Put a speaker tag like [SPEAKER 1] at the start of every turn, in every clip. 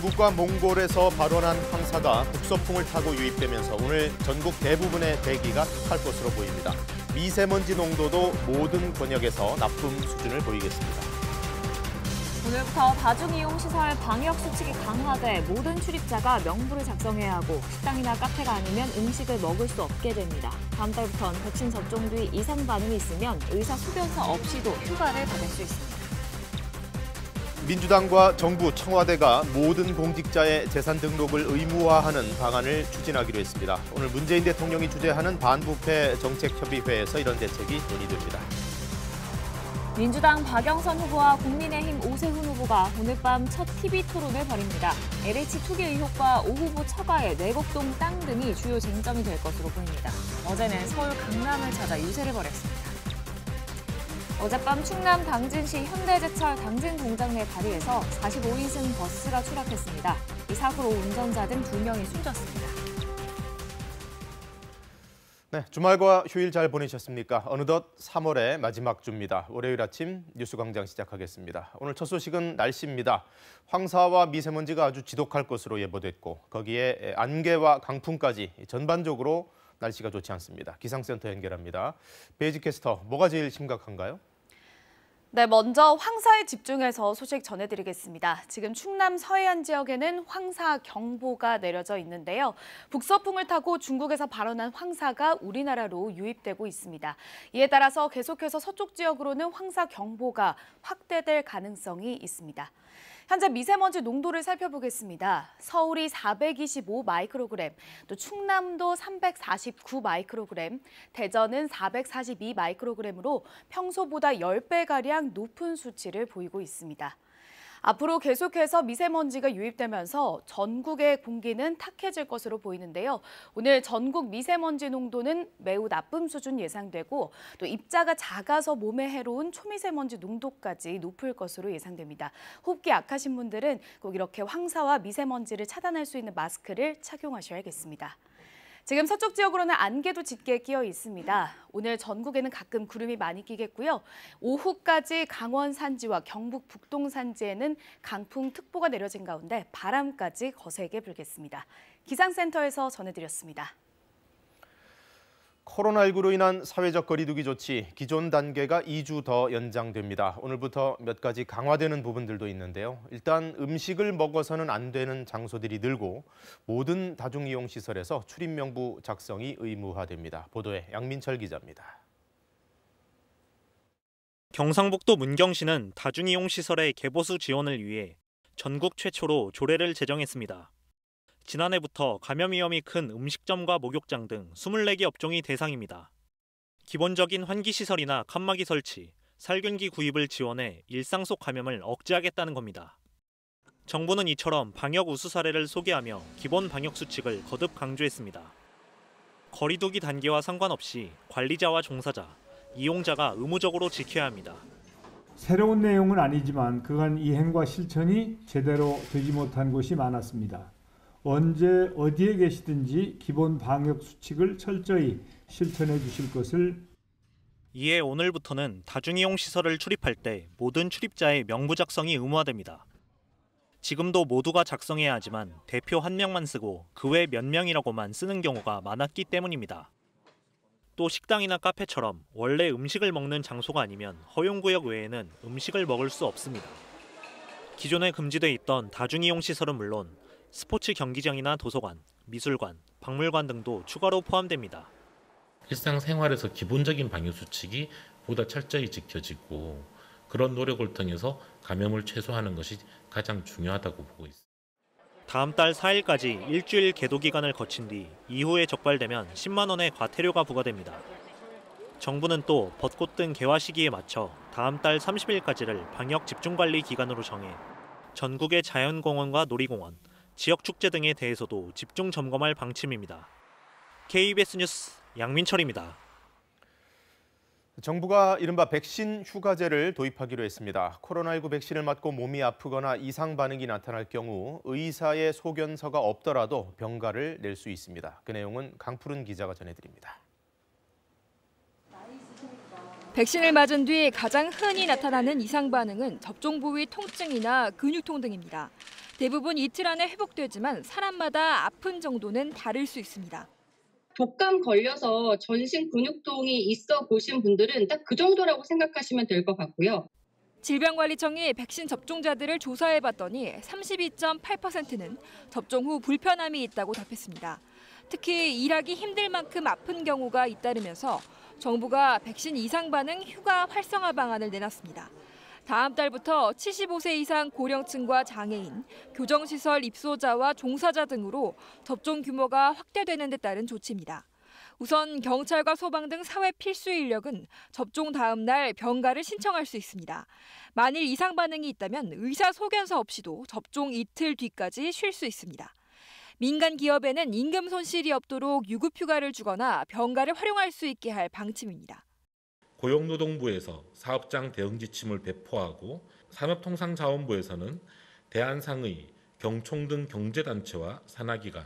[SPEAKER 1] 중국과 몽골에서 발원한 황사가 북서풍을 타고 유입되면서 오늘 전국 대부분의 대기가 탁할 것으로 보입니다. 미세먼지 농도도 모든 권역에서 나쁨 수준을 보이겠습니다.
[SPEAKER 2] 오늘부터 다중이용시설 방역 수칙이 강화돼 모든 출입자가 명부를 작성해야 하고 식당이나 카페가 아니면 음식을 먹을 수 없게 됩니다. 다음 달부터는 백신 접종 뒤 이상 반응이 있으면 의사 소견서 없이도 휴가를 받을 수 있습니다.
[SPEAKER 1] 민주당과 정부, 청와대가 모든 공직자의 재산 등록을 의무화하는 방안을 추진하기로 했습니다. 오늘 문재인 대통령이 주재하는 반부패 정책협의회에서 이런 대책이 논의됩니다.
[SPEAKER 2] 민주당 박영선 후보와 국민의힘 오세훈 후보가 오늘 밤 첫 TV토론을 벌입니다. LH 투기 의혹과 오 후보 처가의 내곡동 땅 등이 주요 쟁점이 될 것으로 보입니다. 어제는 서울 강남을 찾아 유세를 벌였습니다. 어젯밤 충남 당진시 현대제철 당진 공장 내 다리에서 45인승 버스가 추락했습니다. 이 사고로 운전자 등 2명이 숨졌습니다.
[SPEAKER 1] 네, 주말과 휴일 잘 보내셨습니까? 어느덧 3월의 마지막 주입니다. 월요일 아침 뉴스광장 시작하겠습니다. 오늘 첫 소식은 날씨입니다. 황사와 미세먼지가 아주 지독할 것으로 예보됐고 거기에 안개와 강풍까지 전반적으로 날씨가 좋지 않습니다. 기상센터 연결합니다. 베이지 캐스터, 뭐가 제일 심각한가요?
[SPEAKER 3] 네, 먼저 황사에 집중해서 소식 전해드리겠습니다. 지금 충남 서해안 지역에는 황사 경보가 내려져 있는데요. 북서풍을 타고 중국에서 발원한 황사가 우리나라로 유입되고 있습니다. 이에 따라서 계속해서 서쪽 지역으로는 황사 경보가 확대될 가능성이 있습니다. 현재 미세먼지 농도를 살펴보겠습니다. 서울이 425 마이크로그램, 또 충남도 349 마이크로그램, 대전은 442 마이크로그램으로 평소보다 10배가량 높은 수치를 보이고 있습니다. 앞으로 계속해서 미세먼지가 유입되면서 전국의 공기는 탁해질 것으로 보이는데요. 오늘 전국 미세먼지 농도는 매우 나쁨 수준 예상되고 또 입자가 작아서 몸에 해로운 초미세먼지 농도까지 높을 것으로 예상됩니다. 호흡기 약하신 분들은 꼭 이렇게 황사와 미세먼지를 차단할 수 있는 마스크를 착용하셔야겠습니다. 지금 서쪽 지역으로는 안개도 짙게 끼어 있습니다. 오늘 전국에는 가끔 구름이 많이 끼겠고요. 오후까지 강원 산지와 경북 북동 산지에는 강풍특보가 내려진 가운데 바람까지 거세게 불겠습니다. 기상센터에서 전해드렸습니다.
[SPEAKER 1] 코로나19로 인한 사회적 거리두기 조치, 기존 단계가 2주 더 연장됩니다. 오늘부터 몇 가지 강화되는 부분들도 있는데요. 일단 음식을 먹어서는 안 되는 장소들이 늘고 모든 다중이용시설에서 출입명부 작성이 의무화됩니다. 보도에 양민철 기자입니다.
[SPEAKER 4] 경상북도 문경시는 다중이용시설의 개보수 지원을 위해 전국 최초로 조례를 제정했습니다. 지난해부터 감염 위험이 큰 음식점과 목욕장 등 24개 업종이 대상입니다. 기본적인 환기시설이나 칸막이 설치, 살균기 구입을 지원해 일상 속 감염을 억제하겠다는 겁니다. 정부는 이처럼 방역 우수 사례를 소개하며 기본 방역 수칙을 거듭 강조했습니다. 거리두기 단계와 상관없이 관리자와 종사자, 이용자가 의무적으로 지켜야 합니다.
[SPEAKER 5] 새로운 내용은 아니지만 그간 이행과 실천이 제대로 되지 못한 곳이 많았습니다. 언제 어디에 계시든지 기본 방역 수칙을 철저히 실천해 주실 것을.
[SPEAKER 4] 이에 오늘부터는 다중이용 시설을 출입할 때 모든 출입자의 명부 작성이 의무화됩니다. 지금도 모두가 작성해야 하지만 대표 한 명만 쓰고 그 외 몇 명이라고만 쓰는 경우가 많았기 때문입니다. 또 식당이나 카페처럼 원래 음식을 먹는 장소가 아니면 허용구역 외에는 음식을 먹을 수 없습니다. 기존에 금지돼 있던 다중이용 시설은 물론 스포츠 경기장이나 도서관, 미술관, 박물관 등도 추가로 포함됩니다.
[SPEAKER 6] 일상생활에서 기본적인 방역 수칙이 보다 철저히 지켜지고 그런 노력을 통해서 감염을 최소화하는 것이 가장 중요하다고 보고 있습니다.
[SPEAKER 4] 다음 달 4일까지 일주일 계도 기간을 거친 뒤 이후에 적발되면 10만 원의 과태료가 부과됩니다. 정부는 또 벚꽃 등 개화 시기에 맞춰 다음 달 30일까지를 방역 집중관리 기간으로 정해 전국의 자연공원과 놀이공원, 지역축제 등에 대해서도 집중 점검할 방침입니다. KBS 뉴스 양민철입니다.
[SPEAKER 1] 정부가 이른바 백신 휴가제를 도입하기로 했습니다. 코로나19 백신을 맞고 몸이 아프거나 이상 반응이 나타날 경우 의사의 소견서가 없더라도 병가를 낼 수 있습니다. 그 내용은 강푸른 기자가 전해드립니다.
[SPEAKER 7] 백신을 맞은 뒤 가장 흔히 나타나는 이상 반응은 접종 부위 통증이나 근육통 등입니다. 대부분 이틀 안에 회복되지만 사람마다 아픈 정도는 다를 수 있습니다.
[SPEAKER 8] 독감 걸려서 전신 근육통이 있어 보신 분들은 딱 그 정도라고 생각하시면 될 것 같고요.
[SPEAKER 7] 질병관리청이 백신 접종자들을 조사해봤더니 32.8%는 접종 후 불편함이 있다고 답했습니다. 특히 일하기 힘들 만큼 아픈 경우가 잇따르면서 정부가 백신 이상 반응 휴가 활성화 방안을 내놨습니다. 다음 달부터 75세 이상 고령층과 장애인, 교정시설 입소자와 종사자 등으로 접종 규모가 확대되는 데 따른 조치입니다. 우선 경찰과 소방 등 사회 필수 인력은 접종 다음 날 병가를 신청할 수 있습니다. 만일 이상 반응이 있다면 의사 소견서 없이도 접종 이틀 뒤까지 쉴 수 있습니다. 민간 기업에는 임금 손실이 없도록 유급휴가를 주거나 병가를 활용할 수 있게 할 방침입니다.
[SPEAKER 6] 고용노동부에서 사업장 대응 지침을 배포하고 산업통상자원부에서는 대한상의, 경총 등 경제단체와 산하기관,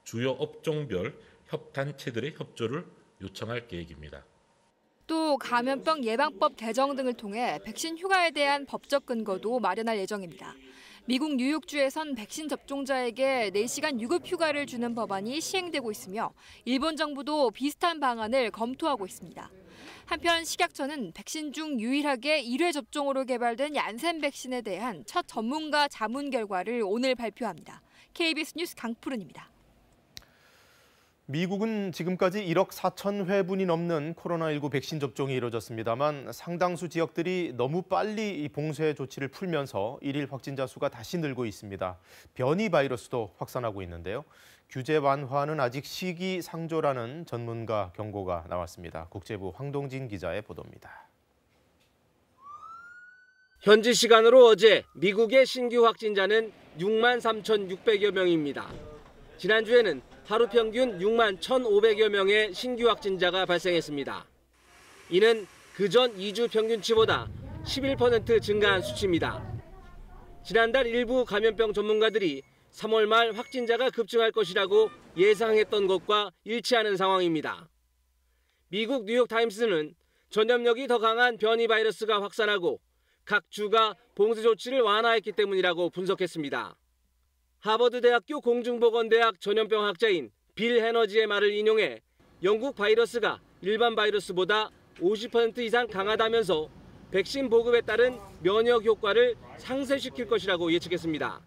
[SPEAKER 6] 주요 업종별 협단체들의 협조를 요청할 계획입니다.
[SPEAKER 7] 또 감염병 예방법 개정 등을 통해 백신 휴가에 대한 법적 근거도 마련할 예정입니다. 미국 뉴욕주에선 백신 접종자에게 4시간 유급 휴가를 주는 법안이 시행되고 있으며 일본 정부도 비슷한 방안을 검토하고 있습니다. 한편 식약처는 백신 중 유일하게 1회 접종으로 개발된 얀센 백신에 대한 첫 전문가 자문 결과를 오늘 발표합니다. KBS 뉴스 강푸른입니다.
[SPEAKER 1] 미국은 지금까지 1억 4천 회분이 넘는 코로나19 백신 접종이 이루어졌습니다만 상당수 지역들이 너무 빨리 이 봉쇄 조치를 풀면서 일일 확진자 수가 다시 늘고 있습니다. 변이 바이러스도 확산하고 있는데요. 규제 완화는 아직 시기상조라는 전문가 경고가 나왔습니다. 국제부 황동진 기자의 보도입니다.
[SPEAKER 9] 현지 시간으로 어제 미국의 신규 확진자는 6만 3,600여 명입니다. 지난주에는 하루 평균 6만 1,500여 명의 신규 확진자가 발생했습니다. 이는 그전 2주 평균치보다 11% 증가한 수치입니다. 지난달 일부 감염병 전문가들이 3월 말 확진자가 급증할 것이라고 예상했던 것과 일치하는 상황입니다. 미국 뉴욕타임스는 전염력이 더 강한 변이 바이러스가 확산하고 각 주가 봉쇄 조치를 완화했기 때문이라고 분석했습니다. 하버드대학교 공중보건대학 전염병 학자인 빌 해너지의 말을 인용해 영국 바이러스가 일반 바이러스보다 50% 이상 강하다면서 백신 보급에 따른 면역 효과를 상쇄시킬 것이라고 예측했습니다.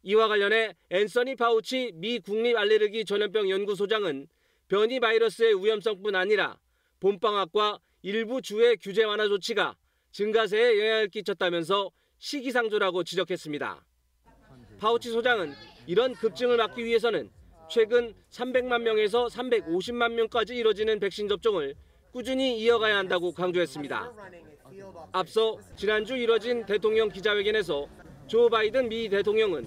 [SPEAKER 9] 이와 관련해 앤서니 파우치 미 국립알레르기 전염병 연구소장은 변이 바이러스의 위험성뿐 아니라 봄방학과 일부 주의 규제 완화 조치가 증가세에 영향을 끼쳤다면서 시기상조라고 지적했습니다. 파우치 소장은 이런 급증을 막기 위해서는 최근 300만 명에서 350만 명까지 이뤄지는 백신 접종을 꾸준히 이어가야 한다고 강조했습니다. 앞서 지난주 이뤄진 대통령 기자회견에서 조 바이든 미 대통령은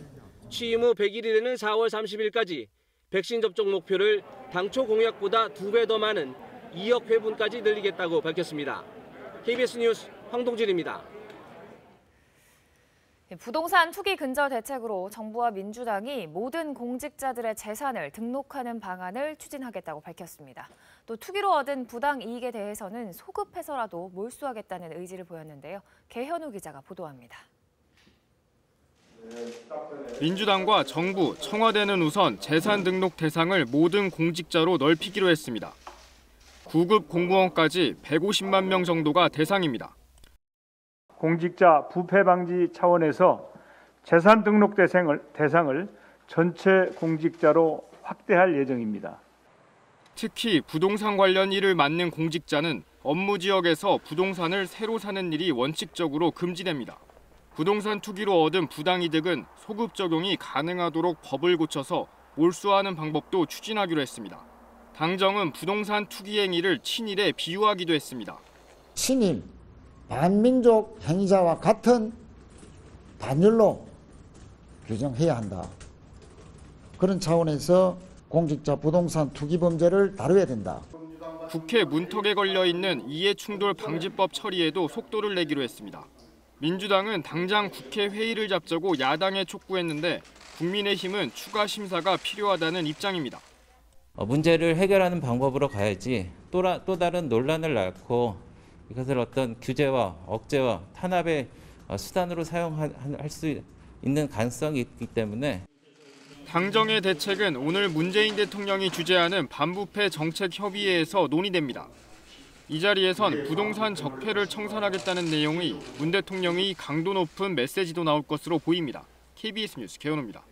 [SPEAKER 9] 취임 후 100일이 되는 4월 30일까지 백신 접종 목표를 당초 공약보다 2배 더 많은 2억 회분까지 늘리겠다고 밝혔습니다. KBS 뉴스 황동진입니다.
[SPEAKER 2] 부동산 투기 근절 대책으로 정부와 민주당이 모든 공직자들의 재산을 등록하는 방안을 추진하겠다고 밝혔습니다. 또 투기로 얻은 부당 이익에 대해서는 소급해서라도 몰수하겠다는 의지를 보였는데요. 개현우 기자가 보도합니다.
[SPEAKER 10] 민주당과 정부, 청와대는 우선 재산 등록 대상을 모든 공직자로 넓히기로 했습니다. 9급 공무원까지 150만 명 정도가 대상입니다.
[SPEAKER 5] 공직자 부패 방지 차원에서 재산 등록 대상을 전체 공직자로 확대할 예정입니다.
[SPEAKER 10] 특히 부동산 관련 일을 맡는 공직자는 업무 지역에서 부동산을 새로 사는 일이 원칙적으로 금지됩니다. 부동산 투기로 얻은 부당이득은 소급 적용이 가능하도록 법을 고쳐서 몰수하는 방법도 추진하기로 했습니다. 당정은 부동산 투기 행위를 친일에 비유하기도 했습니다.
[SPEAKER 11] 친일, 반민족 행위자와 같은 단열로 규정해야 한다. 그런 차원에서 공직자 부동산 투기 범죄를 다뤄야 된다.
[SPEAKER 10] 국회 문턱에 걸려 있는 이해충돌 방지법 처리에도 속도를 내기로 했습니다. 민주당은 당장 국회 회의를 잡자고 야당에 촉구했는데 국민의힘은 추가 심사가 필요하다는 입장입니다.
[SPEAKER 12] 문제를 해결하는 방법으로 가야지 또 다른 논란을 낳고 이것을 어떤 규제와 억제와 탄압의 수단으로 사용할 수 있는 가능성이 있기 때문에
[SPEAKER 10] 당정의 대책은 오늘 문재인 대통령이 주재하는 반부패 정책협의회에서 논의됩니다. 이 자리에선 부동산 적폐를 청산하겠다는 내용의 문 대통령의 강도 높은 메시지도 나올 것으로 보입니다. KBS 뉴스 개헌호입니다.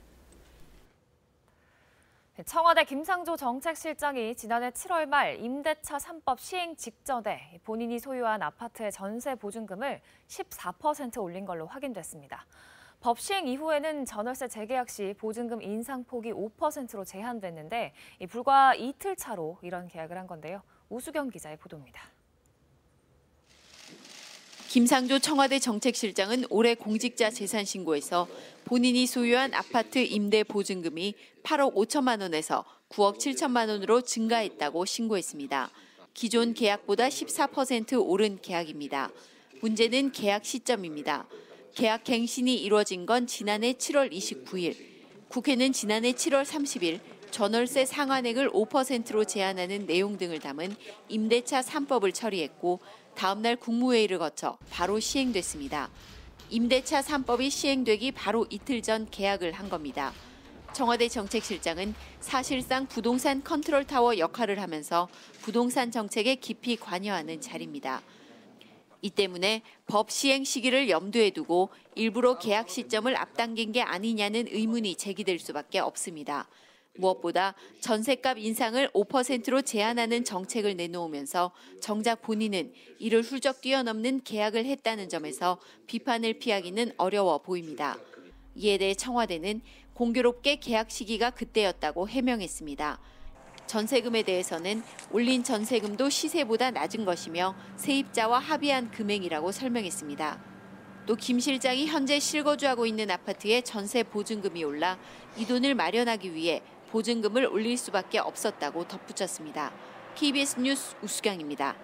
[SPEAKER 2] 청와대 김상조 정책실장이 지난해 7월 말 임대차 3법 시행 직전에 본인이 소유한 아파트의 전세 보증금을 14% 올린 걸로 확인됐습니다. 법 시행 이후에는 전월세 재계약 시 보증금 인상폭이 5%로 제한됐는데 불과 이틀 차로 이런 계약을 한 건데요. 우수경 기자의 보도입니다.
[SPEAKER 13] 김상조 청와대 정책실장은 올해 공직자 재산신고에서 본인이 소유한 아파트 임대 보증금이 8억 5천만 원에서 9억 7천만 원으로 증가했다고 신고했습니다. 기존 계약보다 14% 오른 계약입니다. 문제는 계약 시점입니다. 계약 갱신이 이루어진 건 지난해 7월 29일, 국회는 지난해 7월 30일 전월세 상한액을 5%로 제한하는 내용 등을 담은 임대차 3법을 처리했고 다음 날 국무회의를 거쳐 바로 시행됐습니다. 임대차 3법이 시행되기 바로 이틀 전 계약을 한 겁니다. 청와대 정책실장은 사실상 부동산 컨트롤타워 역할을 하면서 부동산 정책에 깊이 관여하는 자리입니다. 이 때문에 법 시행 시기를 염두에 두고 일부러 계약 시점을 앞당긴 게 아니냐는 의문이 제기될 수밖에 없습니다. 무엇보다 전셋값 인상을 5%로 제한하는 정책을 내놓으면서 정작 본인은 이를 훌쩍 뛰어넘는 계약을 했다는 점에서 비판을 피하기는 어려워 보입니다. 이에 대해 청와대는 공교롭게 계약 시기가 그때였다고 해명했습니다. 전세금에 대해서는 올린 전세금도 시세보다 낮은 것이며 세입자와 합의한 금액이라고 설명했습니다. 또 김 실장이 현재 실거주하고 있는 아파트의 전세 보증금이 올라 이 돈을 마련하기 위해 보증금을 올릴 수밖에 없었다고 덧붙였습니다. KBS 뉴스 우수경입니다.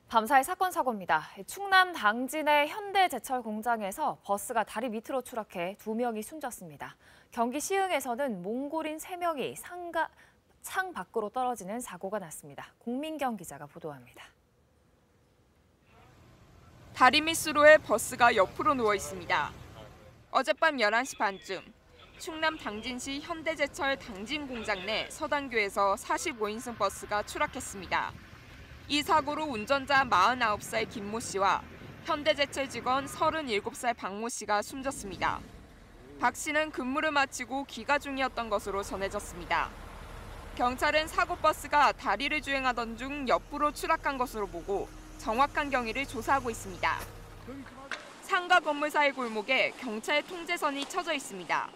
[SPEAKER 2] 밤사이 사건 사고입니다. 충남 당진의 현대제철 공장에서 버스가 다리 밑으로 추락해 2명이 숨졌습니다. 경기 시흥에서는 몽골인 3명이 창 밖으로 떨어지는 사고가 났습니다. 공민경 기자가 보도합니다.
[SPEAKER 14] 다리 밑으로의 버스가 옆으로 누워 있습니다. 어젯밤 11시 반쯤 충남 당진시 현대제철 당진 공장 내 서당교에서 45인승 버스가 추락했습니다. 이 사고로 운전자 49살 김모 씨와 현대제철 직원 37살 박모 씨가 숨졌습니다. 박 씨는 근무를 마치고 귀가 중이었던 것으로 전해졌습니다. 경찰은 사고 버스가 다리를 주행하던 중 옆으로 추락한 것으로 보고 정확한 경위를 조사하고 있습니다. 상가 건물 사이 골목에 경찰 통제선이 쳐져 있습니다.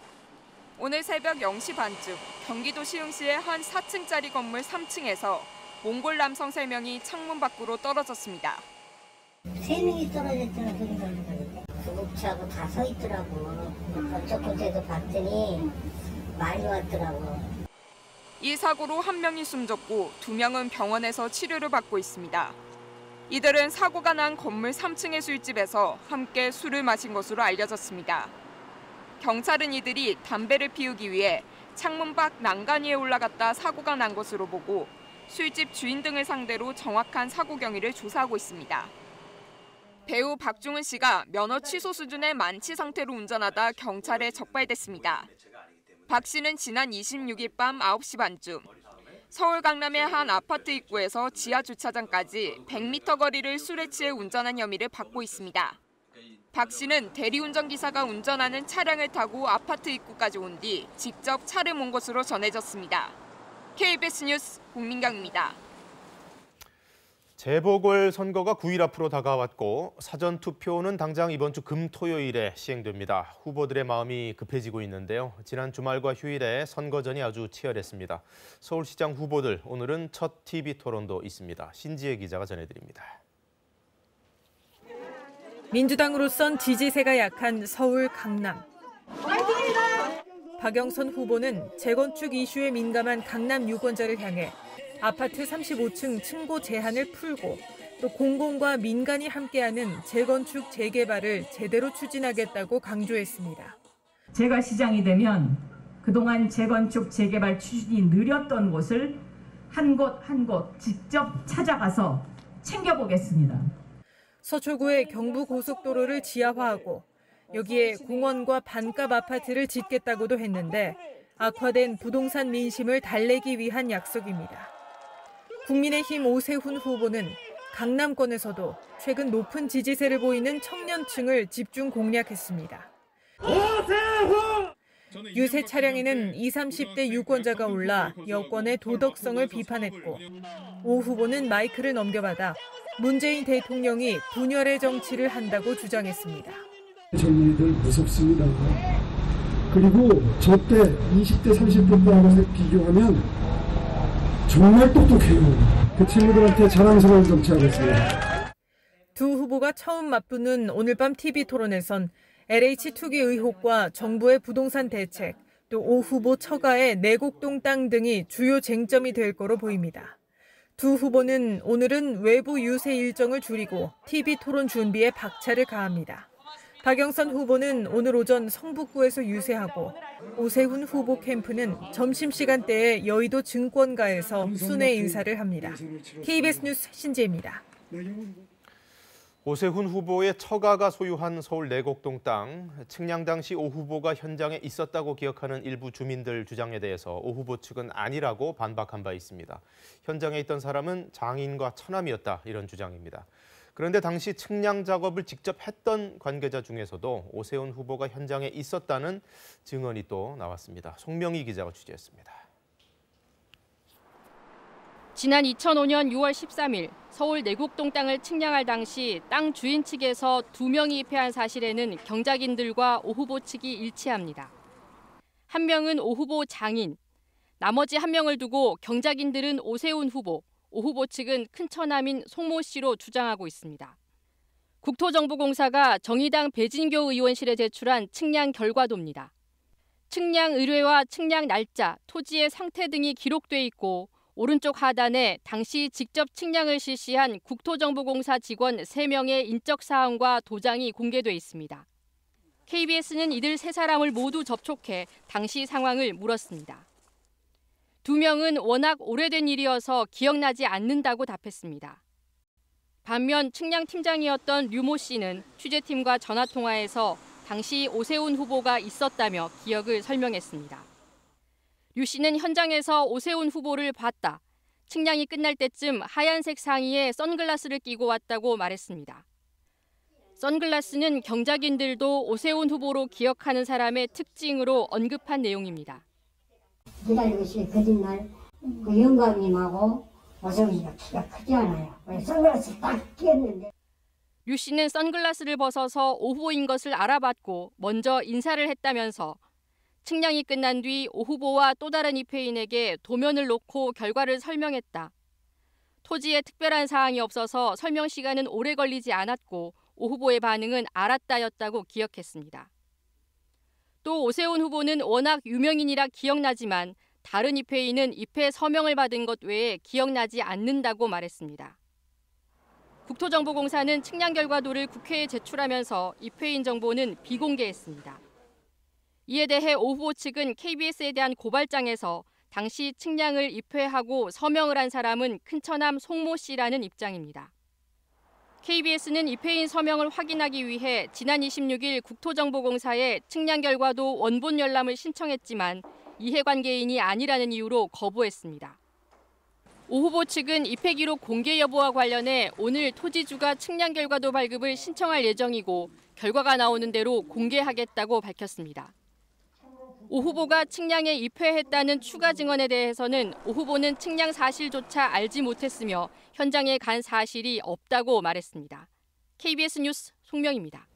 [SPEAKER 14] 오늘 새벽 0시 반쯤 경기도 시흥시의 한 4층짜리 건물 3층에서 몽골 남성 3명이 창문 밖으로 떨어졌습니다.
[SPEAKER 15] 3명이 떨어졌다는 소리가 있는데 구급차하고 다 서 있더라고. 번쩍 봤더니 많이 왔더라고.
[SPEAKER 14] 이 사고로 1명이 숨졌고 2명은 병원에서 치료를 받고 있습니다. 이들은 사고가 난 건물 3층의 술집에서 함께 술을 마신 것으로 알려졌습니다. 경찰은 이들이 담배를 피우기 위해 창문 밖 난간 위에 올라갔다 사고가 난 것으로 보고 술집 주인 등을 상대로 정확한 사고 경위를 조사하고 있습니다. 배우 박중훈 씨가 면허 취소 수준의 만취 상태로 운전하다 경찰에 적발됐습니다. 박 씨는 지난 26일 밤 9시 반쯤 서울 강남의 한 아파트 입구에서 지하 주차장까지 100m 거리를 술에 취해 운전한 혐의를 받고 있습니다. 박 씨는 대리운전기사가 운전하는 차량을 타고 아파트 입구까지 온 뒤 직접 차를 몬 것으로 전해졌습니다. KBS 뉴스 공민경입니다.
[SPEAKER 1] 재보궐선거가 9일 앞으로 다가왔고 사전투표는 당장 이번 주 금토요일에 시행됩니다. 후보들의 마음이 급해지고 있는데요. 지난 주말과 휴일에 선거전이 아주 치열했습니다. 서울시장 후보들 오늘은 첫 TV 토론도 있습니다. 신지혜 기자가 전해드립니다.
[SPEAKER 16] 민주당으로선 지지세가 약한 서울 강남. 박영선 후보는 재건축 이슈에 민감한 강남 유권자를 향해 아파트 35층 층고 제한을 풀고 또 공공과 민간이 함께하는 재건축 재개발을 제대로 추진하겠다고 강조했습니다.
[SPEAKER 17] 제가 시장이 되면 그동안 재건축 재개발 추진이 느렸던 곳을 한 곳 한 곳 직접 찾아가서 챙겨보겠습니다.
[SPEAKER 16] 서초구의 경부고속도로를 지하화하고 여기에 공원과 반값 아파트를 짓겠다고도 했는데 악화된 부동산 민심을 달래기 위한 약속입니다. 국민의힘 오세훈 후보는 강남권에서도 최근 높은 지지세를 보이는 청년층을 집중 공략했습니다. 유세 차량에는 20, 30대 유권자가 올라 여권의 도덕성을 비판했고 오 후보는 마이크를 넘겨받아 문재인 대통령이 분열의 정치를 한다고 주장했습니다.
[SPEAKER 18] 젊은이들 무섭습니다. 그리고 저 때 20대, 30대 때하고 비교하면 정말 똑똑해요. 그 친구들한테 자랑스러운 정치하겠습니다.
[SPEAKER 16] 두 후보가 처음 맞붙는 오늘 밤 TV 토론에선 LH 투기 의혹과 정부의 부동산 대책, 또 오 후보 처가의 내곡동 땅 등이 주요 쟁점이 될 거로 보입니다. 두 후보는 오늘은 외부 유세 일정을 줄이고 TV 토론 준비에 박차를 가합니다. 박영선 후보는 오늘 오전 성북구에서 유세하고 오세훈 후보 캠프는 점심시간대에 여의도 증권가에서 순회 인사를 합니다. KBS 뉴스 신지혜입니다.
[SPEAKER 1] 오세훈 후보의 처가가 소유한 서울 내곡동 땅, 측량 당시 오 후보가 현장에 있었다고 기억하는 일부 주민들 주장에 대해서 오 후보 측은 아니라고 반박한 바 있습니다. 현장에 있던 사람은 장인과 처남이었다, 이런 주장입니다. 그런데 당시 측량 작업을 직접 했던 관계자 중에서도 오세훈 후보가 현장에 있었다는 증언이 또 나왔습니다. 송명희 기자가 취재했습니다.
[SPEAKER 19] 지난 2005년 6월 13일 서울 내곡동 땅을 측량할 당시 땅 주인 측에서 2명이 입회한 사실에는 경작인들과 오 후보 측이 일치합니다. 한 명은 오 후보 장인, 나머지 한 명을 두고 경작인들은 오세훈 후보, 오 후보 측은 큰처남인 송모 씨로 주장하고 있습니다. 국토정보공사가 정의당 배진교 의원실에 제출한 측량 결과도입니다. 측량 의뢰와 측량 날짜, 토지의 상태 등이 기록돼 있고 오른쪽 하단에 당시 직접 측량을 실시한 국토정보공사 직원 3명의 인적사항과 도장이 공개돼 있습니다. KBS는 이들 3사람을 모두 접촉해 당시 상황을 물었습니다. 2명은 워낙 오래된 일이어서 기억나지 않는다고 답했습니다. 반면 측량팀장이었던 류모 씨는 취재팀과 전화통화에서 당시 오세훈 후보가 있었다며 기억을 설명했습니다. 류 씨는 현장에서 오세훈 후보를 봤다. 측량이 끝날 때쯤 하얀색 상의에 선글라스를 끼고 왔다고 말했습니다. 선글라스는 경작인들도 오세훈 후보로 기억하는 사람의 특징으로 언급한 내용입니다.
[SPEAKER 15] 기다리고 있으면 거짓말, 그 영감님하고 오세훈이가 키가 크지 않아요. 선글라스 딱 끼었는데.
[SPEAKER 19] 류 씨는 선글라스를 벗어서 오 후보인 것을 알아봤고 먼저 인사를 했다면서 측량이 끝난 뒤 오 후보와 또 다른 입회인에게 도면을 놓고 결과를 설명했다. 토지에 특별한 사항이 없어서 설명 시간은 오래 걸리지 않았고 오 후보의 반응은 알았다였다고 기억했습니다. 또 오세훈 후보는 워낙 유명인이라 기억나지만 다른 입회인은 입회 서명을 받은 것 외에 기억나지 않는다고 말했습니다. 국토정보공사는 측량 결과도를 국회에 제출하면서 입회인 정보는 비공개했습니다. 이에 대해 오 후보 측은 KBS에 대한 고발장에서 당시 측량을 입회하고 서명을 한 사람은 큰처남 송모 씨라는 입장입니다. KBS는 입회인 서명을 확인하기 위해 지난 26일 국토정보공사에 측량 결과도 원본 열람을 신청했지만 이해관계인이 아니라는 이유로 거부했습니다. 오 후보 측은 입회 기록 공개 여부와 관련해 오늘 토지주가 측량 결과도 발급을 신청할 예정이고 결과가 나오는 대로 공개하겠다고 밝혔습니다. 오 후보가 측량에 입회했다는 추가 증언에 대해서는 오 후보는 측량 사실조차 알지 못했으며 현장에 간 사실이 없다고 말했습니다. KBS 뉴스 송명입니다.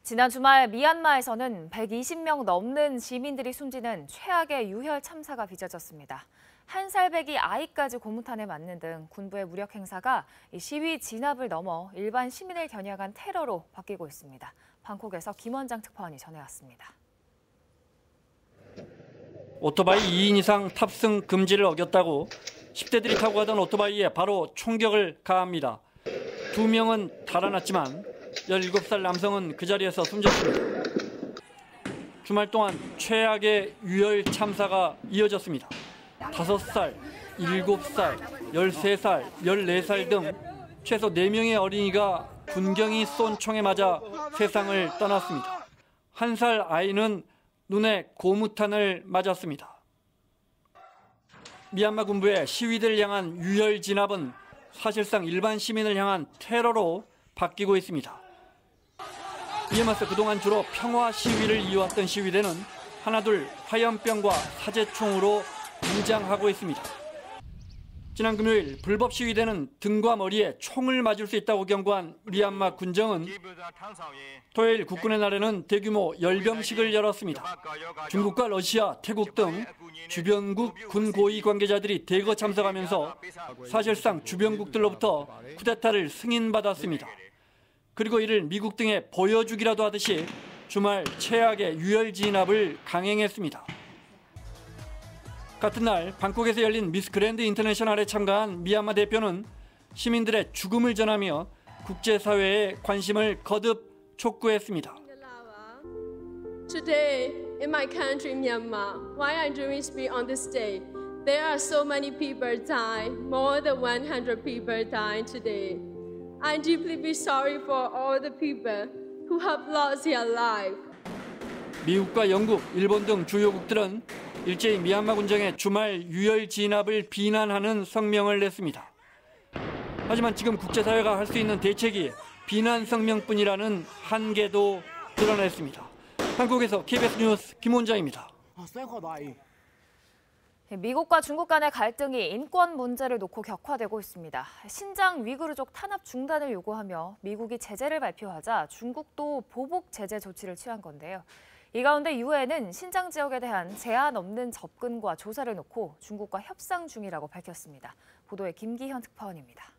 [SPEAKER 2] 지난 주말 미얀마에서는 120명 넘는 시민들이 숨지는 최악의 유혈 참사가 빚어졌습니다. 한 살배기 아이까지 고무탄에 맞는 등 군부의 무력 행사가 시위 진압을 넘어 일반 시민을 겨냥한 테러로 바뀌고 있습니다. 방콕에서 김원장 특파원이 전해왔습니다.
[SPEAKER 20] 오토바이 2인 이상 탑승 금지를 어겼다고 10대들이 타고 가던 오토바이에 바로 총격을 가합니다. 2명은 달아났지만 17살 남성은 그 자리에서 숨졌습니다. 주말 동안 최악의 유혈 참사가 이어졌습니다. 5살, 7살, 13살, 14살 등 최소 4명의 어린이가 군경이 쏜 총에 맞아 세상을 떠났습니다. 1살 아이는 눈에 고무탄을 맞았습니다. 미얀마 군부의 시위대를 향한 유혈 진압은 사실상 일반 시민을 향한 테러로 바뀌고 있습니다. 이에 맞서 그동안 주로 평화 시위를 이어왔던 시위대는 하나둘 화염병과 사제총으로 무장하고 있습니다. 지난 금요일 불법 시위대는 등과 머리에 총을 맞을 수 있다고 경고한 미얀마 군정은 토요일 국군의 날에는 대규모 열병식을 열었습니다. 중국과 러시아, 태국 등 주변국 군 고위 관계자들이 대거 참석하면서 사실상 주변국들로부터 쿠데타를 승인받았습니다. 그리고 이를 미국 등에 보여주기라도 하듯이 주말 최악의 유혈 진압을 강행했습니다. 같은 날 방콕에서 열린 미스 그랜드 인터내셔널에 참가한 미얀마 대표는 시민들의 죽음을 전하며 국제사회의 관심을 거듭 촉구했습니다.
[SPEAKER 21] Today in my country Myanmar, why I'm doing speak on this day, there are so many people dying, more than 100 people dying today. I deeply be sorry for all the people who have lost their life.
[SPEAKER 20] 미국과 영국, 일본 등 주요국들은 일제히 미얀마 군정의 주말 유혈 진압을 비난하는 성명을 냈습니다. 하지만 지금 국제사회가 할 수 있는 대책이 비난 성명뿐이라는 한계도 드러냈습니다. 한국에서 KBS 뉴스 김원장입니다.
[SPEAKER 2] 미국과 중국 간의 갈등이 인권 문제를 놓고 격화되고 있습니다. 신장 위구르족 탄압 중단을 요구하며 미국이 제재를 발표하자 중국도 보복 제재 조치를 취한 건데요. 이 가운데 유엔은 신장 지역에 대한 제한 없는 접근과 조사를 놓고 중국과 협상 중이라고 밝혔습니다. 보도에 김기현 특파원입니다.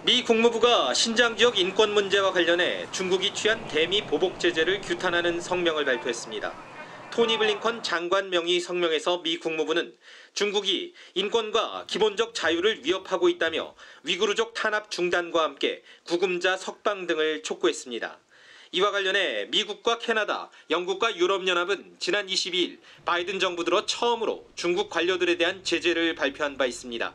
[SPEAKER 22] 미 국무부가 신장 지역 인권 문제와 관련해 중국이 취한 대미 보복 제재를 규탄하는 성명을 발표했습니다. 토니 블링컨 장관 명의 성명에서 미 국무부는 중국이 인권과 기본적 자유를 위협하고 있다며 위구르족 탄압 중단과 함께 구금자 석방 등을 촉구했습니다. 이와 관련해 미국과 캐나다, 영국과 유럽연합은 지난 22일 바이든 정부 들어 처음으로 중국 관료들에 대한 제재를 발표한 바 있습니다.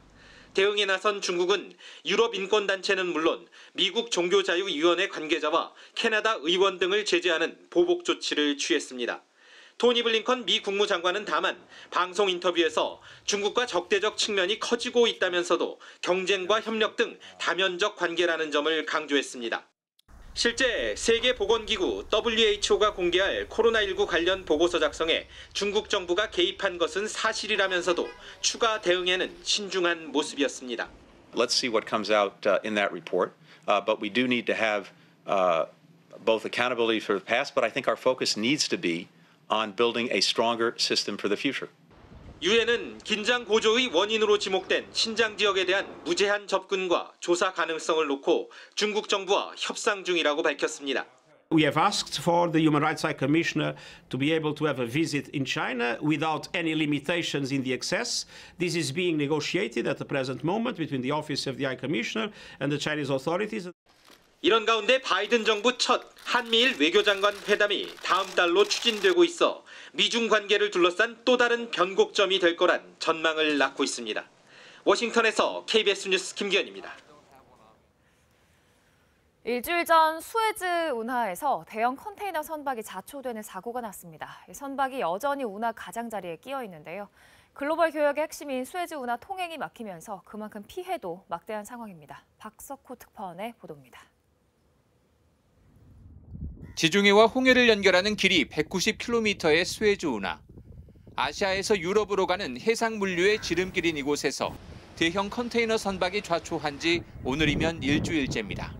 [SPEAKER 22] 대응에 나선 중국은 유럽 인권단체는 물론 미국 종교자유위원회 관계자와 캐나다 의원 등을 제재하는 보복 조치를 취했습니다. 토니 블링컨 미 국무장관은 다만 방송 인터뷰에서 중국과 적대적 측면이 커지고 있다면서도 경쟁과 협력 등 다면적 관계라는 점을 강조했습니다. 실제 세계보건기구 WHO가 공개할 코로나19 관련 보고서 작성에 중국 정부가 개입한 것은 사실이라면서도 추가 대응에는 신중한 모습이었습니다.
[SPEAKER 23] Let's see what comes out in that report, but we do need to have both accountability for the past, but I think our focus needs to be on building a stronger system for the future.
[SPEAKER 22] 유엔은 긴장 고조의 원인으로 지목된 신장 지역에 대한 무제한 접근과 조사 가능성을 놓고 중국 정부와 협상 중이라고 밝혔습니다.
[SPEAKER 24] We have asked for the Human Rights High Commissioner to be able to have a visit in China without any limitations in the access. This is being negotiated at the present moment between the Office of the High Commissioner and the Chinese authorities.
[SPEAKER 22] 이런 가운데 바이든 정부 첫 한미일 외교장관 회담이 다음 달로 추진되고 있어 미중 관계를 둘러싼 또 다른 변곡점이 될 거란 전망을 낳고 있습니다. 워싱턴에서 KBS 뉴스 김기현입니다.
[SPEAKER 2] 일주일 전 수에즈 운하에서 대형 컨테이너 선박이 자초되는 사고가 났습니다. 선박이 여전히 운하 가장자리에 끼어 있는데요. 글로벌 교역의 핵심인 수에즈 운하 통행이 막히면서 그만큼 피해도 막대한 상황입니다. 박석호 특파원의 보도입니다.
[SPEAKER 25] 지중해와 홍해를 연결하는 길이 190km의 수에즈 운하. 아시아에서 유럽으로 가는 해상 물류의 지름길인 이곳에서 대형 컨테이너 선박이 좌초한 지 오늘이면 일주일째입니다.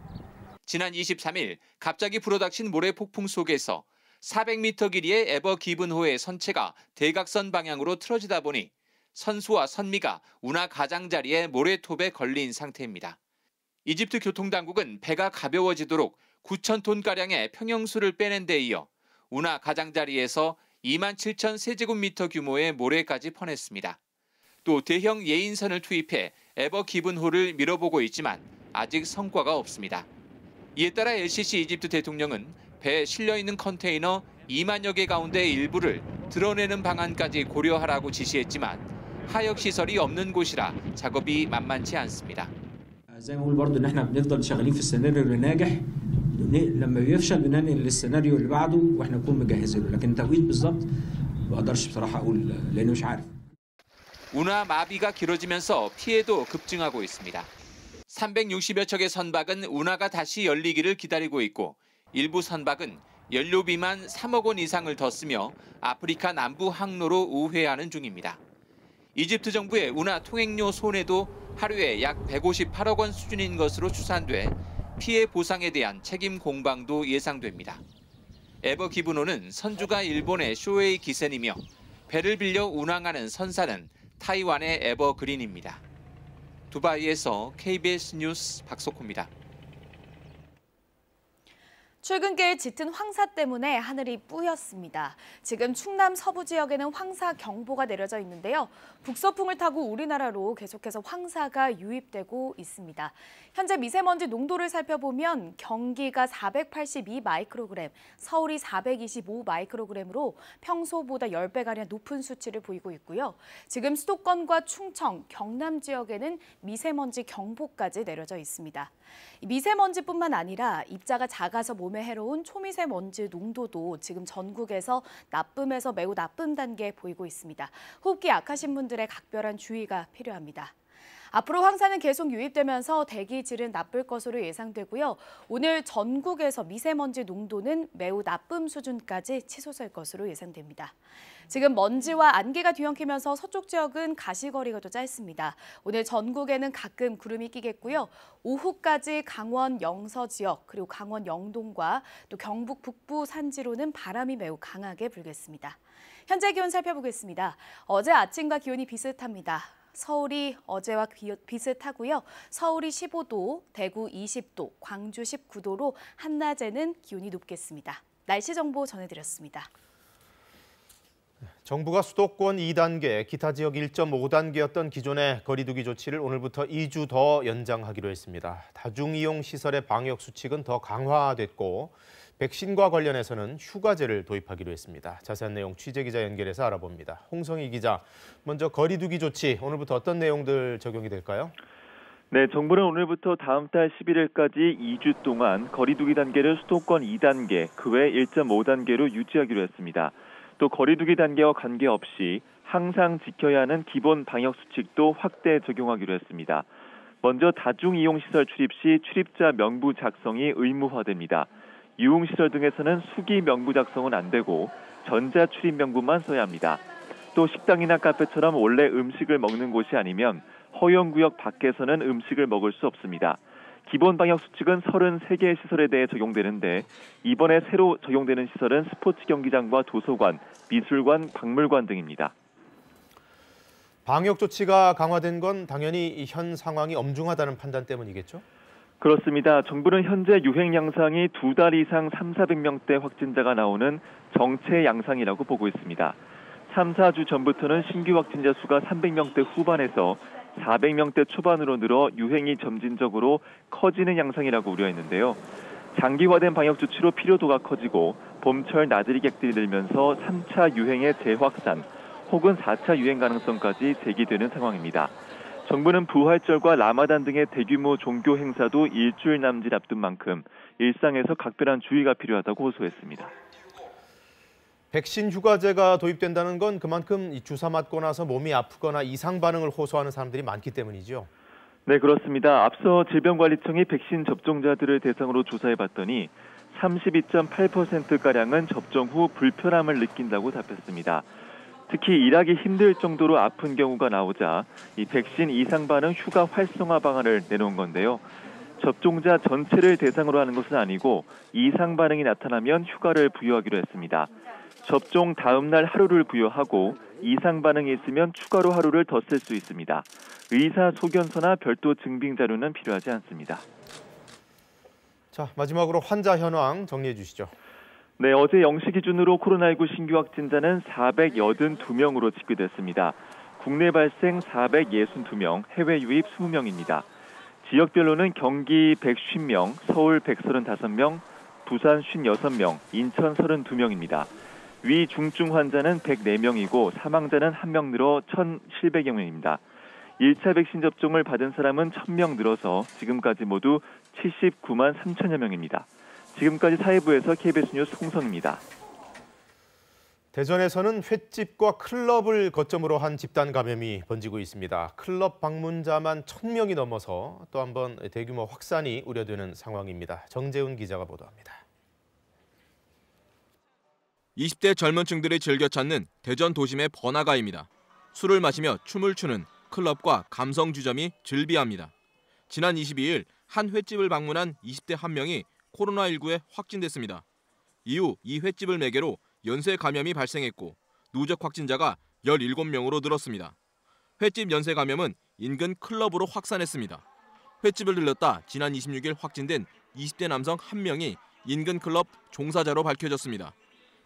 [SPEAKER 25] 지난 23일 갑자기 불어닥친 모래 폭풍 속에서 400m 길이의 에버 기븐호의 선체가 대각선 방향으로 틀어지다 보니 선수와 선미가 운하 가장자리에 모래톱에 걸린 상태입니다. 이집트 교통당국은 배가 가벼워지도록 9,000톤가량의 평형수를 빼낸 데 이어 운하 가장자리에서 27,000 세제곱미터 규모의 모래까지 퍼냈습니다. 또 대형 예인선을 투입해 에버 기븐호를 밀어보고 있지만 아직 성과가 없습니다. 이에 따라 LCC 이집트 대통령은 배에 실려있는 컨테이너 2만여 개 가운데 일부를 드러내는 방안까지 고려하라고 지시했지만 하역시설이 없는 곳이라 작업이 만만치 않습니다.
[SPEAKER 3] زي ما بقول برضه ان احنا بنفضل شغالين في السيناريو اللي ناجح لما بيفشل بننقل للسيناريو اللي بعده واحنا نكون مجهزين له لكن التوقيت بالظبط ما اقدرش بصراحه اقول لاني مش عارف.
[SPEAKER 25] 운하 마비가 길어지면서 피해도 급증하고 있습니다. 360여 척의 선박은 운하가 다시 열리기를 기다리고 있고 일부 선박은 연료비만 3억 원 이상을 더 쓰며 아프리카 남부 항로로 우회하는 중입니다. 이집트 정부의 운하 통행료 손해도 하루에 약 158억 원 수준인 것으로 추산돼 피해 보상에 대한 책임 공방도 예상됩니다. 에버 기브노는 선주가 일본의 쇼웨이 기센이며 배를 빌려 운항하는 선사는 타이완의 에버 그린입니다. 두바이에서 KBS 뉴스 박석호입니다.
[SPEAKER 4] 출근길 짙은 황사 때문에 하늘이 뿌였습니다. 지금 충남 서부 지역에는 황사 경보가 내려져 있는데요. 북서풍을 타고 우리나라로 계속해서 황사가 유입되고 있습니다. 현재 미세먼지 농도를 살펴보면 경기가 482 마이크로그램, 서울이 425 마이크로그램으로 평소보다 10배가량 높은 수치를 보이고 있고요. 지금 수도권과 충청, 경남 지역에는 미세먼지 경보까지 내려져 있습니다. 미세먼지뿐만 아니라 입자가 작아서 몸에 해로운 초미세먼지 농도도 지금 전국에서 나쁨에서 매우 나쁨 단계에 보이고 있습니다. 호흡기 약하신 분들의 각별한 주의가 필요합니다. 앞으로 황사는 계속 유입되면서 대기 질은 나쁠 것으로 예상되고요. 오늘 전국에서 미세먼지 농도는 매우 나쁨 수준까지 치솟을 것으로 예상됩니다. 지금 먼지와 안개가 뒤엉키면서 서쪽 지역은 가시거리가 더 짧습니다. 오늘 전국에는 가끔 구름이 끼겠고요. 오후까지 강원 영서 지역 그리고 강원 영동과 또 경북 북부 산지로는 바람이 매우 강하게 불겠습니다. 현재 기온 살펴보겠습니다. 어제 아침과 기온이 비슷합니다. 서울이 어제와 비슷하고요. 서울이 15도, 대구 20도, 광주 19도로 한낮에는 기온이 높겠습니다. 날씨 정보 전해드렸습니다.
[SPEAKER 1] 정부가 수도권 2단계, 기타 지역 1.5단계였던 기존의 거리두기 조치를 오늘부터 2주 더 연장하기로 했습니다. 다중이용 시설의 방역 수칙은 더 강화됐고 백신과 관련해서는 휴가제를 도입하기로 했습니다. 자세한 내용 취재기자 연결해서 알아봅니다. 홍성희 기자, 먼저 거리두기 조치, 오늘부터 어떤 내용들 적용이 될까요?
[SPEAKER 6] 네, 정부는 오늘부터 다음 달 11일까지 2주 동안 거리두기 단계를 수도권 2단계, 그 외 1.5단계로 유지하기로 했습니다. 또 거리두기 단계와 관계없이 항상 지켜야 하는 기본 방역 수칙도 확대 적용하기로 했습니다. 먼저 다중이용시설 출입 시 출입자 명부 작성이 의무화됩니다. 유흥시설 등에서는 수기 명부 작성은 안 되고 전자 출입 명부만 써야 합니다. 또 식당이나 카페처럼 원래 음식을 먹는 곳이 아니면 허용구역 밖에서는 음식을 먹을 수 없습니다. 기본 방역 수칙은 33개 시설에 대해 적용되는데 이번에 새로 적용되는 시설은 스포츠 경기장과 도서관, 미술관, 박물관 등입니다.
[SPEAKER 1] 방역 조치가 강화된 건 당연히 현 상황이 엄중하다는 판단 때문이겠죠?
[SPEAKER 6] 그렇습니다. 정부는 현재 유행 양상이 2달 이상 3,400명대 확진자가 나오는 정체 양상이라고 보고 있습니다. 3, 4주 전부터는 신규 확진자 수가 300명대 후반에서 400명대 초반으로 늘어 유행이 점진적으로 커지는 양상이라고 우려했는데요. 장기화된 방역 조치로 필요도가 커지고 봄철 나들이객들이 늘면서 3차 유행의 재확산 혹은 4차 유행 가능성까지 제기되는 상황입니다. 정부는 부활절과 라마단 등의 대규모 종교 행사도 일주일 남짓 앞둔 만큼 일상에서 각별한 주의가 필요하다고 호소했습니다.
[SPEAKER 1] 백신 휴가제가 도입된다는 건 그만큼 주사 맞고 나서 몸이 아프거나 이상 반응을 호소하는 사람들이 많기 때문이죠.
[SPEAKER 6] 네, 그렇습니다. 앞서 질병관리청이 백신 접종자들을 대상으로 조사해봤더니 32.8%가량은 접종 후 불편함을 느낀다고 답했습니다. 특히 일하기 힘들 정도로 아픈 경우가 나오자 이 백신 이상 반응 휴가 활성화 방안을 내놓은 건데요. 접종자 전체를 대상으로 하는 것은 아니고 이상 반응이 나타나면 휴가를 부여하기로 했습니다. 접종 다음 날 하루를 부여하고 이상 반응이 있으면 추가로 하루를 더 쓸 수 있습니다. 의사 소견서나 별도 증빙 자료는 필요하지 않습니다.
[SPEAKER 1] 자, 마지막으로 환자 현황 정리해 주시죠.
[SPEAKER 6] 네, 어제 0시 기준으로 코로나19 신규 확진자는 482명으로 집계됐습니다. 국내 발생 462명, 해외 유입 20명입니다. 지역별로는 경기 150명, 서울 135명, 부산 56명, 인천 32명입니다. 위 중증 환자는 104명이고 사망자는 1명 늘어 1,700여 명입니다. 1차 백신 접종을 받은 사람은 1,000명 늘어서 지금까지 모두 79만 3천여 명입니다. 지금까지 사회부에서 KBS 뉴스 홍성입니다.
[SPEAKER 1] 대전에서는 횟집과 클럽을 거점으로 한 집단 감염이 번지고 있습니다. 클럽 방문자만 1,000명이 넘어서 또 한 번 대규모 확산이 우려되는 상황입니다. 정재훈 기자가 보도합니다.
[SPEAKER 5] 20대 젊은 층들이 즐겨 찾는 대전 도심의 번화가입니다. 술을 마시며 춤을 추는 클럽과 감성 주점이 즐비합니다. 지난 22일 한 횟집을 방문한 20대 한 명이 코로나19에 확진됐습니다. 이후 이 횟집을 매개로 연쇄 감염이 발생했고 누적 확진자가 17명으로 늘었습니다. 횟집 연쇄 감염은 인근 클럽으로 확산했습니다. 횟집을 들렀다 지난 26일 확진된 20대 남성 1명이 인근 클럽 종사자로 밝혀졌습니다.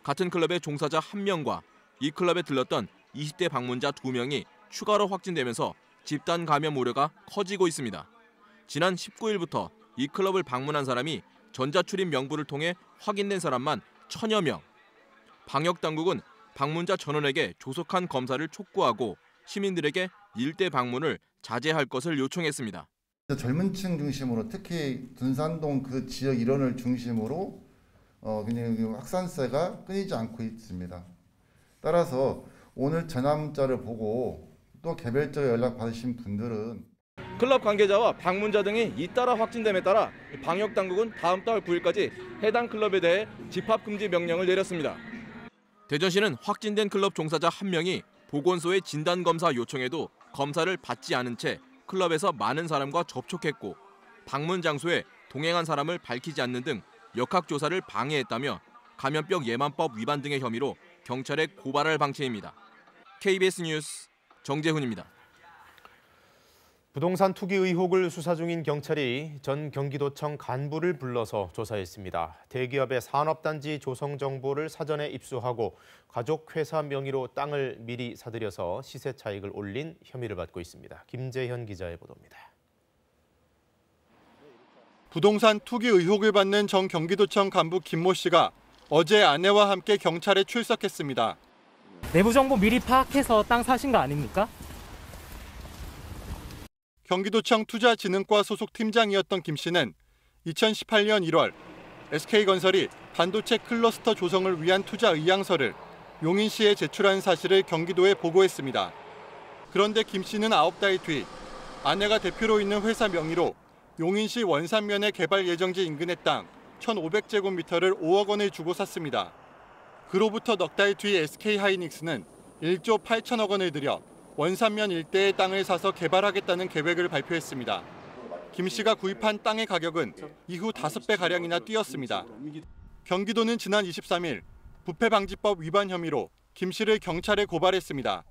[SPEAKER 5] 같은 클럽의 종사자 1명과 이 클럽에 들렀던 20대 방문자 2명이 추가로 확진되면서 집단 감염 우려가 커지고 있습니다. 지난 19일부터 이 클럽을 방문한 사람이 전자출입 명부를 통해 확인된 사람만 1,000여 명. 방역당국은 방문자 전원에게 조속한 검사를 촉구하고 시민들에게 일대 방문을 자제할 것을 요청했습니다.
[SPEAKER 7] 젊은 층 중심으로 특히 둔산동 그 지역 일원을 중심으로 굉장히 확산세가 끊이지 않고 있습니다. 따라서 오늘 전화 문자를 보고 또 개별적으로 연락 받으신 분들은
[SPEAKER 5] 클럽 관계자와 방문자 등이 잇따라 확진됨에 따라 방역당국은 다음 달 9일까지 해당 클럽에 대해 집합금지 명령을 내렸습니다. 대전시는 확진된 클럽 종사자 1명이 보건소에 진단검사 요청해도 검사를 받지 않은 채 클럽에서 많은 사람과 접촉했고 방문 장소에 동행한 사람을 밝히지 않는 등 역학조사를 방해했다며 감염병 예방법 위반 등의 혐의로 경찰에 고발할 방침입니다. KBS 뉴스 정재훈입니다.
[SPEAKER 1] 부동산 투기 의혹을 수사 중인 경찰이 전 경기도청 간부를 불러서 조사했습니다. 대기업의 산업단지 조성 정보를 사전에 입수하고 가족회사 명의로 땅을 미리 사들여서 시세 차익을 올린 혐의를 받고 있습니다. 김재현 기자의 보도입니다.
[SPEAKER 8] 부동산 투기 의혹을 받는 전 경기도청 간부 김모 씨가 어제 아내와 함께 경찰에 출석했습니다.
[SPEAKER 9] 내부 정보 미리 파악해서 땅 사신 거 아닙니까?
[SPEAKER 8] 경기도청 투자진흥과 소속 팀장이었던 김 씨는 2018년 1월 SK건설이 반도체 클러스터 조성을 위한 투자 의향서를 용인시에 제출한 사실을 경기도에 보고했습니다. 그런데 김 씨는 9달 뒤 아내가 대표로 있는 회사 명의로 용인시 원산면의 개발 예정지 인근의 땅 1,500제곱미터를 5억 원을 주고 샀습니다. 그로부터 넉 달 뒤 SK하이닉스는 1조 8천억 원을 들여 원산면 일대의 땅을 사서 개발하겠다는 계획을 발표했습니다. 김 씨가 구입한 땅의 가격은 이후 5배가량이나 뛰었습니다. 경기도는 지난 23일 부패방지법 위반 혐의로 김 씨를 경찰에 고발했습니다.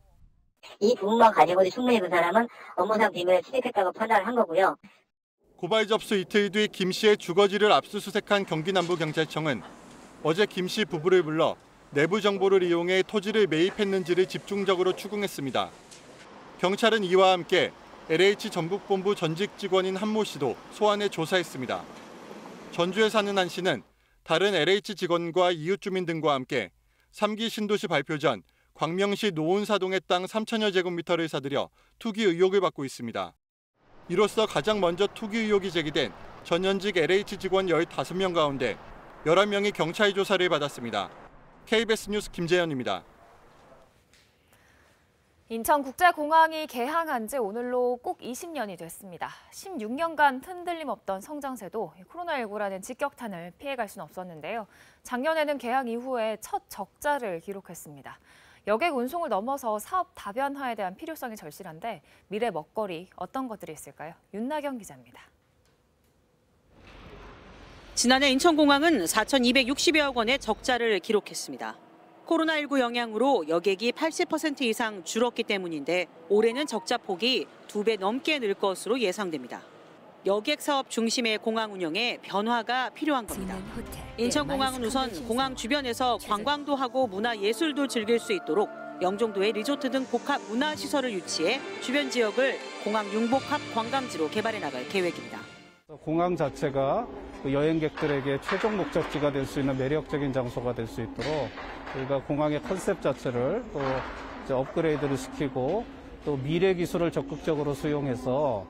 [SPEAKER 11] 이 부분만 가지고도 충분히 그 사람은 업무상 비밀을 취득했다고 판단을 한 거고요.
[SPEAKER 8] 고발 접수 이틀 뒤 김 씨의 주거지를 압수수색한 경기남부경찰청은 어제 김 씨 부부를 불러 내부 정보를 이용해 토지를 매입했는지를 집중적으로 추궁했습니다. 경찰은 이와 함께 LH 전북본부 전직 직원인 한모 씨도 소환해 조사했습니다. 전주에 사는 한 씨는 다른 LH 직원과 이웃 주민 등과 함께 3기 신도시 발표 전 광명시 노은사동의 땅 3천여 제곱미터를 사들여 투기 의혹을 받고 있습니다. 이로써 가장 먼저 투기 의혹이 제기된 전현직 LH 직원 15명 가운데 11명이 경찰 조사를 받았습니다. KBS 뉴스 김재현입니다.
[SPEAKER 2] 인천국제공항이 개항한 지 오늘로 꼭 20년이 됐습니다. 16년간 흔들림 없던 성장세도 코로나19라는 직격탄을 피해갈 수는 없었는데요. 작년에는 개항 이후에 첫 적자를 기록했습니다. 여객 운송을 넘어서 사업 다변화에 대한 필요성이 절실한데 미래 먹거리 어떤 것들이 있을까요? 윤나경 기자입니다.
[SPEAKER 26] 지난해 인천공항은 4,260여억 원의 적자를 기록했습니다. 코로나19 영향으로 여객이 80% 이상 줄었기 때문인데 올해는 적자 폭이 2배 넘게 늘 것으로 예상됩니다. 여객 사업 중심의 공항 운영에 변화가 필요한 겁니다. 인천공항은 우선 공항 주변에서 관광도 하고 문화예술도 즐길 수 있도록 영종도에 리조트 등 복합 문화시설을 유치해 주변 지역을 공항 융복합 관광지로 개발해 나갈 계획입니다.
[SPEAKER 27] 공항 자체가 여행객들에게 최종 목적지가 될 수 있는 매력적인 장소가 될 수 있도록 우리가 공항의 컨셉 자체를 또 업그레이드를 시키고 또 또 미래 기술을 적극적으로 수용해서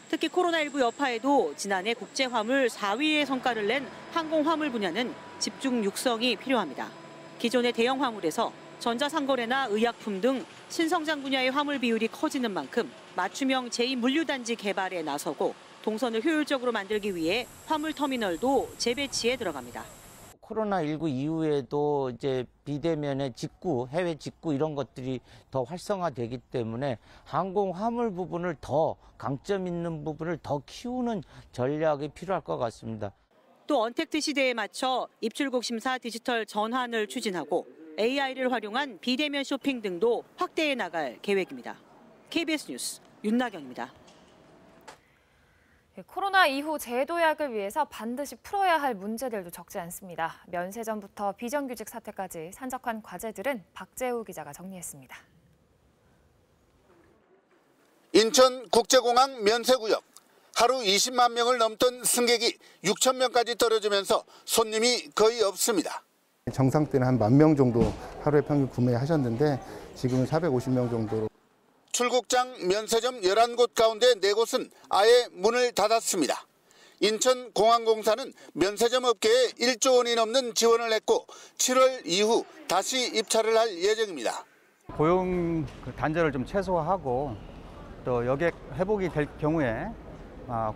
[SPEAKER 26] 특히 코로나19 여파에도 지난해 국제화물 4위의 성과를 낸 항공화물 분야는 집중 육성이 필요합니다. 기존의 대형 화물에서 전자상거래나 의약품 등 신성장 분야의 화물 비율이 커지는 만큼 맞춤형 제2물류단지 개발에 나서고 동선을 효율적으로 만들기 위해 화물터미널도 재배치에 들어갑니다.
[SPEAKER 10] 코로나19 이후에도 이제 비대면의 직구, 해외 직구 이런 것들이 더 활성화되기 때문에 항공 화물 부분을 더 강점 있는 부분을 더 키우는 전략이 필요할 것 같습니다.
[SPEAKER 26] 또 언택트 시대에 맞춰 입출국 심사 디지털 전환을 추진하고 AI를 활용한 비대면 쇼핑 등도 확대해 나갈 계획입니다. KBS 뉴스 윤나경입니다.
[SPEAKER 2] 코로나 이후 재도약을 위해서 반드시 풀어야 할 문제들도 적지 않습니다. 면세점부터 비정규직 사태까지 산적한 과제들은 박재우 기자가 정리했습니다.
[SPEAKER 12] 인천국제공항 면세구역. 하루 20만 명을 넘던 승객이 6천 명까지 떨어지면서 손님이 거의 없습니다.
[SPEAKER 13] 정상 때는 한 10,000명 정도 하루에 평균 구매하셨는데 지금은 450명 정도로.
[SPEAKER 12] 출국장 면세점 11곳 가운데 4곳은 아예 문을 닫았습니다. 인천공항공사는 면세점 업계에 1조 원이 넘는 지원을 했고 7월 이후 다시 입찰을 할 예정입니다.
[SPEAKER 14] 고용 단절을 좀 최소화하고 또 여객 회복이 될 경우에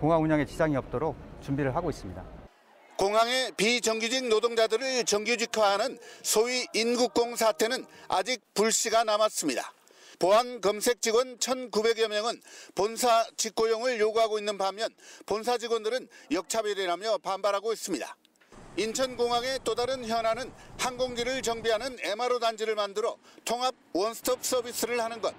[SPEAKER 14] 공항 운영에 지장이 없도록 준비를 하고 있습니다.
[SPEAKER 12] 공항의 비정규직 노동자들을 정규직화하는 소위 인국공 사태는 아직 불씨가 남았습니다. 보안 검색 직원 1,900여 명은 본사 직고용을 요구하고 있는 반면 본사 직원들은 역차별이라며 반발하고 있습니다. 인천공항의 또 다른 현안은 항공기를 정비하는 MRO 단지를 만들어 통합 원스톱 서비스를 하는 것.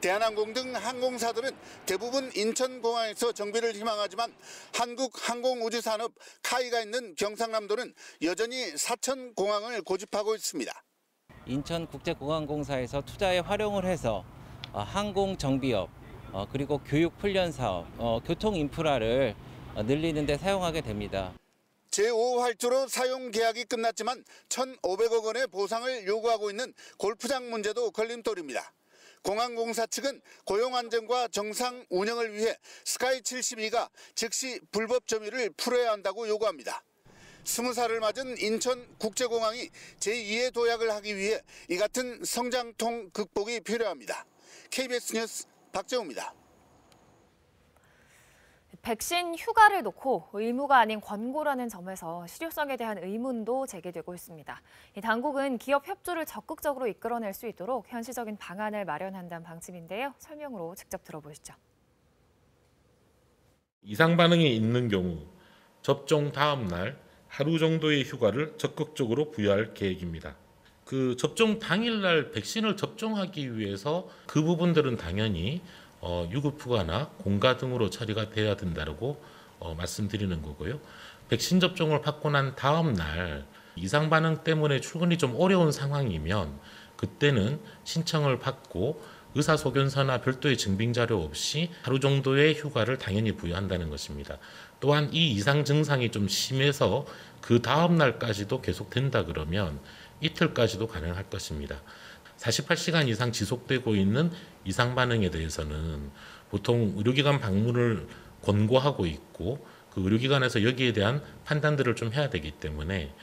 [SPEAKER 12] 대한항공 등 항공사들은 대부분 인천공항에서 정비를 희망하지만 한국항공우주산업 카이가 있는 경상남도는 여전히 사천공항을 고집하고 있습니다.
[SPEAKER 16] 인천국제공항공사에서 투자에 활용을 해서 항공 정비업 그리고 교육 훈련 사업, 교통 인프라를 늘리는 데 사용하게 됩니다.
[SPEAKER 12] 제5활주로 사용 계약이 끝났지만 1,500억 원의 보상을 요구하고 있는 골프장 문제도 걸림돌입니다. 공항공사 측은 고용 안정과 정상 운영을 위해 스카이 72가 즉시 불법 점유를 풀어야 한다고 요구합니다. 20살을 맞은 인천국제공항이 제2의 도약을 하기 위해 이 같은 성장통 극복이 필요합니다. KBS 뉴스 박재우입니다.
[SPEAKER 2] 백신 휴가를 놓고 의무가 아닌 권고라는 점에서 실효성에 대한 의문도 제기되고 있습니다. 당국은 기업 협조를 적극적으로 이끌어낼 수 있도록 현실적인 방안을 마련한다는 방침인데요. 설명으로 직접 들어보시죠.
[SPEAKER 17] 이상 반응이 있는 경우 접종 다음 날 하루 정도의 휴가를 적극적으로 부여할 계획입니다. 그 접종 당일날 백신을 접종하기 위해서 그 부분들은 당연히 유급휴가나 공가 등으로 처리가 돼야 된다고 말씀드리는 거고요. 백신 접종을 받고 난 다음 날 이상 반응 때문에 출근이 좀 어려운 상황이면 그때는 신청을 받고 의사소견서나 별도의 증빙자료 없이 하루 정도의 휴가를 당연히 부여한다는 것입니다. 또한 이 이상 증상이 좀 심해서 그 다음 날까지도 계속된다 그러면 이틀까지도 가능할 것입니다. 48시간 이상 지속되고 있는 이상 반응에 대해서는 보통 의료기관 방문을 권고하고 있고 그 의료기관에서 여기에 대한 판단들을 좀 해야 되기 때문에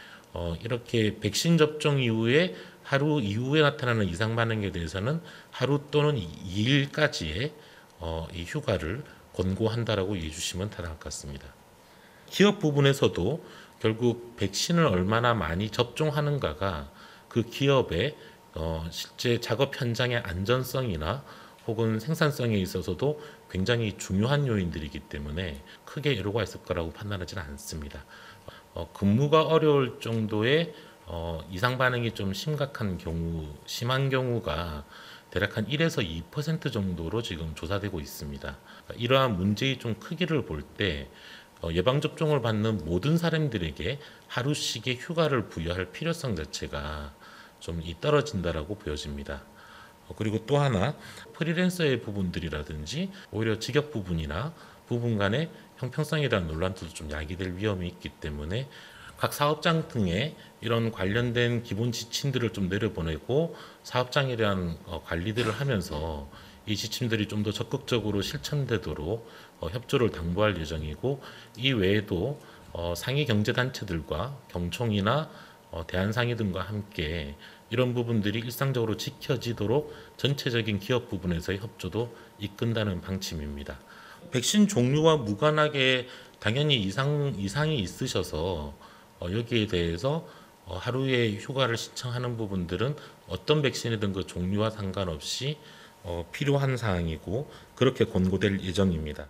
[SPEAKER 17] 이렇게 백신 접종 이후에 하루 이후에 나타나는 이상 반응에 대해서는 하루 또는 2일까지의 이 휴가를 권고한다라고 이해해 주시면 타당할 것 같습니다. 기업 부분에서도 결국 백신을 얼마나 많이 접종하는가가 그 기업의 실제 작업 현장의 안전성이나 혹은 생산성에 있어서도 굉장히 중요한 요인들이기 때문에 크게 애로가 있을 거라고 판단하지는 않습니다. 근무가 어려울 정도의 이상 반응이 좀 심각한 경우, 심한 경우가 대략 한 1에서 2% 정도로 지금 조사되고 있습니다. 이러한 문제의 좀 크기를 볼 때 예방접종을 받는 모든 사람들에게 하루씩의 휴가를 부여할 필요성 자체가 좀 떨어진다라고 보여집니다. 그리고 또 하나 프리랜서의 부분들이라든지 오히려 직역 부분이나 부분 간의 형평성에 대한 논란도 좀 야기될 위험이 있기 때문에 각 사업장 등에 이런 관련된 기본 지침들을 좀 내려보내고 사업장에 대한 관리들을 하면서 이 지침들이 좀 더 적극적으로 실천되도록 협조를 당부할 예정이고, 이 외에도 상위 경제단체들과 경총이나 대한상의 등과 함께 이런 부분들이 일상적으로 지켜지도록 전체적인 기업 부분에서의 협조도 이끈다는 방침입니다. 백신 종류와 무관하게 당연히 이상이 있으셔서 여기에 대해서 하루에 휴가를 신청하는 부분들은 어떤 백신이든 그 종류와 상관없이 필요한 사항이고 그렇게 권고될 예정입니다.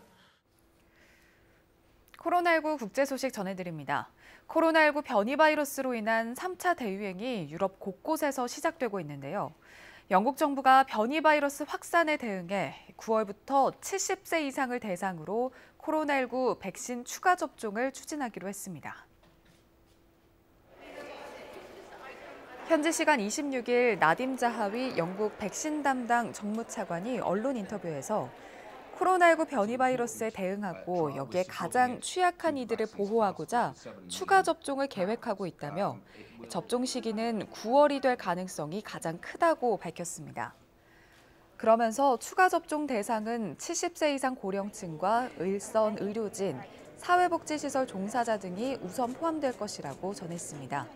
[SPEAKER 4] 코로나19 국제 소식 전해드립니다. 코로나19 변이 바이러스로 인한 3차 대유행이 유럽 곳곳에서 시작되고 있는데요. 영국 정부가 변이 바이러스 확산에 대응해 9월부터 70세 이상을 대상으로 코로나19 백신 추가 접종을 추진하기로 했습니다. 현지 시간 26일 나딤 자하위 영국 백신 담당 정무차관이 언론 인터뷰에서 코로나19 변이 바이러스에 대응하고 여기에 가장 취약한 이들을 보호하고자 추가 접종을 계획하고 있다며 접종 시기는 9월이 될 가능성이 가장 크다고 밝혔습니다. 그러면서 추가 접종 대상은 70세 이상 고령층과 일선 의료진, 사회복지시설 종사자 등이 우선 포함될 것이라고 전했습니다.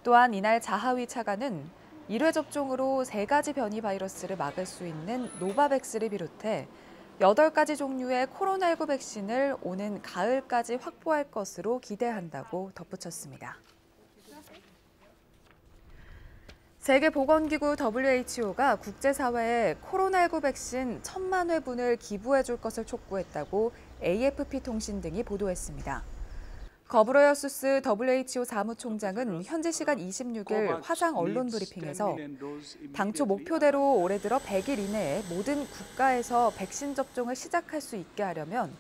[SPEAKER 4] 또한 이날 자하위 차관은 1회 접종으로 3가지 변이 바이러스를 막을 수 있는 노바백스를 비롯해 8가지 종류의 코로나19 백신을 오는 가을까지 확보할 것으로 기대한다고 덧붙였습니다. 세계보건기구 WHO가 국제사회에 코로나19 백신 1,000만 회분을 기부해 줄 것을 촉구했다고 AFP-통신 등이 보도했습니다. 거브러여수스 WHO 사무총장은 현지 시간 26일 화상 언론 브리핑에서 당초 목표대로 올해 들어 100일 이내에 모든 국가에서 백신 접종을 시작할 수 있게 하려면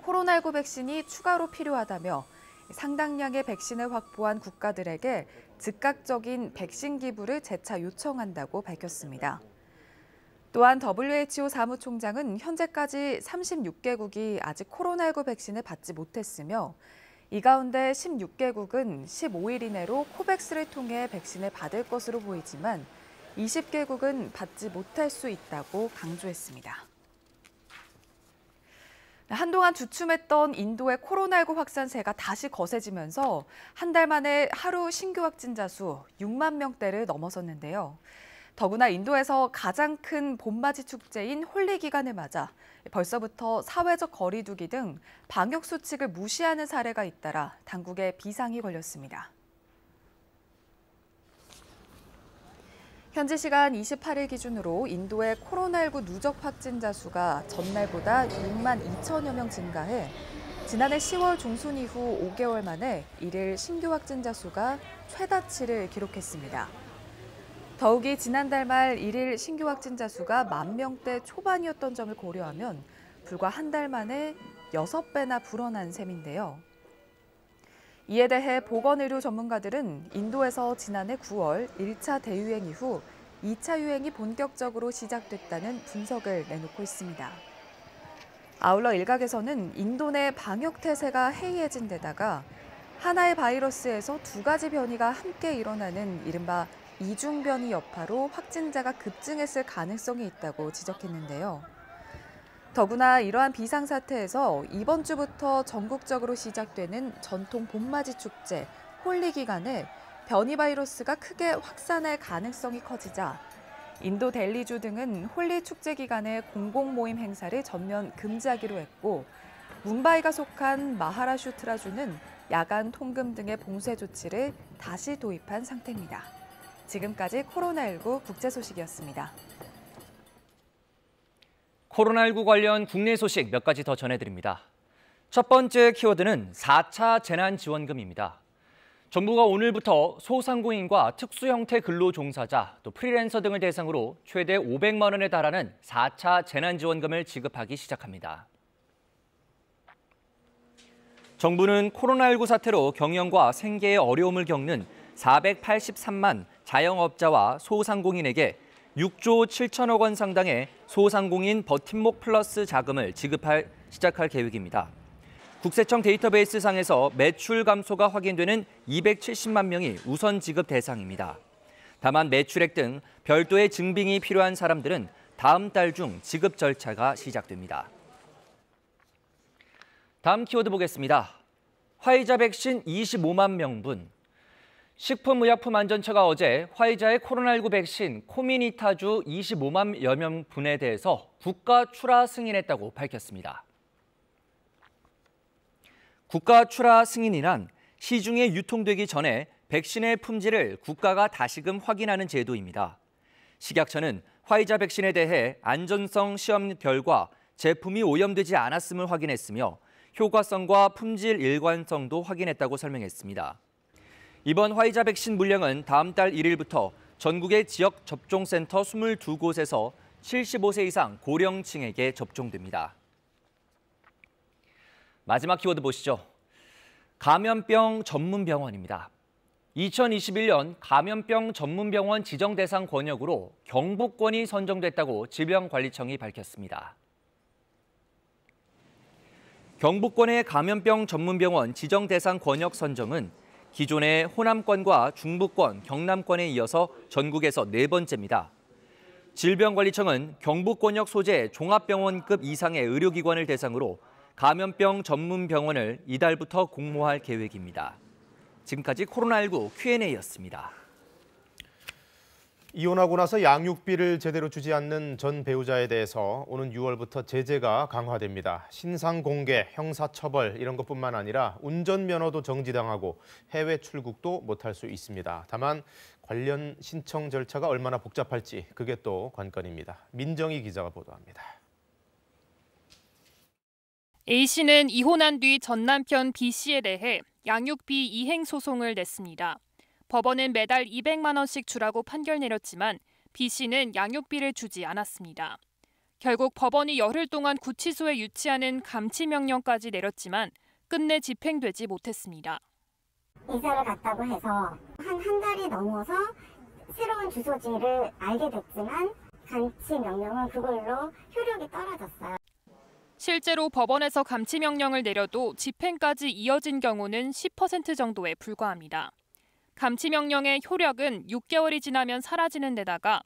[SPEAKER 4] 코로나19 백신이 추가로 필요하다며 상당량의 백신을 확보한 국가들에게 즉각적인 백신 기부를 재차 요청한다고 밝혔습니다. 또한 WHO 사무총장은 현재까지 36개국이 아직 코로나19 백신을 받지 못했으며 이 가운데 16개국은 15일 이내로 코백스를 통해 백신을 받을 것으로 보이지만 20개국은 받지 못할 수 있다고 강조했습니다. 한동안 주춤했던 인도의 코로나19 확산세가 다시 거세지면서 한 달 만에 하루 신규 확진자 수 6만 명대를 넘어섰는데요. 더구나 인도에서 가장 큰 봄맞이 축제인 홀리 기간을 맞아 벌써부터 사회적 거리 두기 등 방역 수칙을 무시하는 사례가 잇따라 당국에 비상이 걸렸습니다. 현지 시간 28일 기준으로 인도의 코로나19 누적 확진자 수가 전날보다 6만 2천여 명 증가해 지난해 10월 중순 이후 5개월 만에 일일 신규 확진자 수가 최다치를 기록했습니다. 더욱이 지난달 말 일일 신규 확진자 수가 10,000명대 초반이었던 점을 고려하면 불과 한 달 만에 6배나 불어난 셈인데요. 이에 대해 보건의료 전문가들은 인도에서 지난해 9월 1차 대유행 이후 2차 유행이 본격적으로 시작됐다는 분석을 내놓고 있습니다. 아울러 일각에서는 인도 내 방역 태세가 해이해진 데다가 하나의 바이러스에서 2가지 변이가 함께 일어나는 이른바 이중변이 여파로 확진자가 급증했을 가능성이 있다고 지적했는데요. 더구나 이러한 비상사태에서 이번 주부터 전국적으로 시작되는 전통 봄맞이 축제 홀리 기간에 변이 바이러스가 크게 확산할 가능성이 커지자 인도 델리주 등은 홀리 축제 기간에 공공 모임 행사를 전면 금지하기로 했고 뭄바이가 속한 마하라슈트라주는 야간 통금 등의 봉쇄 조치를 다시 도입한 상태입니다. 지금까지 코로나19 국제 소식이었습니다.
[SPEAKER 15] 코로나19 관련 국내 소식 몇 가지 더 전해드립니다. 첫 번째 키워드는 4차 재난지원금입니다. 정부가 오늘부터 소상공인과 특수형태 근로종사자, 또 프리랜서 등을 대상으로 최대 500만 원에 달하는 4차 재난지원금을 지급하기 시작합니다. 정부는 코로나19 사태로 경영과 생계에 어려움을 겪는 483만 자영업자와 소상공인에게 6조 7천억 원 상당의 소상공인 버팀목 플러스 자금을 시작할 계획입니다. 국세청 데이터베이스상에서 매출 감소가 확인되는 270만 명이 우선 지급 대상입니다. 다만 매출액 등 별도의 증빙이 필요한 사람들은 다음 달 중 지급 절차가 시작됩니다. 다음 키워드 보겠습니다. 화이자 백신 25만 명분. 식품의약품안전처가 어제 화이자의 코로나19 백신 코미니타주 25만여 명분에 대해서 국가 출하 승인했다고 밝혔습니다. 국가 출하 승인이란 시중에 유통되기 전에 백신의 품질을 국가가 다시금 확인하는 제도입니다. 식약처는 화이자 백신에 대해 안전성 시험 결과 제품이 오염되지 않았음을 확인했으며 효과성과 품질 일관성도 확인했다고 설명했습니다. 이번 화이자 백신 물량은 다음 달 1일부터 전국의 지역 접종센터 22곳에서 75세 이상 고령층에게 접종됩니다. 마지막 키워드 보시죠. 감염병 전문병원입니다. 2021년 감염병 전문병원 지정 대상 권역으로 경북권이 선정됐다고 질병관리청이 밝혔습니다. 경북권의 감염병 전문병원 지정 대상 권역 선정은 기존의 호남권과 중부권, 경남권에 이어서 전국에서 4번째입니다. 질병관리청은 경북권역 소재 종합병원급 이상의 의료기관을 대상으로 감염병 전문병원을 이달부터 공모할 계획입니다. 지금까지 코로나19 Q&A였습니다.
[SPEAKER 1] 이혼하고 나서 양육비를 제대로 주지 않는 전 배우자에 대해서 오는 6월부터 제재가 강화됩니다. 신상 공개, 형사처벌 이런 것뿐만 아니라 운전면허도 정지당하고 해외 출국도 못할 수 있습니다. 다만 관련 신청 절차가 얼마나 복잡할지 그게 또 관건입니다. 민정희 기자가 보도합니다.
[SPEAKER 18] A씨는 이혼한 뒤 전 남편 B씨에 대해 양육비 이행 소송을 냈습니다. 법원은 매달 200만 원씩 주라고 판결 내렸지만 B씨는 양육비를 주지 않았습니다. 결국 법원이 열흘 동안 구치소에 유치하는 감치명령까지 내렸지만 끝내 집행되지 못했습니다.
[SPEAKER 19] 이사를 갔다고 해서 한 달이 넘어서 새로운 주소지를 알게 됐지만 감치명령은 그걸로 효력이 떨어졌어요.
[SPEAKER 18] 실제로 법원에서 감치명령을 내려도 집행까지 이어진 경우는 10% 정도에 불과합니다. 감치명령의 효력은 6개월이 지나면 사라지는 데다가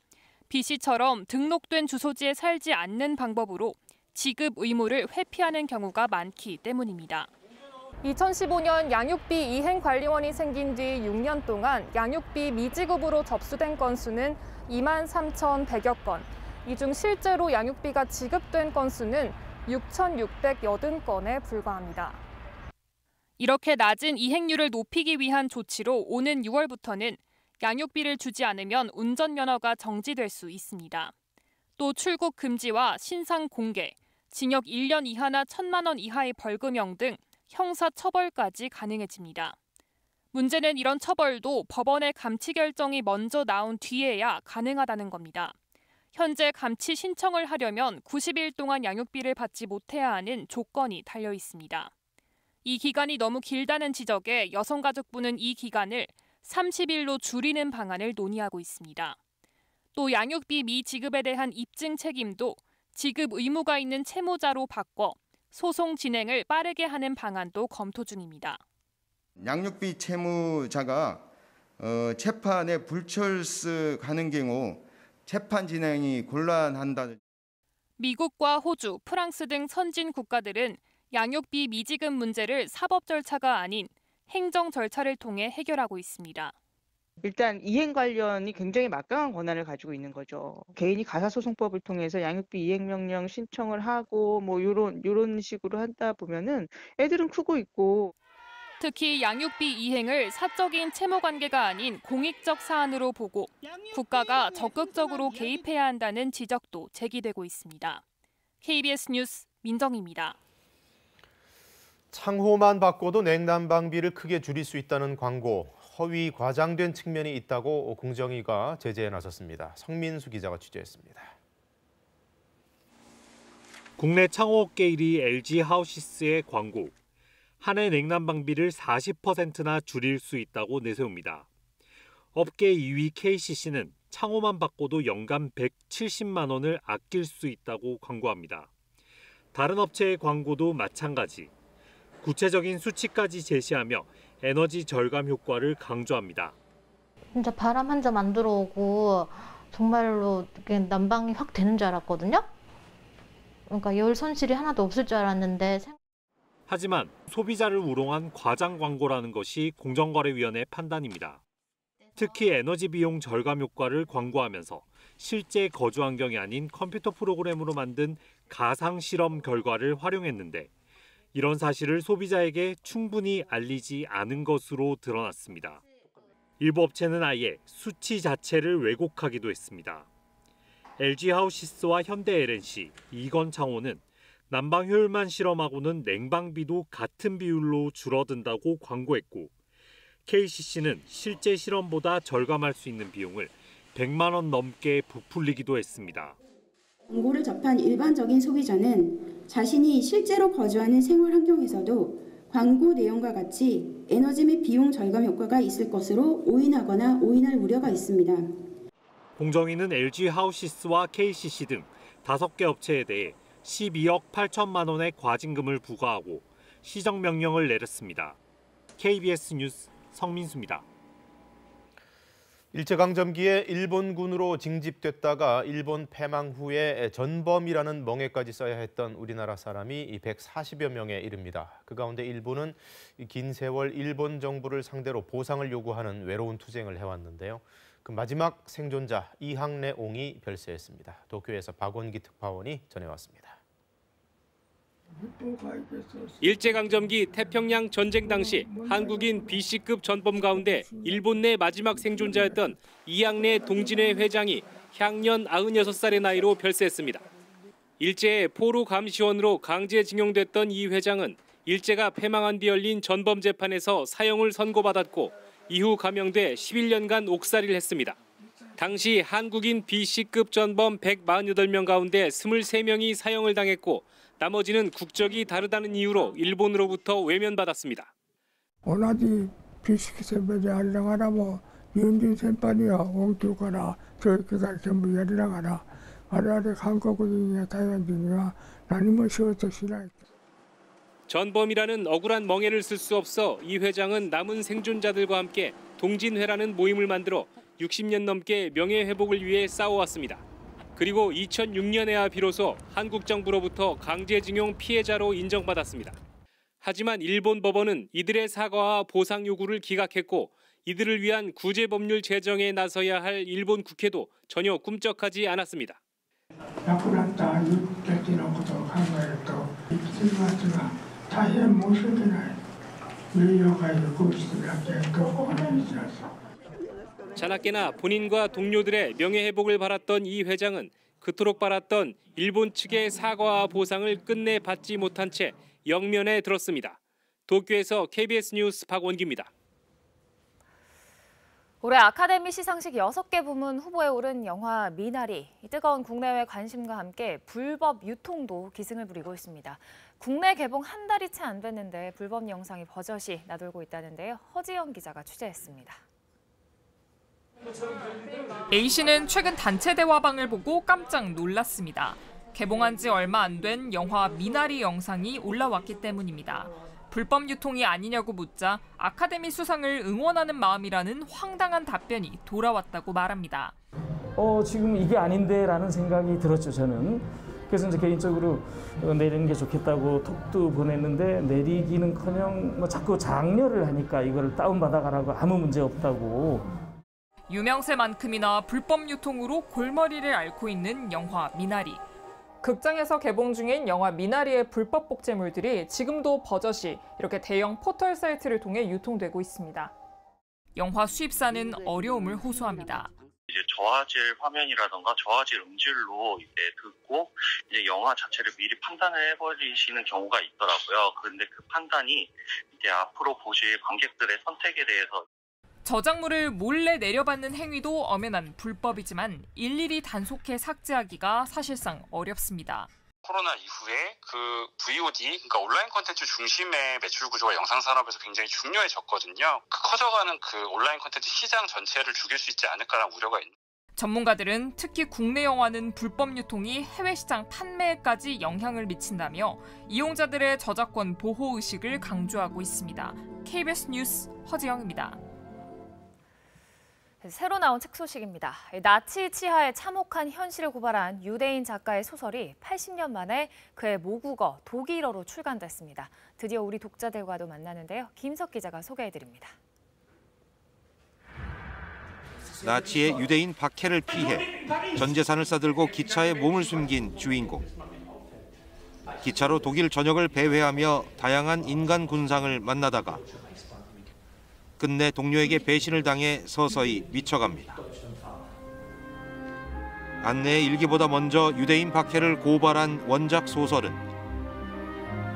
[SPEAKER 18] B씨처럼 등록된 주소지에 살지 않는 방법으로 지급 의무를 회피하는 경우가 많기 때문입니다. 2015년 양육비 이행관리원이 생긴 뒤 6년 동안 양육비 미지급으로 접수된 건수는 23,100여 건. 이 중 실제로 양육비가 지급된 건수는 6,680건에 불과합니다. 이렇게 낮은 이행률을 높이기 위한 조치로 오는 6월부터는 양육비를 주지 않으면 운전면허가 정지될 수 있습니다. 또 출국 금지와 신상 공개, 징역 1년 이하나 1,000만 원 이하의 벌금형 등 형사 처벌까지 가능해집니다. 문제는 이런 처벌도 법원의 감치 결정이 먼저 나온 뒤에야 가능하다는 겁니다. 현재 감치 신청을 하려면 90일 동안 양육비를 받지 못해야 하는 조건이 달려 있습니다. 이 기간이 너무 길다는 지적에 여성가족부는 이 기간을 30일로 줄이는 방안을 논의하고 있습니다. 또 양육비 미지급에 대한 입증 책임도 지급 의무가 있는 채무자로 바꿔 소송 진행을 빠르게 하는 방안도 검토 중입니다.
[SPEAKER 20] 양육비 채무자가 재판에 불철수가는 경우 재판 진행이 곤란한다.
[SPEAKER 18] 미국과 호주, 프랑스 등 선진 국가들은 양육비 미지급 문제를 사법 절차가 아닌 행정 절차를 통해 해결하고 있습니다.
[SPEAKER 21] 일단 이행 관련이 굉장히 막강한 권한을 가지고 있는 거죠. 개인이 가사소송법을 통해서 양육비 이행명령 신청을 하고 뭐 요런 식으로 하다 보면은 애들은 크고 있고.
[SPEAKER 18] 특히 양육비 이행을 사적인 채무 관계가 아닌 공익적 사안으로 보고 국가가 적극적으로 개입해야 한다는 지적도 제기되고 있습니다. KBS 뉴스 민정희입니다.
[SPEAKER 1] 창호만 바꿔도 냉난방비를 크게 줄일 수 있다는 광고, 허위 과장된 측면이 있다고 공정위가 제재에 나섰습니다. 성민수 기자가 취재했습니다.
[SPEAKER 9] 국내 창호업계 1위 LG 하우시스의 광고. 한 해 냉난방비를 40%나 줄일 수 있다고 내세웁니다. 업계 2위 KCC는 창호만 바꿔도 연간 170만 원을 아낄 수 있다고 광고합니다. 다른 업체의 광고도 마찬가지. 구체적인 수치까지 제시하며 에너지 절감 효과를 강조합니다.
[SPEAKER 22] 진짜 바람 한 점 안 들어오고
[SPEAKER 3] 정말로 난방이 확 되는 줄 알았거든요. 그러니까 열 손실이 하나도 없을 줄 알았는데.
[SPEAKER 9] 하지만 소비자를 우롱한 과장 광고라는 것이 공정거래위원회의 판단입니다. 특히 에너지 비용 절감 효과를 광고하면서 실제 거주 환경이 아닌 컴퓨터 프로그램으로 만든 가상 실험 결과를 활용했는데 이런 사실을 소비자에게 충분히 알리지 않은 것으로 드러났습니다. 일부 업체는 아예 수치 자체를 왜곡하기도 했습니다. LG 하우시스와 현대 LNC, 이건창호는 난방 효율만 실험하고는 냉방비도 같은 비율로 줄어든다고 광고했고 KCC는 실제 실험보다 절감할 수 있는 비용을 100만 원 넘게 부풀리기도 했습니다.
[SPEAKER 6] 광고를 접한 일반적인 소비자는 자신이 실제로 거주하는 생활 환경에서도 광고 내용과 같이 에너지 및 비용 절감 효과가 있을 것으로 오인하거나 오인할 우려가 있습니다.
[SPEAKER 9] 공정위는 LG 하우시스와 KCC 등 5개 업체에 대해 12억 8천만 원의 과징금을 부과하고 시정명령을 내렸습니다. KBS 뉴스 성민수입니다.
[SPEAKER 1] 일제강점기에 일본군으로 징집됐다가 일본 패망 후에 전범이라는 멍에까지 써야 했던 우리나라 사람이 140여 명에 이릅니다. 그 가운데 일본은 긴 세월 일본 정부를 상대로 보상을 요구하는 외로운 투쟁을 해왔는데요. 그 마지막 생존자 이항래옹이 별세했습니다. 도쿄에서 박원기 특파원이 전해왔습니다.
[SPEAKER 7] 일제강점기 태평양 전쟁 당시 한국인 B씨급 전범 가운데 일본 내 마지막 생존자였던 이항래 동진회 회장이 향년 96살의 나이로 별세했습니다. 일제의 포로 감시원으로 강제징용됐던 이 회장은 일제가 패망한 뒤 열린 전범 재판에서 사형을 선고받았고 이후 감형돼 11년간 옥살이를 했습니다. 당시 한국인 B씨급 전범 148명 가운데 23명이 사형을 당했고 나머지는 국적이 다르다는 이유로 일본으로부터 외면받았습니다.
[SPEAKER 22] 同じ B식先輩でありながらも日本人先輩には恩給から教育が全部やりながら我々韓国人や台湾人には何もしようとしない。
[SPEAKER 7] 전범이라는 억울한 멍에를 쓸 수 없어 이 회장은 남은 생존자들과 함께 동진회라는 모임을 만들어 60년 넘게 명예회복을 위해 싸워왔습니다. 그리고 2006년에야 비로소 한국 정부로부터 강제징용 피해자로 인정받았습니다. 하지만 일본 법원은 이들의 사과와 보상 요구를 기각했고 이들을 위한 구제법률 제정에 나서야 할 일본 국회도 전혀 꿈쩍하지 않았습니다.
[SPEAKER 22] 亡くなった遺族たちのことを考えると生きていますが大変申し訳ない名誉回復してだけとお願いします。
[SPEAKER 7] 자나깨나 본인과 동료들의 명예회복을 바랐던 이 회장은 그토록 바랐던 일본 측의 사과와 보상을 끝내 받지 못한 채 영면에 들었습니다. 도쿄에서 KBS 뉴스 박원기입니다.
[SPEAKER 2] 올해 아카데미 시상식 6개 부문 후보에 오른 영화 미나리. 뜨거운 국내외 관심과 함께 불법 유통도 기승을 부리고 있습니다. 국내 개봉 한 달이 채 안 됐는데 불법 영상이 버젓이 나돌고 있다는데요. 허지영 기자가 취재했습니다.
[SPEAKER 18] A씨는 최근 단체 대화방을 보고 깜짝 놀랐습니다. 개봉한 지 얼마 안 된 영화 미나리 영상이 올라왔기 때문입니다. 불법 유통이 아니냐고 묻자 아카데미 수상을 응원하는 마음이라는 황당한 답변이 돌아왔다고 말합니다.
[SPEAKER 23] 지금 이게 아닌데라는 생각이 들었죠, 저는. 그래서 이제 개인적으로 내리는 게 좋겠다고 톡도 보냈는데 내리기는커녕 자꾸 장려를 하니까 이걸 다운받아가라고 아무 문제 없다고.
[SPEAKER 18] 유명세만큼이나 불법 유통으로 골머리를 앓고 있는 영화 미나리. 극장에서 개봉 중인 영화 미나리의 불법 복제물들이 지금도 버젓이 이렇게 대형 포털 사이트를 통해 유통되고 있습니다. 영화 수입사는 어려움을 호소합니다.
[SPEAKER 24] 이제 저화질 화면이라던가 저화질 음질로 이제 듣고 이제 영화 자체를 미리 판단을 해버리시는 경우가 있더라고요. 그런데 그 판단이 이제 앞으로 보실 관객들의 선택에 대해서
[SPEAKER 18] 저작물을 몰래 내려받는 행위도 엄연한 불법이지만 일일이 단속해 삭제하기가 사실상 어렵습니다.
[SPEAKER 25] 코로나 이후에 그 VOD, 그러니까 온라인 콘텐츠 중심의 매출 구조가 영상 산업에서 굉장히 중요해졌거든요. 커져가는 그 온라인 콘텐츠 시장 전체를 죽일 수 있지 않을까라는 우려가 있는.
[SPEAKER 18] 전문가들은 특히 국내 영화는 불법 유통이 해외 시장 판매에까지 영향을 미친다며 이용자들의 저작권 보호 의식을 강조하고 있습니다. KBS 뉴스 허지영입니다.
[SPEAKER 2] 새로 나온 책 소식입니다. 나치 치하에 참혹한 현실을 고발한 유대인 작가의 소설이 80년 만에 그의 모국어 독일어로 출간됐습니다. 드디어 우리 독자들과도 만나는데요. 김석 기자가 소개해드립니다.
[SPEAKER 5] 나치의 유대인 박해를 피해 전 재산을 싸들고 기차에 몸을 숨긴 주인공. 기차로 독일 전역을 배회하며 다양한 인간 군상을 만나다가 끝내 동료에게 배신을 당해 서서히 미쳐갑니다. 안내의 일기보다 먼저 유대인 박해를 고발한 원작 소설은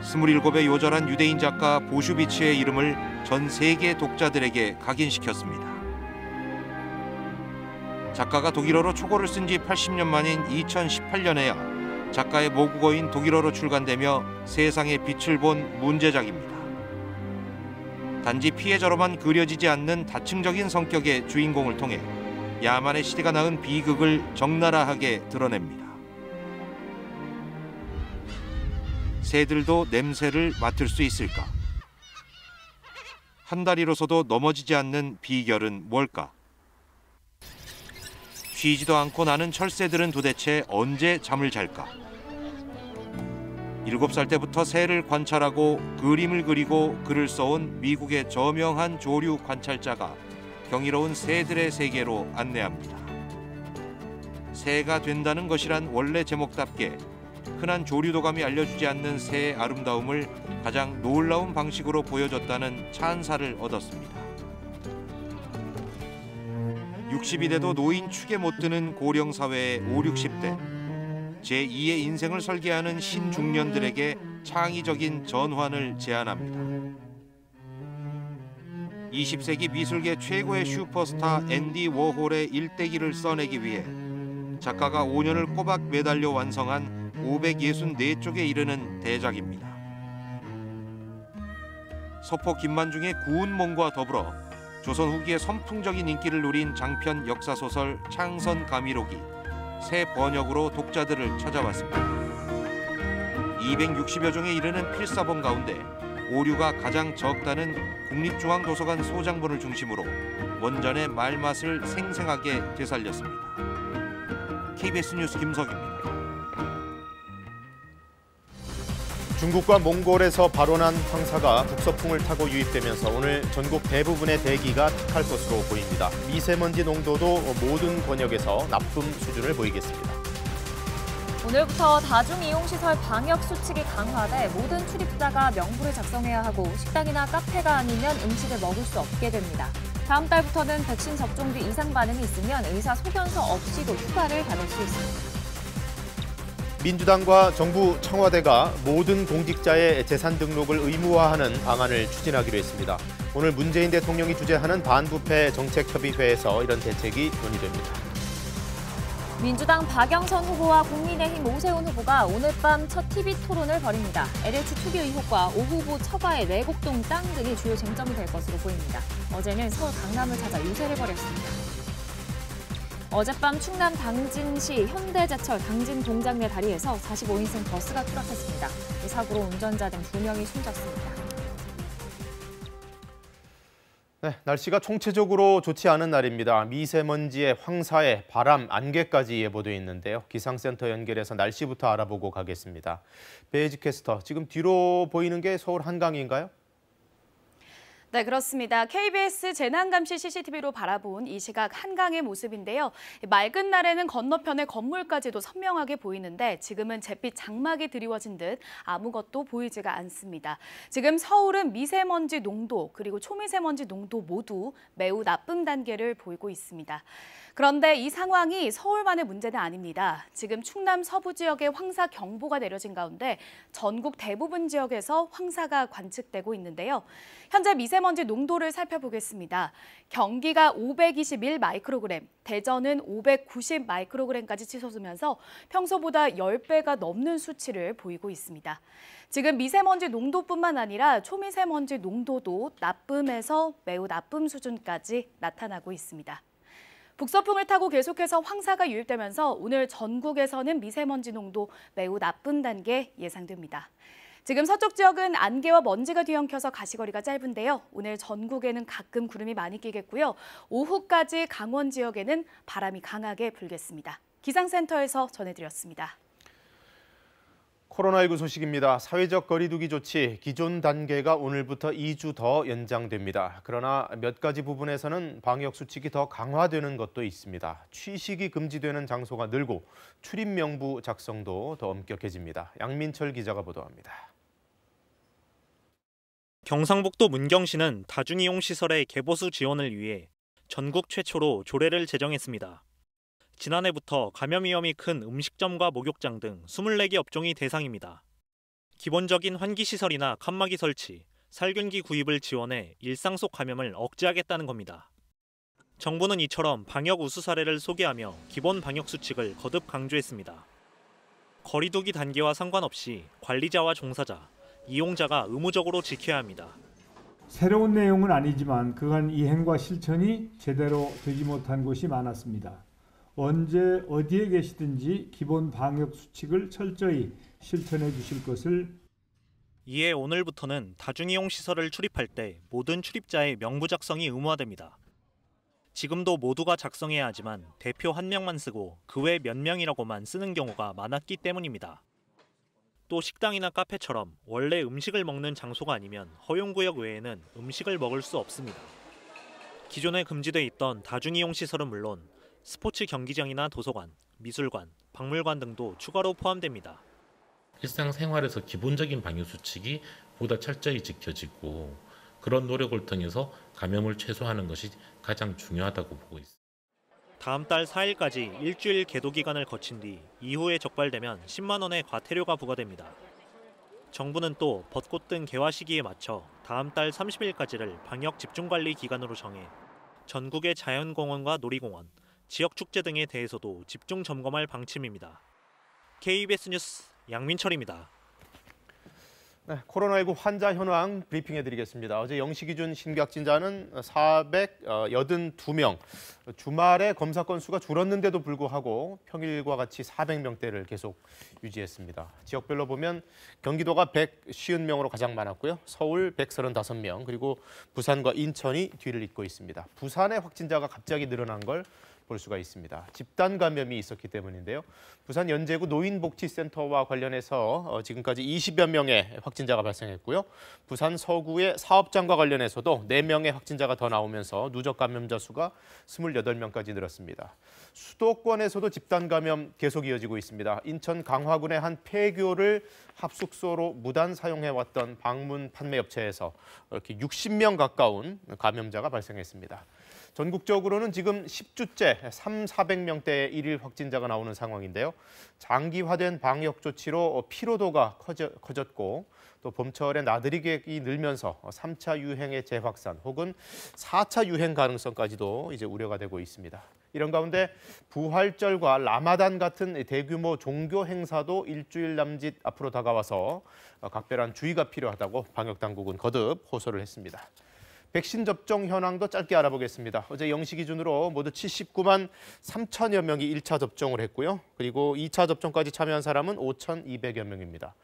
[SPEAKER 5] 27의 요절한 유대인 작가 보슈비츠의 이름을 전 세계 독자들에게 각인시켰습니다. 작가가 독일어로 초고를 쓴 지 80년 만인 2018년에야 작가의 모국어인 독일어로 출간되며 세상에 빛을 본 문제작입니다. 단지 피해자로만 그려지지 않는 다층적인 성격의 주인공을 통해 야만의 시대가 낳은 비극을 적나라하게 드러냅니다. 새들도 냄새를 맡을 수 있을까? 한 다리로서도 넘어지지 않는 비결은 뭘까? 쉬지도 않고 나는 철새들은 도대체 언제 잠을 잘까? 7살 때부터 새를 관찰하고 그림을 그리고 글을 써온 미국의 저명한 조류 관찰자가 경이로운 새들의 세계로 안내합니다. 새가 된다는 것이란 원래 제목답게 흔한 조류도감이 알려주지 않는 새의 아름다움을 가장 놀라운 방식으로 보여줬다는 찬사를 얻었습니다. 60이 돼도 노인 축에 못 드는 고령사회의 5, 60대. 제2의 인생을 설계하는 신중년들에게 창의적인 전환을 제안합니다. 20세기 미술계 최고의 슈퍼스타 앤디 워홀의 일대기를 써내기 위해 작가가 5년을 꼬박 매달려 완성한 564쪽에 이르는 대작입니다. 서포 김만중의 구운 몸과 더불어 조선 후기의 선풍적인 인기를 누린 장편 역사소설 창선 가미록이 새 번역으로 독자들을 찾아왔습니다. 260여 종에 이르는 필사본 가운데 오류가 가장 적다는 국립중앙도서관 소장본을 중심으로 원전의 말맛을 생생하게 되살렸습니다. KBS 뉴스 김석입니다.
[SPEAKER 1] 중국과 몽골에서 발원한 황사가 북서풍을 타고 유입되면서 오늘 전국 대부분의 대기가 탁할 것으로 보입니다. 미세먼지 농도도 모든 권역에서 나쁨 수준을 보이겠습니다.
[SPEAKER 2] 오늘부터 다중이용시설 방역 수칙이 강화돼 모든 출입자가 명부를 작성해야 하고 식당이나 카페가 아니면 음식을 먹을 수 없게 됩니다. 다음 달부터는 백신 접종 뒤 이상 반응이 있으면 의사 소견서 없이도 휴가를 받을 수 있습니다.
[SPEAKER 1] 민주당과 정부 청와대가 모든 공직자의 재산 등록을 의무화하는 방안을 추진하기로 했습니다. 오늘 문재인 대통령이 주재하는 반부패 정책협의회에서 이런 대책이 논의됩니다.
[SPEAKER 2] 민주당 박영선 후보와 국민의힘 오세훈 후보가 오늘 밤 첫 TV 토론을 벌입니다. LH 투기 의혹과 오 후보 처가의 내곡동 땅 등이 주요 쟁점이 될 것으로 보입니다. 어제는 서울 강남을 찾아 유세를 벌였습니다. 어젯밤 충남 당진시 현대제철 당진 공장 내 다리에서 45인승 버스가 추락했습니다. 이 사고로 운전자 등 2명이 숨졌습니다.
[SPEAKER 1] 네, 날씨가 총체적으로 좋지 않은 날입니다. 미세먼지에 황사에 바람, 안개까지 예보돼 있는데요. 기상센터 연결해서 날씨부터 알아보고 가겠습니다. 배혜지 캐스터, 지금 뒤로 보이는 게 서울 한강인가요?
[SPEAKER 4] 네, 그렇습니다. KBS 재난감시 CCTV로 바라본 이 시각 한강의 모습인데요. 맑은 날에는 건너편의 건물까지도 선명하게 보이는데 지금은 잿빛 장막이 드리워진 듯 아무것도 보이지가 않습니다. 지금 서울은 미세먼지 농도 그리고 초미세먼지 농도 모두 매우 나쁨 단계를 보이고 있습니다. 그런데 이 상황이 서울만의 문제는 아닙니다. 지금 충남 서부 지역에 황사 경보가 내려진 가운데 전국 대부분 지역에서 황사가 관측되고 있는데요. 현재 미세먼지 농도를 살펴보겠습니다. 경기가 521 마이크로그램, 대전은 590 마이크로그램까지 치솟으면서 평소보다 10배가 넘는 수치를 보이고 있습니다. 지금 미세먼지 농도뿐만 아니라 초미세먼지 농도도 나쁨에서 매우 나쁨 수준까지 나타나고 있습니다. 북서풍을 타고 계속해서 황사가 유입되면서 오늘 전국에서는 미세먼지 농도 매우 나쁜 단계 예상됩니다. 지금 서쪽 지역은 안개와 먼지가 뒤엉켜서 가시거리가 짧은데요. 오늘 전국에는 가끔 구름이 많이 끼겠고요. 오후까지 강원 지역에는 바람이 강하게 불겠습니다. 기상센터에서 전해드렸습니다.
[SPEAKER 1] 코로나19 소식입니다. 사회적 거리 두기 조치 기존 단계가 오늘부터 2주 더 연장됩니다. 그러나 몇 가지 부분에서는 방역 수칙이 더 강화되는 것도 있습니다. 취식이 금지되는 장소가 늘고 출입 명부 작성도 더 엄격해집니다. 양민철 기자가 보도합니다.
[SPEAKER 8] 경상북도 문경시는 다중이용 시설의 개보수 지원을 위해 전국 최초로 조례를 제정했습니다. 지난해부터 감염 위험이 큰 음식점과 목욕장 등 24개 업종이 대상입니다. 기본적인 환기시설이나 칸막이 설치, 살균기 구입을 지원해 일상 속 감염을 억제하겠다는 겁니다. 정부는 이처럼 방역 우수 사례를 소개하며 기본 방역 수칙을 거듭 강조했습니다. 거리 두기 단계와 상관없이 관리자와 종사자, 이용자가 의무적으로 지켜야 합니다.
[SPEAKER 10] 새로운 내용은 아니지만 그간 이행과 실천이 제대로 되지 못한 곳이 많았습니다. 언제 어디에 계시든지 기본 방역 수칙을 철저히 실천해 주실 것을.
[SPEAKER 8] 이에 오늘부터는 다중이용 시설을 출입할 때 모든 출입자의 명부 작성이 의무화됩니다. 지금도 모두가 작성해야 하지만 대표 한 명만 쓰고 그 외 몇 명이라고만 쓰는 경우가 많았기 때문입니다. 또 식당이나 카페처럼 원래 음식을 먹는 장소가 아니면 허용구역 외에는 음식을 먹을 수 없습니다. 기존에 금지돼 있던 다중이용 시설은 물론 스포츠 경기장이나 도서관, 미술관, 박물관 등도 추가로 포함됩니다.
[SPEAKER 17] 일상생활에서 기본적인 방역 수칙이 보다 철저히 지켜지고 그런 노력을 통해서 감염을 최소화하는 것이 가장 중요하다고 보고 있습니다.
[SPEAKER 8] 다음 달 4일까지 일주일 계도 기간을 거친 뒤 이후에 적발되면 10만 원의 과태료가 부과됩니다. 정부는 또 벚꽃 등 개화 시기에 맞춰 다음 달 30일까지를 방역 집중관리 기간으로 정해 전국의 자연공원과 놀이공원, 지역축제 등에 대해서도 집중 점검할 방침입니다. KBS 뉴스 양민철입니다.
[SPEAKER 1] 네, 코로나19 환자 현황 브리핑해드리겠습니다. 어제 0시 기준 신규 확진자는 482명. 주말에 검사 건수가 줄었는데도 불구하고 평일과 같이 400명대를 계속 유지했습니다. 지역별로 보면 경기도가 150명으로 가장 많았고요. 서울 135명, 그리고 부산과 인천이 뒤를 잇고 있습니다. 부산의 확진자가 갑자기 늘어난 걸 볼 수가 있습니다. 집단 감염이 있었기 때문인데요. 부산 연제구 노인복지센터와 관련해서 지금까지 20여 명의 확진자가 발생했고요. 부산 서구의 사업장과 관련해서도 4명의 확진자가 더 나오면서 누적 감염자 수가 28명까지 늘었습니다. 수도권에서도 집단 감염 계속 이어지고 있습니다. 인천 강화군의 한 폐교를 합숙소로 무단 사용해왔던 방문 판매업체에서 이렇게 60명 가까운 감염자가 발생했습니다. 전국적으로는 지금 10주째 300~400명대의 일일 확진자가 나오는 상황인데요. 장기화된 방역 조치로 피로도가 커졌고 또 봄철에 나들이객이 늘면서 3차 유행의 재확산 혹은 4차 유행 가능성까지도 이제 우려가 되고 있습니다. 이런 가운데 부활절과 라마단 같은 대규모 종교 행사도 일주일 남짓 앞으로 다가와서 각별한 주의가 필요하다고 방역당국은 거듭 호소를 했습니다. 백신 접종 현황도 짧게 알아보겠습니다. 어제 0시 기준으로 모두 79만 3천여 명이 1차 접종을 했고요. 그리고 2차 접종까지 참여한 사람은 5,200여 명입니다.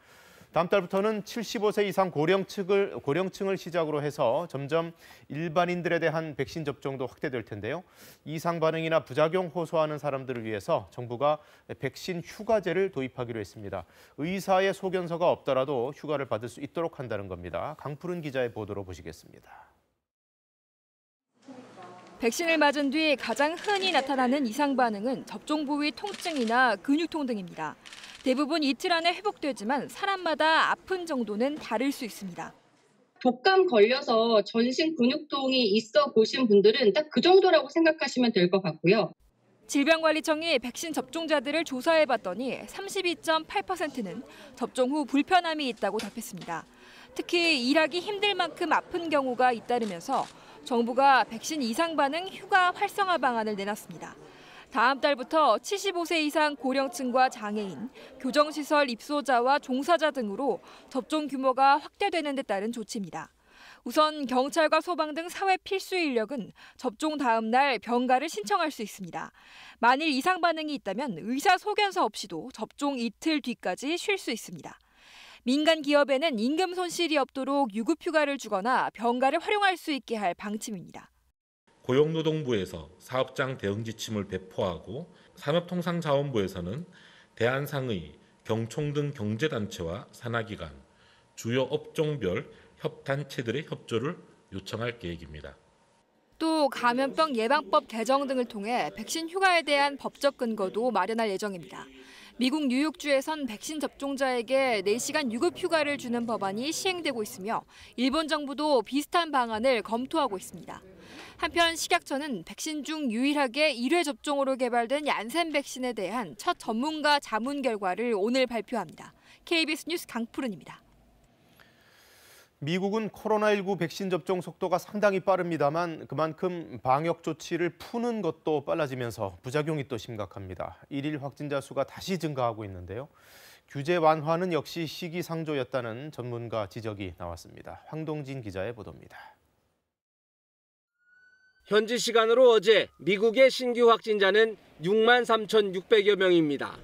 [SPEAKER 1] 다음 달부터는 75세 이상 고령층을 시작으로 해서 점점 일반인들에 대한 백신 접종도 확대될 텐데요. 이상 반응이나 부작용 호소하는 사람들을 위해서 정부가 백신 휴가제를 도입하기로 했습니다. 의사의 소견서가 없더라도 휴가를 받을 수 있도록 한다는 겁니다. 강푸른 기자의 보도로 보시겠습니다.
[SPEAKER 11] 백신을 맞은 뒤 가장 흔히 나타나는 이상 반응은 접종 부위 통증이나 근육통 등입니다. 대부분 이틀 안에 회복되지만 사람마다 아픈 정도는 다를 수 있습니다.
[SPEAKER 13] 독감 걸려서 전신 근육통이 있어 보신 분들은 딱 그 정도라고 생각하시면 될 것 같고요.
[SPEAKER 11] 질병관리청이 백신 접종자들을 조사해봤더니 32.8%는 접종 후 불편함이 있다고 답했습니다. 특히 일하기 힘들 만큼 아픈 경우가 잇따르면서 정부가 백신 이상 반응 휴가 활성화 방안을 내놨습니다. 다음 달부터 75세 이상 고령층과 장애인, 교정시설 입소자와 종사자 등으로 접종 규모가 확대되는 데 따른 조치입니다. 우선 경찰과 소방 등 사회 필수 인력은 접종 다음 날 병가를 신청할 수 있습니다. 만일 이상 반응이 있다면 의사 소견서 없이도 접종 이틀 뒤까지 쉴 수 있습니다. 민간 기업에는 임금 손실이 없도록 유급휴가를 주거나 병가를 활용할 수 있게 할 방침입니다.
[SPEAKER 17] 고용노동부에서 사업장 대응 지침을 배포하고 산업통상자원부에서는 대한상의, 경총 등 경제단체와 산하기관, 주요 업종별 협단체들의 협조를 요청할 계획입니다.
[SPEAKER 11] 또 감염병 예방법 개정 등을 통해 백신 휴가에 대한 법적 근거도 마련할 예정입니다. 미국 뉴욕주에선 백신 접종자에게 4시간 유급 휴가를 주는 법안이 시행되고 있으며 일본 정부도 비슷한 방안을 검토하고 있습니다. 한편 식약처는 백신 중 유일하게 1회 접종으로 개발된 얀센 백신에 대한 첫 전문가 자문 결과를 오늘 발표합니다. KBS 뉴스 강푸른입니다.
[SPEAKER 1] 미국은 코로나19 백신 접종 속도가 상당히 빠릅니다만 그만큼 방역 조치를 푸는 것도 빨라지면서 부작용이 또 심각합니다. 일일 확진자 수가 다시 증가하고 있는데요. 규제 완화는 역시 시기상조였다는 전문가 지적이 나왔습니다. 황동진 기자의 보도입니다.
[SPEAKER 12] 현지 시간으로 어제 미국의 신규 확진자는 6만 3,600여 명입니다.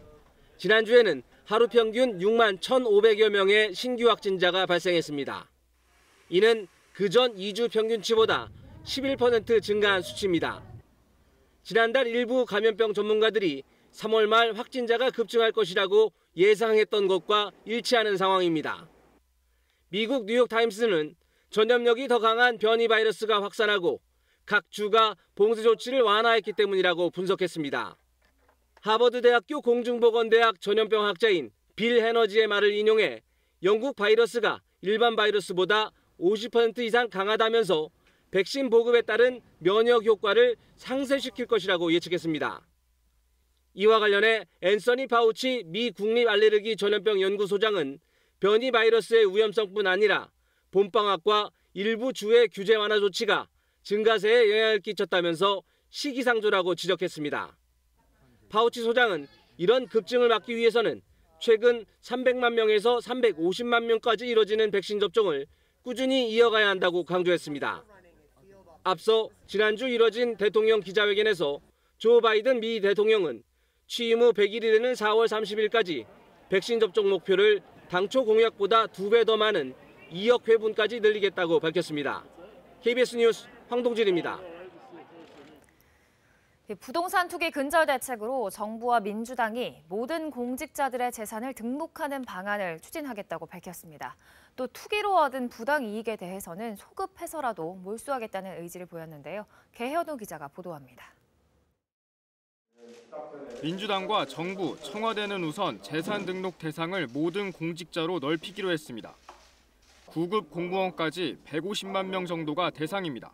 [SPEAKER 12] 지난주에는 하루 평균 6만 1,500여 명의 신규 확진자가 발생했습니다. 이는 그전 2주 평균치보다 11% 증가한 수치입니다. 지난달 일부 감염병 전문가들이 3월 말 확진자가 급증할 것이라고 예상했던 것과 일치하는 상황입니다. 미국 뉴욕타임스는 전염력이 더 강한 변이 바이러스가 확산하고 각 주가 봉쇄 조치를 완화했기 때문이라고 분석했습니다. 하버드대학교 공중보건대학 전염병 학자인 빌 해너지의 말을 인용해 영국 바이러스가 일반 바이러스보다 50% 이상 강하다면서 백신 보급에 따른 면역 효과를 상쇄시킬 것이라고 예측했습니다. 이와 관련해 앤서니 파우치 미 국립알레르기 전염병 연구소장은 변이 바이러스의 위험성뿐 아니라 봄방학과 일부 주의 규제 완화 조치가 증가세에 영향을 끼쳤다면서 시기상조라고 지적했습니다. 파우치 소장은 이런 급증을 막기 위해서는 최근 300만 명에서 350만 명까지 이뤄지는 백신 접종을 꾸준히 이어가야 한다고 강조했습니다. 앞서 지난주 이뤄진 대통령 기자회견에서 조 바이든 미 대통령은 취임 후 100일이 되는 4월 30일까지 백신 접종 목표를 당초 공약보다 2배 더 많은 2억 회분까지 늘리겠다고 밝혔습니다. KBS 뉴스 황동진입니다.
[SPEAKER 2] 부동산 투기 근절 대책으로 정부와 민주당이 모든 공직자들의 재산을 등록하는 방안을 추진하겠다고 밝혔습니다. 또 투기로 얻은 부당 이익에 대해서는 소급해서라도 몰수하겠다는 의지를 보였는데요. 개현우 기자가 보도합니다.
[SPEAKER 14] 민주당과 정부, 청와대는 우선 재산 등록 대상을 모든 공직자로 넓히기로 했습니다. 9급 공무원까지 150만 명 정도가 대상입니다.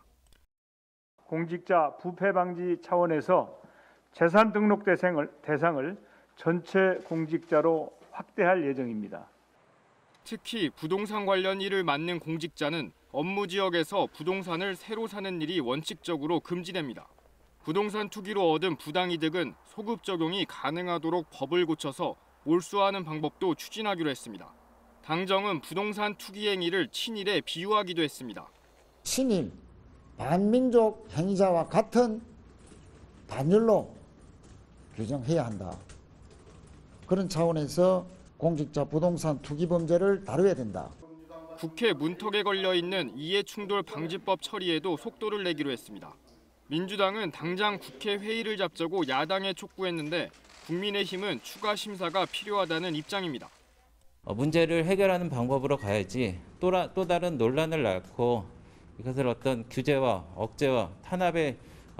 [SPEAKER 10] 공직자 부패 방지 차원에서 재산 등록 대상을 전체 공직자로 확대할 예정입니다.
[SPEAKER 14] 특히 부동산 관련 일을 맡는 공직자는 업무 지역에서 부동산을 새로 사는 일이 원칙적으로 금지됩니다. 부동산 투기로 얻은 부당이득은 소급 적용이 가능하도록 법을 고쳐서 몰수하는 방법도 추진하기로 했습니다. 당정은 부동산 투기 행위를 친일에 비유하기도 했습니다.
[SPEAKER 15] 친일, 반민족 행위자와 같은 단열로 규정해야 한다. 그런 차원에서 공직자 부동산 투기 범죄를 다뤄야 된다.
[SPEAKER 14] 국회 문턱에 걸려 있는 이해충돌 방지법 처리에도 속도를 내기로 했습니다. 민주당은 당장 국회 회의를 잡자고 야당에 촉구했는데 국민의힘은 추가 심사가 필요하다는 입장입니다.
[SPEAKER 16] 문제를 해결하는 방법으로 가야지 또 다른 논란을 낳고 이것을 어떤 규제와 억제와 탄압의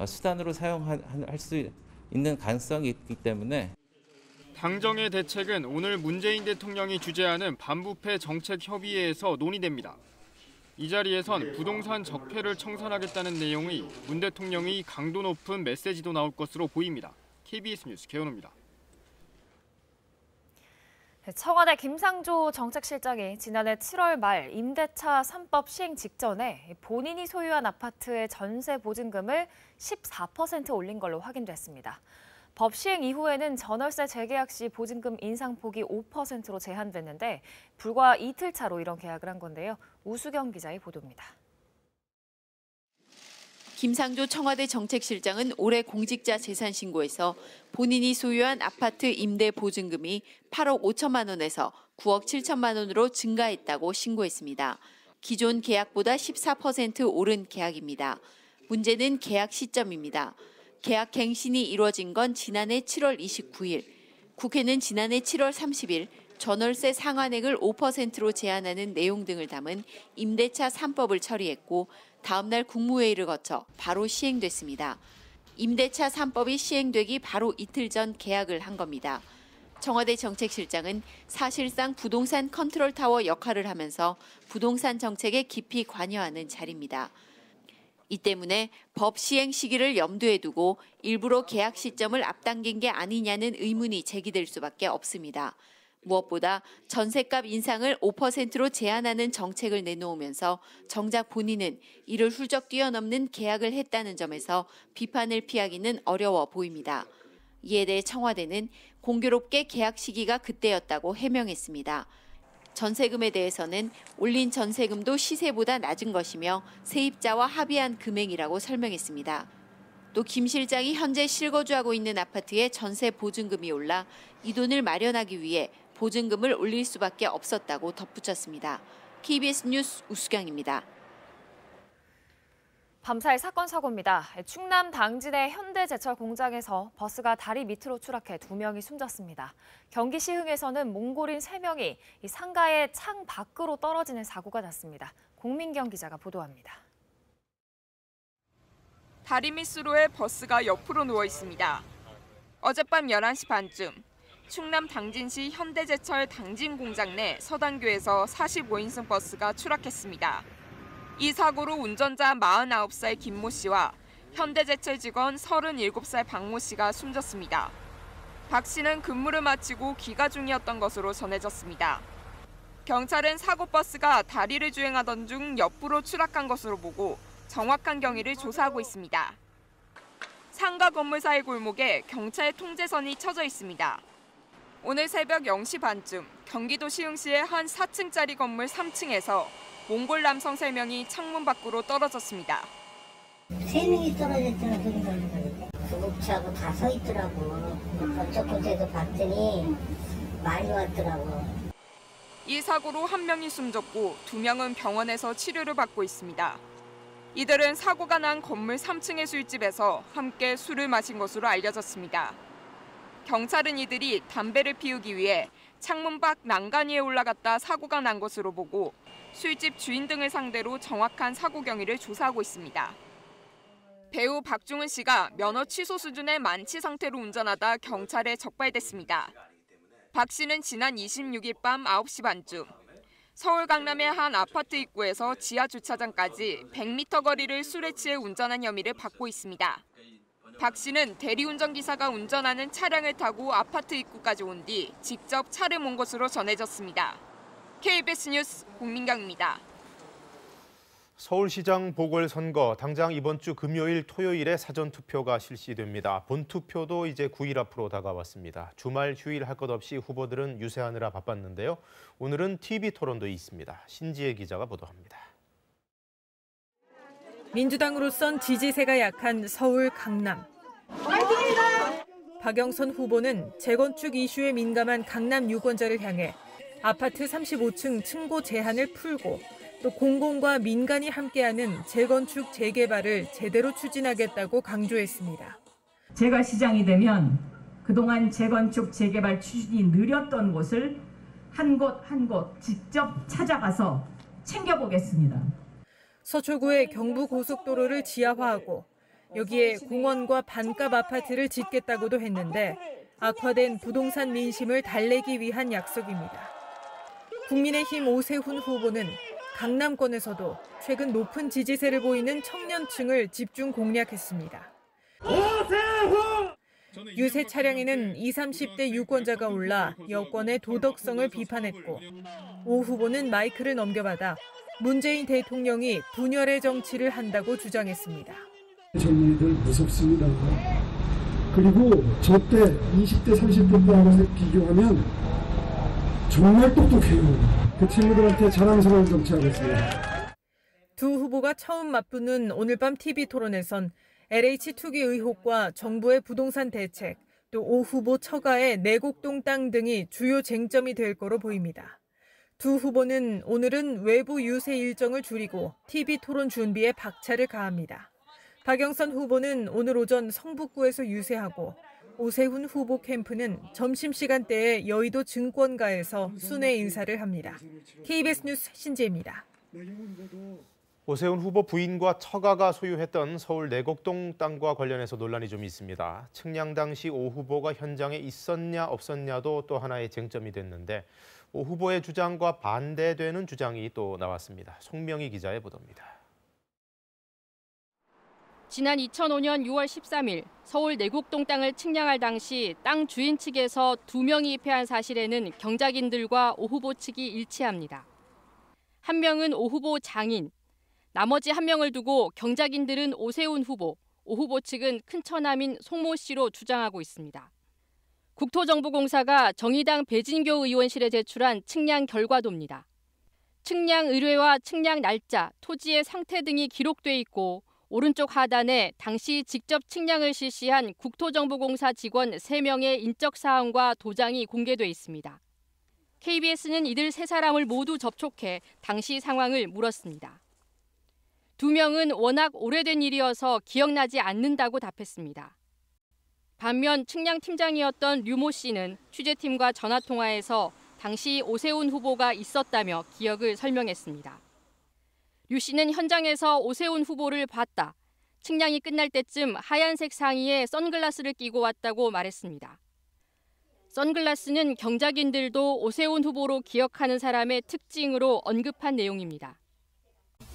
[SPEAKER 16] 수단으로 사용할 수 있는 가능성이 있기 때문에
[SPEAKER 14] 당정의 대책은 오늘 문재인 대통령이 주재하는 반부패 정책협의회에서 논의됩니다. 이 자리에선 부동산 적폐를 청산하겠다는 내용의 문 대통령의 강도 높은 메시지도 나올 것으로 보입니다. KBS 뉴스 개헌우입니다.
[SPEAKER 2] 청와대 김상조 정책실장이 지난해 7월 말 임대차 3법 시행 직전에 본인이 소유한 아파트의 전세 보증금을 14% 올린 걸로 확인됐습니다. 법 시행 이후에는 전월세 재계약 시 보증금 인상폭이 5%로 제한됐는데 불과 이틀 차로 이런 계약을 한 건데요. 우수경 기자의 보도입니다.
[SPEAKER 19] 김상조 청와대 정책실장은 올해 공직자 재산 신고에서 본인이 소유한 아파트 임대 보증금이 8억 5천만 원에서 9억 7천만 원으로 증가했다고 신고했습니다. 기존 계약보다 14% 오른 계약입니다. 문제는 계약 시점입니다. 계약 갱신이 이루어진 건 지난해 7월 29일, 국회는 지난해 7월 30일 전월세 상한액을 5%로 제한하는 내용 등을 담은 임대차 3법을 처리했고 다음 날 국무회의를 거쳐 바로 시행됐습니다. 임대차 3법이 시행되기 바로 이틀 전 계약을 한 겁니다. 청와대 정책실장은 사실상 부동산 컨트롤타워 역할을 하면서 부동산 정책에 깊이 관여하는 자리입니다. 이 때문에 법 시행 시기를 염두에 두고 일부러 계약 시점을 앞당긴 게 아니냐는 의문이 제기될 수밖에 없습니다. 무엇보다 전셋값 인상을 5%로 제한하는 정책을 내놓으면서 정작 본인은 이를 훌쩍 뛰어넘는 계약을 했다는 점에서 비판을 피하기는 어려워 보입니다. 이에 대해 청와대는 공교롭게 계약 시기가 그때였다고 해명했습니다. 전세금에 대해서는 올린 전세금도 시세보다 낮은 것이며 세입자와 합의한 금액이라고 설명했습니다. 또 김 실장이 현재 실거주하고 있는 아파트에 전세 보증금이 올라 이 돈을 마련하기 위해 보증금을 올릴 수밖에 없었다고 덧붙였습니다. KBS 뉴스 우수경입니다.
[SPEAKER 2] 밤사이 사건 사고입니다. 충남 당진의 현대제철 공장에서 버스가 다리 밑으로 추락해 2명이 숨졌습니다. 경기 시흥에서는 몽골인 3명이 상가의 창 밖으로 떨어지는 사고가 났습니다. 공민경 기자가 보도합니다.
[SPEAKER 3] 다리 밑으로의 버스가 옆으로 누워 있습니다. 어젯밤 11시 반쯤 충남 당진시 현대제철 당진 공장 내 서당교에서 45인승 버스가 추락했습니다. 이 사고로 운전자 49살 김모 씨와 현대제철 직원 37살 박모 씨가 숨졌습니다. 박 씨는 근무를 마치고 귀가 중이었던 것으로 전해졌습니다. 경찰은 사고 버스가 다리를 주행하던 중 옆으로 추락한 것으로 보고 정확한 경위를 조사하고 있습니다. 상가 건물 사이 골목에 경찰 통제선이 쳐져 있습니다. 오늘 새벽 0시 반쯤 경기도 시흥시의 한 4층짜리 건물 3층에서 몽골 남성 3명이 창문 밖으로 떨어졌습니다.
[SPEAKER 6] 3명이 떨어졌다는 소리가 있어요. 구급차하고 다 서 있더라고. 저쪽 곳에서 봤더니 많이 왔더라고.
[SPEAKER 3] 이 사고로 1명이 숨졌고 2명은 병원에서 치료를 받고 있습니다. 이들은 사고가 난 건물 3층의 술집에서 함께 술을 마신 것으로 알려졌습니다. 경찰은 이들이 담배를 피우기 위해 창문 밖 난간 위에 올라갔다 사고가 난 것으로 보고 술집 주인 등을 상대로 정확한 사고 경위를 조사하고 있습니다. 배우 박중훈 씨가 면허 취소 수준의 만취 상태로 운전하다 경찰에 적발됐습니다. 박 씨는 지난 26일 밤 9시 반쯤 서울 강남의 한 아파트 입구에서 지하 주차장까지 100m 거리를 술에 취해 운전한 혐의를 받고 있습니다. 박 씨는 대리운전기사가 운전하는 차량을 타고 아파트 입구까지 온 뒤 직접 차를 몬 것으로 전해졌습니다. KBS 뉴스 공민경입니다.
[SPEAKER 1] 서울시장 보궐선거 당장 이번 주 금요일, 토요일에 사전투표가 실시됩니다. 본투표도 이제 9일 앞으로 다가왔습니다. 주말 휴일 할 것 없이 후보들은 유세하느라 바빴는데요. 오늘은 TV토론도 있습니다. 신지혜 기자가 보도합니다.
[SPEAKER 9] 민주당으로선 지지세가 약한 서울, 강남. 박영선 후보는 재건축 이슈에 민감한 강남 유권자를 향해 아파트 35층 층고 제한을 풀고 또 공공과 민간이 함께하는 재건축 재개발을 제대로 추진하겠다고 강조했습니다.
[SPEAKER 20] 제가 시장이 되면 그동안 재건축 재개발 추진이 느렸던 곳을 한 곳 한 곳 직접 찾아가서 챙겨보겠습니다.
[SPEAKER 9] 서초구의 경부고속도로를 지하화하고 여기에 공원과 반값 아파트를 짓겠다고도 했는데 악화된 부동산 민심을 달래기 위한 약속입니다. 국민의힘 오세훈 후보는 강남권에서도 최근 높은 지지세를 보이는 청년층을 집중 공략했습니다. 유세 차량에는 20, 30대 유권자가 올라 여권의 도덕성을 비판했고 오 후보는 마이크를 넘겨받아 문재인 대통령이 분열의 정치를 한다고 주장했습니다.
[SPEAKER 21] 젊은이들 무섭습니다. 그리고 저 때 20대, 30대 때하고 비교하면 정말 똑똑해요. 그 친구들한테 자랑스러운 정치하고 있습니다.
[SPEAKER 9] 두 후보가 처음 맞붙는 오늘 밤 TV 토론에선 LH 투기 의혹과 정부의 부동산 대책, 또 오 후보 처가의 내곡동 땅 등이 주요 쟁점이 될 거로 보입니다. 두 후보는 오늘은 외부 유세 일정을 줄이고 TV 토론 준비에 박차를 가합니다. 박영선 후보는 오늘 오전 성북구에서 유세하고 오세훈 후보 캠프는 점심시간대에 여의도 증권가에서 순회 인사를 합니다. KBS 뉴스 신지혜입니다.
[SPEAKER 1] 오세훈 후보 부인과 처가가 소유했던 서울 내곡동 땅과 관련해서 논란이 좀 있습니다. 측량 당시 오 후보가 현장에 있었냐 없었냐도 또 하나의 쟁점이 됐는데 오 후보의 주장과 반대되는 주장이 또 나왔습니다. 송명희 기자의 보도입니다.
[SPEAKER 18] 지난 2005년 6월 13일 서울 내곡동 땅을 측량할 당시 땅 주인 측에서 2명이 입회한 사실에는 경작인들과 오 후보 측이 일치합니다. 한 명은 오 후보 장인, 나머지 한 명을 두고 경작인들은 오세훈 후보, 오 후보 측은 큰 처남인 송모 씨로 주장하고 있습니다. 국토정보공사가 정의당 배진교 의원실에 제출한 측량 결과도입니다. 측량 의뢰와 측량 날짜, 토지의 상태 등이 기록돼 있고 오른쪽 하단에 당시 직접 측량을 실시한 국토정보공사 직원 3명의 인적사항과 도장이 공개돼 있습니다. KBS는 이들 3사람을 모두 접촉해 당시 상황을 물었습니다. 2명은 워낙 오래된 일이어서 기억나지 않는다고 답했습니다. 반면 측량팀장이었던 류모 씨는 취재팀과 전화통화에서 당시 오세훈 후보가 있었다며 기억을 설명했습니다. 류 씨는 현장에서 오세훈 후보를 봤다. 측량이 끝날 때쯤 하얀색 상의에 선글라스를 끼고 왔다고 말했습니다. 선글라스는 경작인들도 오세훈 후보로 기억하는 사람의 특징으로 언급한 내용입니다.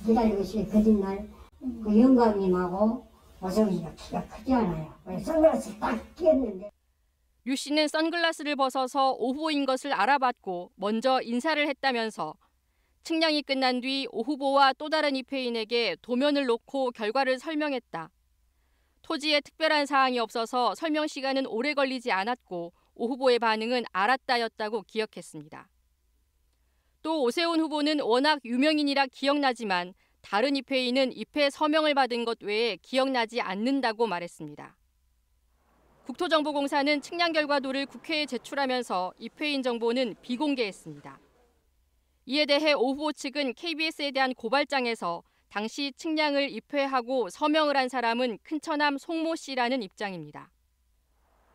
[SPEAKER 6] 기다리고 있으면 거짓말, 그 영감님하고 오세훈 씨가 키가 크지 않아요. 선글라스 딱 끼었는데.
[SPEAKER 18] 류 씨는 선글라스를 벗어서 오 후보인 것을 알아봤고 먼저 인사를 했다면서 측량이 끝난 뒤 오 후보와 또 다른 입회인에게 도면을 놓고 결과를 설명했다. 토지에 특별한 사항이 없어서 설명 시간은 오래 걸리지 않았고 오 후보의 반응은 알았다였다고 기억했습니다. 또 오세훈 후보는 워낙 유명인이라 기억나지만 다른 입회인은 입회 서명을 받은 것 외에 기억나지 않는다고 말했습니다. 국토정보공사는 측량 결과도를 국회에 제출하면서 입회인 정보는 비공개했습니다. 이에 대해 오 후보 측은 KBS에 대한 고발장에서 당시 측량을 입회하고 서명을 한 사람은 큰처남 송모 씨라는 입장입니다.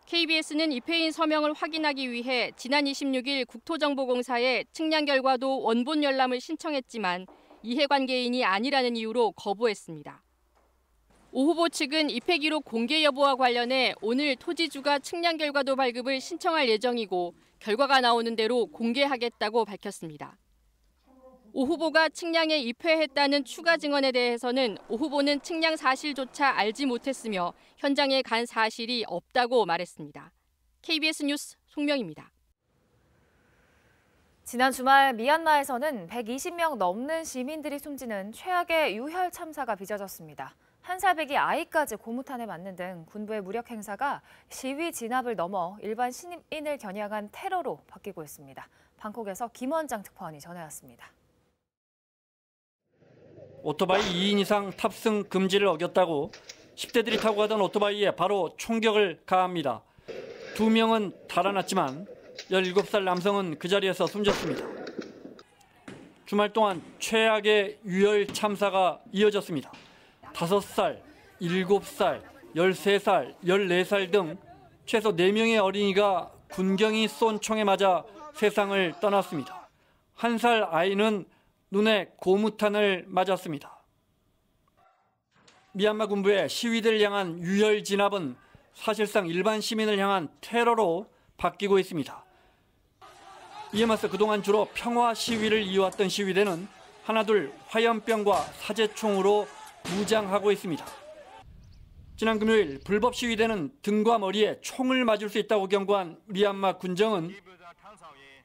[SPEAKER 18] KBS는 입회인 서명을 확인하기 위해 지난 26일 국토정보공사에 측량 결과도 원본 열람을 신청했지만 이해관계인이 아니라는 이유로 거부했습니다. 오 후보 측은 입회 기록 공개 여부와 관련해 오늘 토지주가 측량 결과도 발급을 신청할 예정이고 결과가 나오는 대로 공개하겠다고 밝혔습니다. 오 후보가 측량에 입회했다는 추가 증언에 대해서는 오 후보는 측량 사실조차 알지 못했으며 현장에 간 사실이 없다고 말했습니다. KBS 뉴스 송명입니다.
[SPEAKER 2] 지난 주말 미얀마에서는 120명 넘는 시민들이 숨지는 최악의 유혈 참사가 빚어졌습니다. 한 살배기 아이까지 고무탄에 맞는 등 군부의 무력 행사가 시위 진압을 넘어 일반 시민을 겨냥한 테러로 바뀌고 있습니다. 방콕에서 김원장 특파원이 전해왔습니다.
[SPEAKER 7] 오토바이 2인 이상 탑승 금지를 어겼다고 10대들이 타고 가던 오토바이에 바로 총격을 가합니다. 2명은 달아났지만 17살 남성은 그 자리에서 숨졌습니다. 주말 동안 최악의 유혈 참사가 이어졌습니다. 5살, 7살, 13살, 14살 등 최소 4명의 어린이가 군경이 쏜 총에 맞아 세상을 떠났습니다. 1살 아이는 눈에 고무탄을 맞았습니다. 미얀마 군부의 시위대를 향한 유혈 진압은 사실상 일반 시민을 향한 테러로 바뀌고 있습니다. 이에 맞서 그동안 주로 평화 시위를 이어왔던 시위대는 하나둘 화염병과 사제총으로 무장하고 있습니다. 지난 금요일 불법 시위대는 등과 머리에 총을 맞을 수 있다고 경고한 미얀마 군정은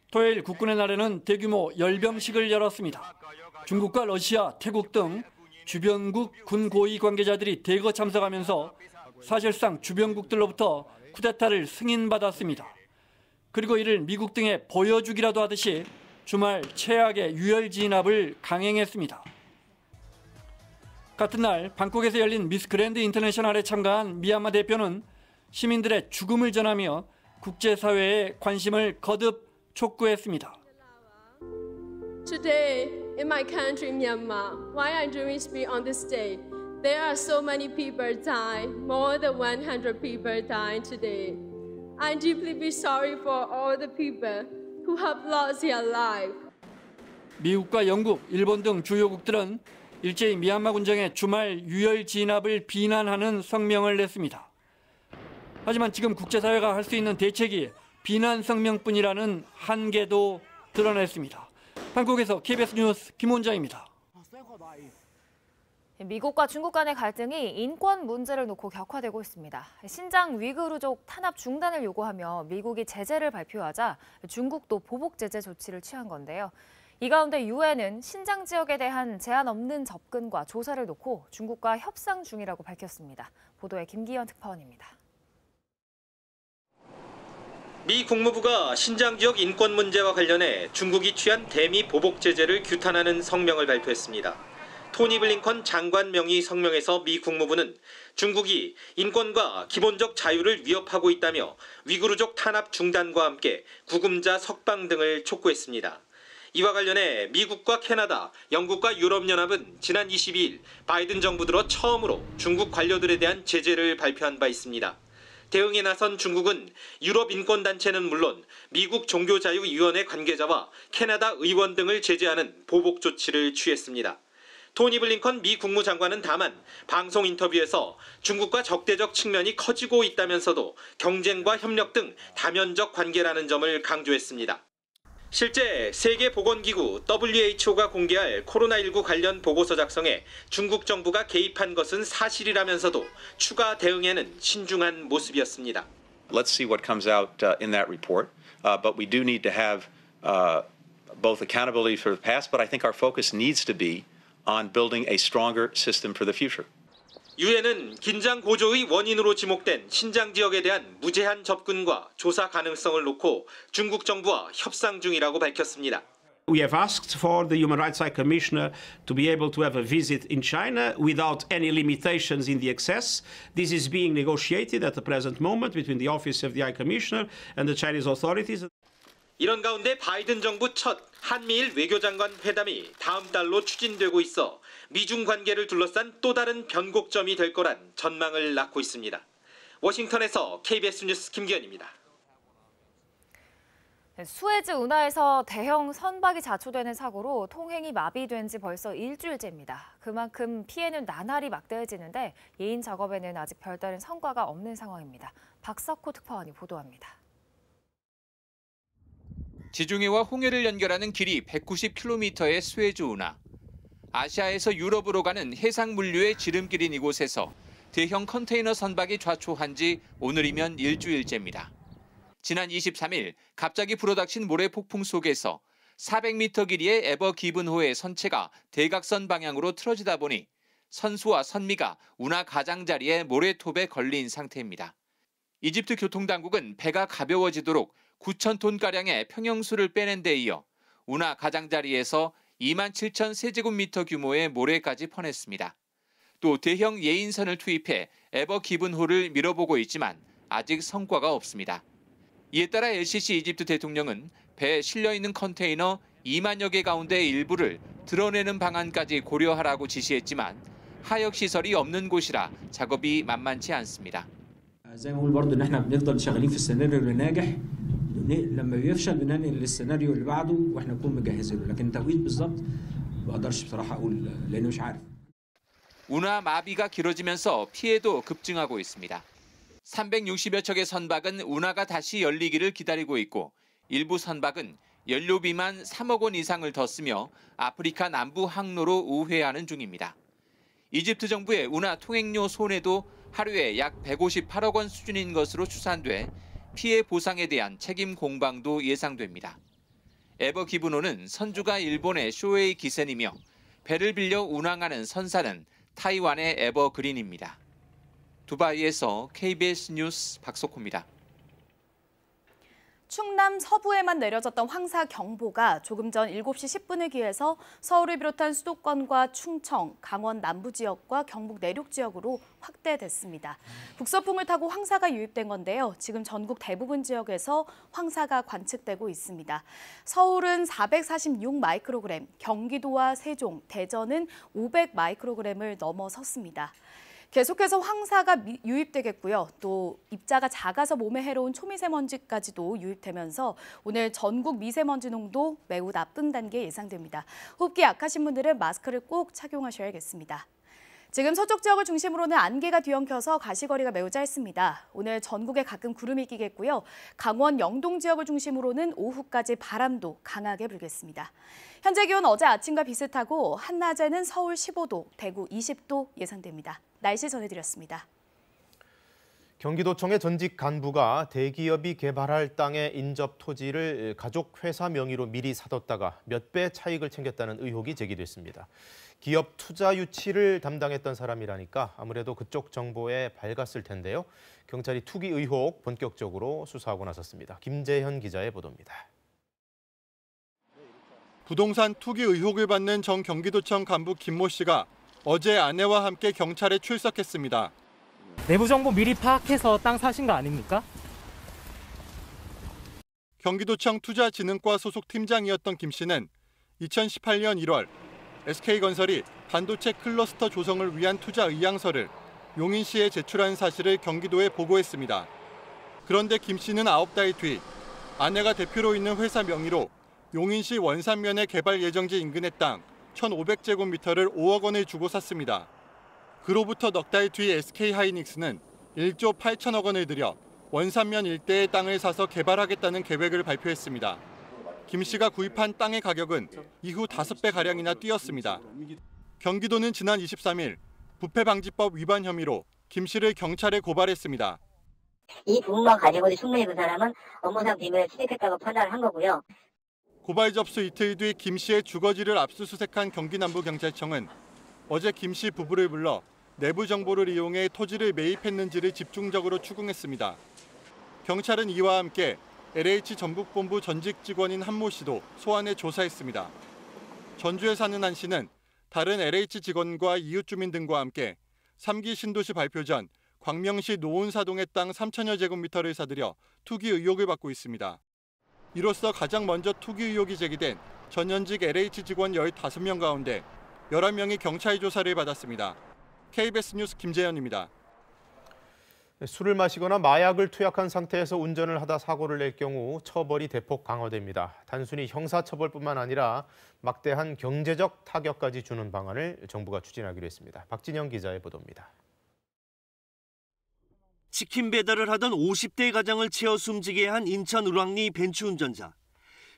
[SPEAKER 7] 토요일 국군의 날에는 대규모 열병식을 열었습니다. 중국과 러시아, 태국 등 주변국 군 고위 관계자들이 대거 참석하면서 사실상 주변국들로부터 쿠데타를 승인받았습니다. 그리고 이를 미국 등에 보여주기라도 하듯이 주말 최악의 유혈 진압을 강행했습니다. 같은 날 방콕에서 열린 미스 그랜드 인터내셔널에 참가한 미얀마 대표는 시민들의 죽음을 전하며 국제사회의 관심을 거듭 촉구했습니다.
[SPEAKER 5] Today, in my country, Myanmar, why I'm doing speech on this day, there are so many people dying, more than 100 people dying today. I deeply sorry for all the people who have lost their life.
[SPEAKER 7] 미국과 영국, 일본 등 주요국들은 일제히 미얀마 군정의 주말 유혈 진압을 비난하는 성명을 냈습니다. 하지만 지금 국제사회가 할 수 있는 대책이 비난 성명뿐이라는 한계도 드러냈습니다. 한국에서 KBS 뉴스 김원장입니다.
[SPEAKER 2] 미국과 중국 간의 갈등이 인권 문제를 놓고 격화되고 있습니다. 신장 위구르족 탄압 중단을 요구하며 미국이 제재를 발표하자 중국도 보복 제재 조치를 취한 건데요. 이 가운데 유엔은 신장 지역에 대한 제한 없는 접근과 조사를 놓고 중국과 협상 중이라고 밝혔습니다. 보도에 김기현 특파원입니다.
[SPEAKER 8] 미 국무부가 신장 지역 인권 문제와 관련해 중국이 취한 대미 보복 제재를 규탄하는 성명을 발표했습니다. 토니 블링컨 장관 명의 성명에서 미 국무부는 중국이 인권과 기본적 자유를 위협하고 있다며 위구르족 탄압 중단과 함께 구금자 석방 등을 촉구했습니다. 이와 관련해 미국과 캐나다, 영국과 유럽연합은 지난 22일 바이든 정부 들어 처음으로 중국 관료들에 대한 제재를 발표한 바 있습니다. 대응에 나선 중국은 유럽 인권단체는 물론 미국 종교자유위원회 관계자와 캐나다 의원 등을 제재하는 보복 조치를 취했습니다. 토니 블링컨 미 국무장관은 다만 방송 인터뷰에서 중국과 적대적 측면이 커지고 있다면서도 경쟁과 협력 등 다면적 관계라는 점을 강조했습니다. 실제 세계보건기구 WHO가 공개할 코로나19 관련 보고서 작성에 중국 정부가 개입한 것은 사실이라면서도 추가 대응에는 신중한 모습이었습니다.
[SPEAKER 22] Let's see what comes out in that report, but we do need to have both accountability for the past, but I think our focus needs to be on building a stronger system for the future.
[SPEAKER 8] 유엔은 긴장 고조의 원인으로 지목된 신장 지역에 대한 무제한 접근과 조사 가능성을 놓고 중국 정부와 협상 중이라고 밝혔습니다.
[SPEAKER 23] We have asked for the Human Rights High Commissioner to be able to have a visit in China without any limitations in the access. This is being negotiated at the present moment between the Office of the High Commissioner and the Chinese authorities.
[SPEAKER 8] 이런 가운데 바이든 정부 첫 한미일 외교장관 회담이 다음 달로 추진되고 있어 미중 관계를 둘러싼 또 다른 변곡점이 될 거란 전망을 낳고 있습니다. 워싱턴에서 KBS 뉴스 김기현입니다.
[SPEAKER 2] 수에즈 운하에서 대형 선박이 자초되는 사고로 통행이 마비된 지 벌써 일주일째입니다. 그만큼 피해는 나날이 막대해지는데 예인 작업에는 아직 별다른 성과가 없는 상황입니다. 박석호 특파원이 보도합니다.
[SPEAKER 24] 지중해와 홍해를 연결하는 길이 190km의 수에즈 운하. 아시아에서 유럽으로 가는 해상 물류의 지름길인 이곳에서 대형 컨테이너 선박이 좌초한 지 오늘이면 일주일째입니다. 지난 23일 갑자기 불어닥친 모래 폭풍 속에서 400m 길이의 에버 기븐호의 선체가 대각선 방향으로 틀어지다 보니 선수와 선미가 운하 가장자리에 모래톱에 걸린 상태입니다. 이집트 교통당국은 배가 가벼워지도록 9,000톤가량의 평형수를 빼낸 데 이어 운하 가장자리에서 27,000 세제곱미터 규모의 모래까지 퍼냈습니다. 또 대형 예인선을 투입해 에버 기븐호를 밀어보고 있지만 아직 성과가 없습니다. 이에 따라 LCC 이집트 대통령은 배에 실려있는 컨테이너 2만여 개 가운데 일부를 드러내는 방안까지 고려하라고 지시했지만 하역 시설이 없는 곳이라 작업이 만만치 않습니다.
[SPEAKER 25] لما بيفشل بننقل للسيناريو اللي بعده واحنا نكون مجهزين له لكن التوقيت بالظبط ما اقدرش بصراحه اقول لاني مش عارف.
[SPEAKER 24] 운하 마비가 길어지면서 피해도 급증하고 있습니다. 360여 척의 선박은 운하가 다시 열리기를 기다리고 있고 일부 선박은 연료비만 3억 원 이상을 더 쓰며 아프리카 남부 항로로 우회하는 중입니다. 이집트 정부의 운하 통행료 손해도 하루에 약 158억 원 수준인 것으로 추산돼 피해 보상에 대한 책임 공방도 예상됩니다. 에버 기브노는 선주가 일본의 쇼웨이 기센이며 배를 빌려 운항하는 선사는 타이완의 에버 그린입니다. 두바이에서 KBS 뉴스 박석호입니다.
[SPEAKER 4] 충남 서부에만 내려졌던 황사경보가 조금 전 7시 10분에 기해서 서울을 비롯한 수도권과 충청, 강원 남부 지역과 경북 내륙 지역으로 확대됐습니다. 북서풍을 타고 황사가 유입된 건데요. 지금 전국 대부분 지역에서 황사가 관측되고 있습니다. 서울은 446 마이크로그램, 경기도와 세종, 대전은 500 마이크로그램을 넘어섰습니다. 계속해서 황사가 유입되겠고요. 또 입자가 작아서 몸에 해로운 초미세먼지까지도 유입되면서 오늘 전국 미세먼지 농도 매우 나쁜 단계 예상됩니다. 호흡기 약하신 분들은 마스크를 꼭 착용하셔야겠습니다. 지금 서쪽 지역을 중심으로는 안개가 뒤엉켜서 가시거리가 매우 짧습니다. 오늘 전국에 가끔 구름이 끼겠고요. 강원 영동 지역을 중심으로는 오후까지 바람도 강하게 불겠습니다. 현재 기온 어제 아침과 비슷하고 한낮에는 서울 15도, 대구 20도 예상됩니다. 날씨 전해드렸습니다.
[SPEAKER 1] 경기도청의 전직 간부가 대기업이 개발할 땅의 인접 토지를 가족 회사 명의로 미리 사뒀다가 몇 배 차익을 챙겼다는 의혹이 제기됐습니다. 기업 투자 유치를 담당했던 사람이라니까 아무래도 그쪽 정보에 밝았을 텐데요. 경찰이 투기 의혹 본격적으로 수사하고 나섰습니다. 김재현 기자의 보도입니다.
[SPEAKER 11] 부동산 투기 의혹을 받는 전 경기도청 간부 김모 씨가 어제 아내와 함께 경찰에 출석했습니다.
[SPEAKER 12] 내부 정보 미리 파악해서 땅 사신 거 아닙니까?
[SPEAKER 11] 경기도청 투자진흥과 소속 팀장이었던 김 씨는 2018년 1월 SK건설이 반도체 클러스터 조성을 위한 투자 의향서를 용인시에 제출한 사실을 경기도에 보고했습니다. 그런데 김 씨는 9달 뒤 아내가 대표로 있는 회사 명의로 용인시 원산면의 개발 예정지 인근의 땅 1,500제곱미터를 5억 원을 주고 샀습니다. 그로부터 넉 달 뒤 SK하이닉스는 1조 8천억 원을 들여 원산면 일대의 땅을 사서 개발하겠다는 계획을 발표했습니다. 김 씨가 구입한 땅의 가격은 이후 5배가량이나 뛰었습니다. 경기도는 지난 23일 부패방지법 위반 혐의로 김 씨를 경찰에 고발했습니다.
[SPEAKER 13] 이 부분만 가지고도 충분히 그 사람은 업무상 비밀을 침해했다고 판단을 한 거고요.
[SPEAKER 11] 고발 접수 이틀 뒤 김 씨의 주거지를 압수수색한 경기남부경찰청은 어제 김 씨 부부를 불러 내부 정보를 이용해 토지를 매입했는지를 집중적으로 추궁했습니다. 경찰은 이와 함께 LH 전북본부 전직 직원인 한모 씨도 소환해 조사했습니다. 전주에 사는 한 씨는 다른 LH 직원과 이웃 주민 등과 함께 3기 신도시 발표 전 광명시 노은사동의 땅 3천여 제곱미터를 사들여 투기 의혹을 받고 있습니다. 이로써 가장 먼저 투기 의혹이 제기된 전현직 LH 직원 15명 가운데 11명이 경찰 조사를 받았습니다. KBS 뉴스 김재현입니다.
[SPEAKER 1] 술을 마시거나 마약을 투약한 상태에서 운전을 하다 사고를 낼 경우 처벌이 대폭 강화됩니다. 단순히 형사처벌뿐만 아니라 막대한 경제적 타격까지 주는 방안을 정부가 추진하기로 했습니다. 박진영 기자의 보도입니다.
[SPEAKER 17] 치킨 배달을 하던 50대 가장을 채워 숨지게 한 인천 울왕리 벤츠 운전자.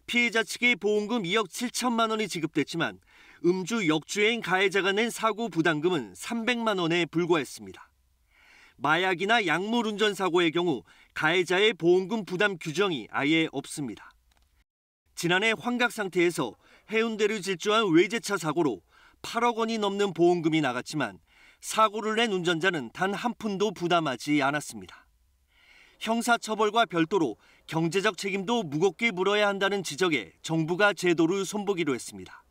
[SPEAKER 17] 피해자 측에 보험금 2억 7천만 원이 지급됐지만 음주 역주행 가해자가 낸 사고 부담금은 300만 원에 불과했습니다. 마약이나 약물 운전 사고의 경우 가해자의 보험금 부담 규정이 아예 없습니다. 지난해 환각 상태에서 해운대를 질주한 외제차 사고로 8억 원이 넘는 보험금이 나갔지만 사고를 낸 운전자는 단 한 푼도 부담하지 않았습니다. 형사처벌과 별도로 경제적 책임도 무겁게 물어야 한다는 지적에 정부가 제도를 손보기로 했습니다.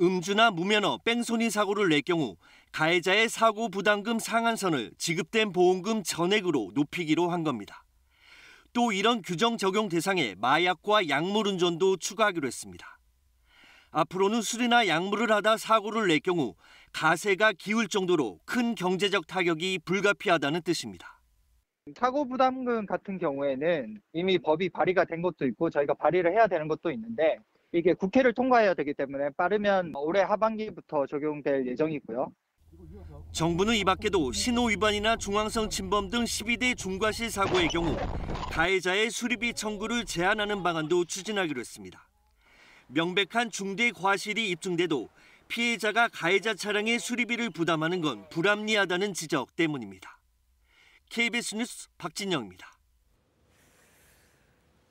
[SPEAKER 17] 음주나 무면허, 뺑소니 사고를 낼 경우 가해자의 사고 부담금 상한선을 지급된 보험금 전액으로 높이기로 한 겁니다. 또 이런 규정 적용 대상에 마약과 약물 운전도 추가하기로 했습니다. 앞으로는 술이나 약물을 하다 사고를 낼 경우 가세가 기울 정도로 큰 경제적 타격이 불가피하다는 뜻입니다.
[SPEAKER 26] 사고 부담금 같은 경우에는 이미 법이 발의가 된 것도 있고 저희가 발의를 해야 되는 것도 있는데 이게 국회를 통과해야 되기 때문에 빠르면 올해 하반기부터 적용될 예정이고요.
[SPEAKER 17] 정부는 이 밖에도 신호 위반이나 중앙성 침범 등 12대 중과실 사고의 경우 가해자의 수리비 청구를 제한하는 방안도 추진하기로 했습니다. 명백한 중대 과실이 입증돼도 피해자가 가해자 차량의 수리비를 부담하는 건 불합리하다는 지적 때문입니다. KBS 뉴스 박진영입니다.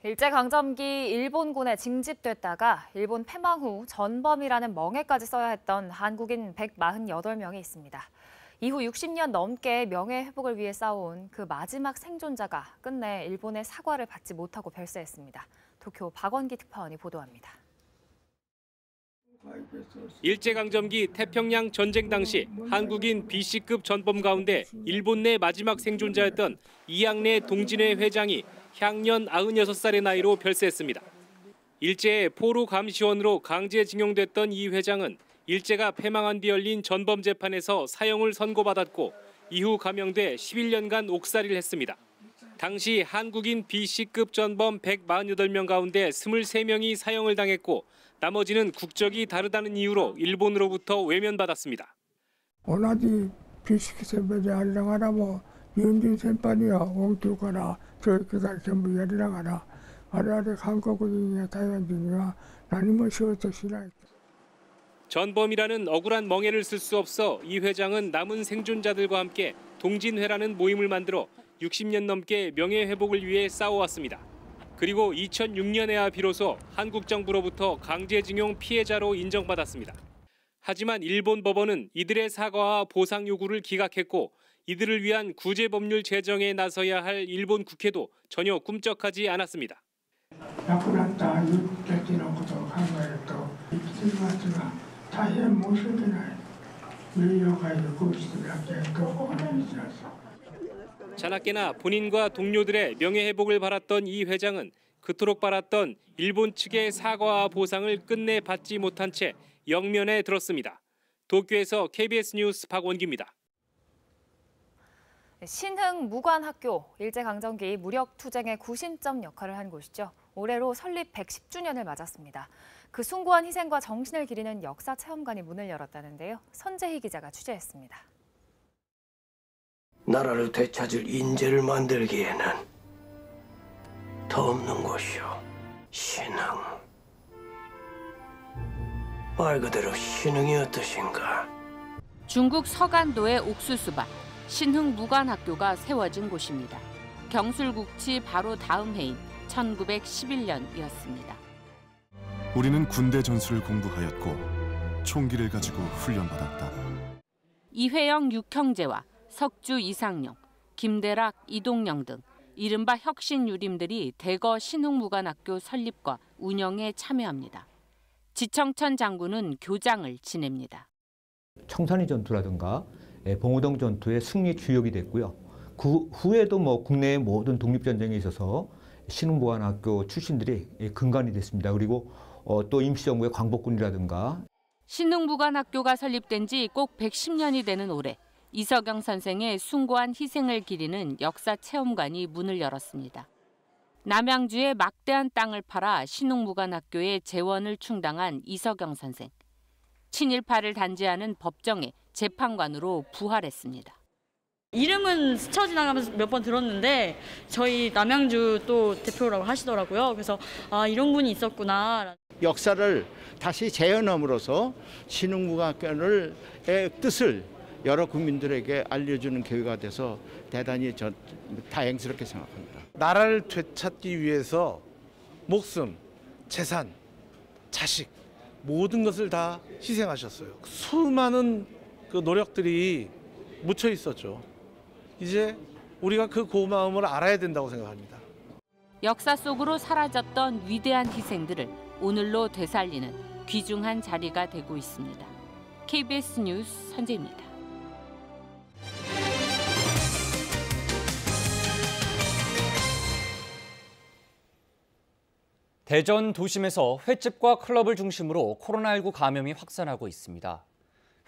[SPEAKER 2] 일제강점기 일본군에 징집됐다가 일본 패망 후 전범이라는 멍해까지 써야 했던 한국인 148명이 있습니다. 이후 60년 넘게 명예회복을 위해 싸워온 그 마지막 생존자가 끝내 일본의 사과를 받지 못하고 별세했습니다. 도쿄 박원기 특파원이 보도합니다.
[SPEAKER 3] 일제강점기 태평양 전쟁 당시 한국인 B씨급 전범 가운데 일본 내 마지막 생존자였던 이양래 동진회 회장이 향년 96살의 나이로 별세했습니다. 일제의 포로 감시원으로 강제징용됐던 이 회장은 일제가 패망한 뒤 열린 전범 재판에서 사형을 선고받았고 이후 감형돼 11년간 옥살이를 했습니다. 당시 한국인 B씨급 전범 148명 가운데 23명이 사형을 당했고 나머지는 국적이 다르다는 이유로 일본으로부터 외면받았습니다.
[SPEAKER 10] 同じ B씨급先輩でありながらも日本人先輩には恩給から教育から全部やりながら我々韓国人や台湾人には何もしようとしない。
[SPEAKER 3] 전범이라는 억울한 멍해를 쓸 수 없어 이 회장은 남은 생존자들과 함께 동진회라는 모임을 만들어 60년 넘게 명예회복을 위해 싸워왔습니다. 그리고 2006년에야 비로소 한국 정부로부터 강제징용 피해자로 인정받았습니다. 하지만 일본 법원은 이들의 사과와 보상 요구를 기각했고 이들을 위한 구제법률 제정에 나서야 할 일본 국회도 전혀 꿈쩍하지 않았습니다.
[SPEAKER 10] 亡くなった友たちのことを考えると生きている私は大変申し訳ない名誉回復をしていただきたいとお願いします。
[SPEAKER 3] 자나깨나 본인과 동료들의 명예회복을 바랐던 이 회장은 그토록 바랐던 일본 측의 사과와 보상을 끝내 받지 못한 채 영면에 들었습니다. 도쿄에서 KBS 뉴스 박원기입니다.
[SPEAKER 2] 신흥무관학교, 일제강점기 무력투쟁의 구심점 역할을 한 곳이죠. 올해로 설립 110주년을 맞았습니다. 그 숭고한 희생과 정신을 기리는 역사체험관이 문을 열었다는데요. 선재희 기자가 취재했습니다.
[SPEAKER 14] 나라를 되찾을 인재를 만들기에는 더 없는 곳이요. 신흥. 말 그대로 신흥이 어떠신가?
[SPEAKER 15] 중국 서간도의 옥수수밭, 신흥무관학교가 세워진 곳입니다. 경술국치 바로 다음 해인 1911년이었습니다.
[SPEAKER 16] 우리는 군대 전술을 공부하였고 총기를 가지고 훈련받았다.
[SPEAKER 15] 이회영 육형제와 석주 이상용, 김대락, 이동영 등 이른바 혁신유림들이 대거 신흥무관학교 설립과 운영에 참여합니다. 지청천 장군은 교장을 지냅니다.
[SPEAKER 19] 청산리 전투라든가 봉오동 전투의 승리 주역이 됐고요. 그 후에도 국내의 모든 독립전쟁에 있어서 신흥무관학교 출신들이 근간이 됐습니다. 그리고 또 임시정부의 광복군이라든가.
[SPEAKER 15] 신흥무관학교가 설립된 지 꼭 110년이 되는 올해 이석영 선생의 숭고한 희생을 기리는 역사체험관이 문을 열었습니다. 남양주의 막대한 땅을 팔아 신흥무관학교의 재원을 충당한 이석영 선생. 친일파를 단죄하는 법정의 재판관으로 부활했습니다.
[SPEAKER 27] 이름은 스쳐 지나가면서 몇 번 들었는데 저희 남양주 또 대표라고 하시더라고요. 그래서 아, 이런 분이 있었구나.
[SPEAKER 28] 역사를 다시 재현함으로써 신흥무관학교의 뜻을 여러 국민들에게 알려주는 계기가 돼서 대단히 다행스럽게 생각합니다.
[SPEAKER 29] 나라를 되찾기 위해서 목숨, 재산, 자식 모든 것을 다 희생하셨어요. 수많은 그 노력들이 묻혀 있었죠. 이제 우리가 그 고마움을 알아야 된다고 생각합니다.
[SPEAKER 15] 역사 속으로 사라졌던 위대한 희생들을 오늘로 되살리는 귀중한 자리가 되고 있습니다. KBS 뉴스 선재입니다.
[SPEAKER 30] 대전 도심에서 횟집과 클럽을 중심으로 코로나19 감염이 확산하고 있습니다.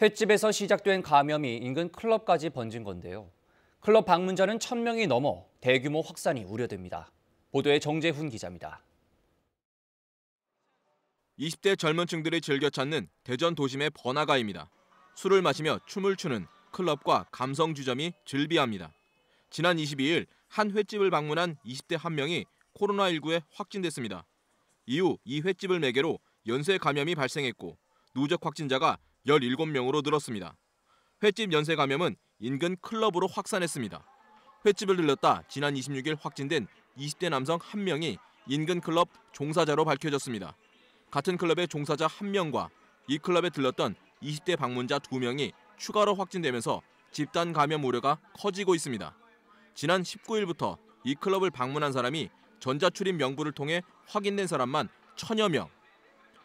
[SPEAKER 30] 횟집에서 시작된 감염이 인근 클럽까지 번진 건데요. 클럽 방문자는 1,000명이 넘어 대규모 확산이 우려됩니다. 보도에 정재훈 기자입니다.
[SPEAKER 31] 20대 젊은 층들이 즐겨 찾는 대전 도심의 번화가입니다. 술을 마시며 춤을 추는 클럽과 감성 주점이 즐비합니다. 지난 22일 한 횟집을 방문한 20대 한 명이 코로나19에 확진됐습니다. 이후 이 횟집을 매개로 연쇄 감염이 발생했고 누적 확진자가 17명으로 늘었습니다. 횟집 연쇄 감염은 인근 클럽으로 확산했습니다. 횟집을 들렀다 지난 26일 확진된 20대 남성 1명이 인근 클럽 종사자로 밝혀졌습니다. 같은 클럽의 종사자 1명과 이 클럽에 들렀던 20대 방문자 2명이 추가로 확진되면서 집단 감염 우려가 커지고 있습니다. 지난 19일부터 이 클럽을 방문한 사람이 전자출입 명부를 통해 확인된 사람만 1000여 명.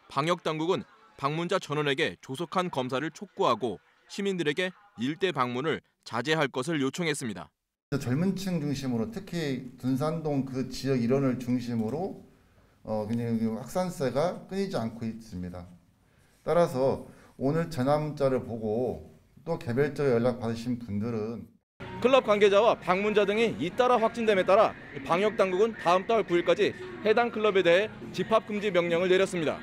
[SPEAKER 31] 방역당국은 방문자 전원에게 조속한 검사를 촉구하고 시민들에게 일대 방문을 자제할 것을 요청했습니다.
[SPEAKER 5] 젊은 층 중심으로 특히 둔산동 그 지역 일원을 중심으로 굉장히 확산세가 끊이지 않고 있습니다. 따라서 오늘 전화 문자를 보고 또 개별적으로 연락 받으신 분들은
[SPEAKER 31] 클럽 관계자와 방문자 등이 잇따라 확진됨에 따라 방역당국은 다음 달 9일까지 해당 클럽에 대해 집합금지 명령을 내렸습니다.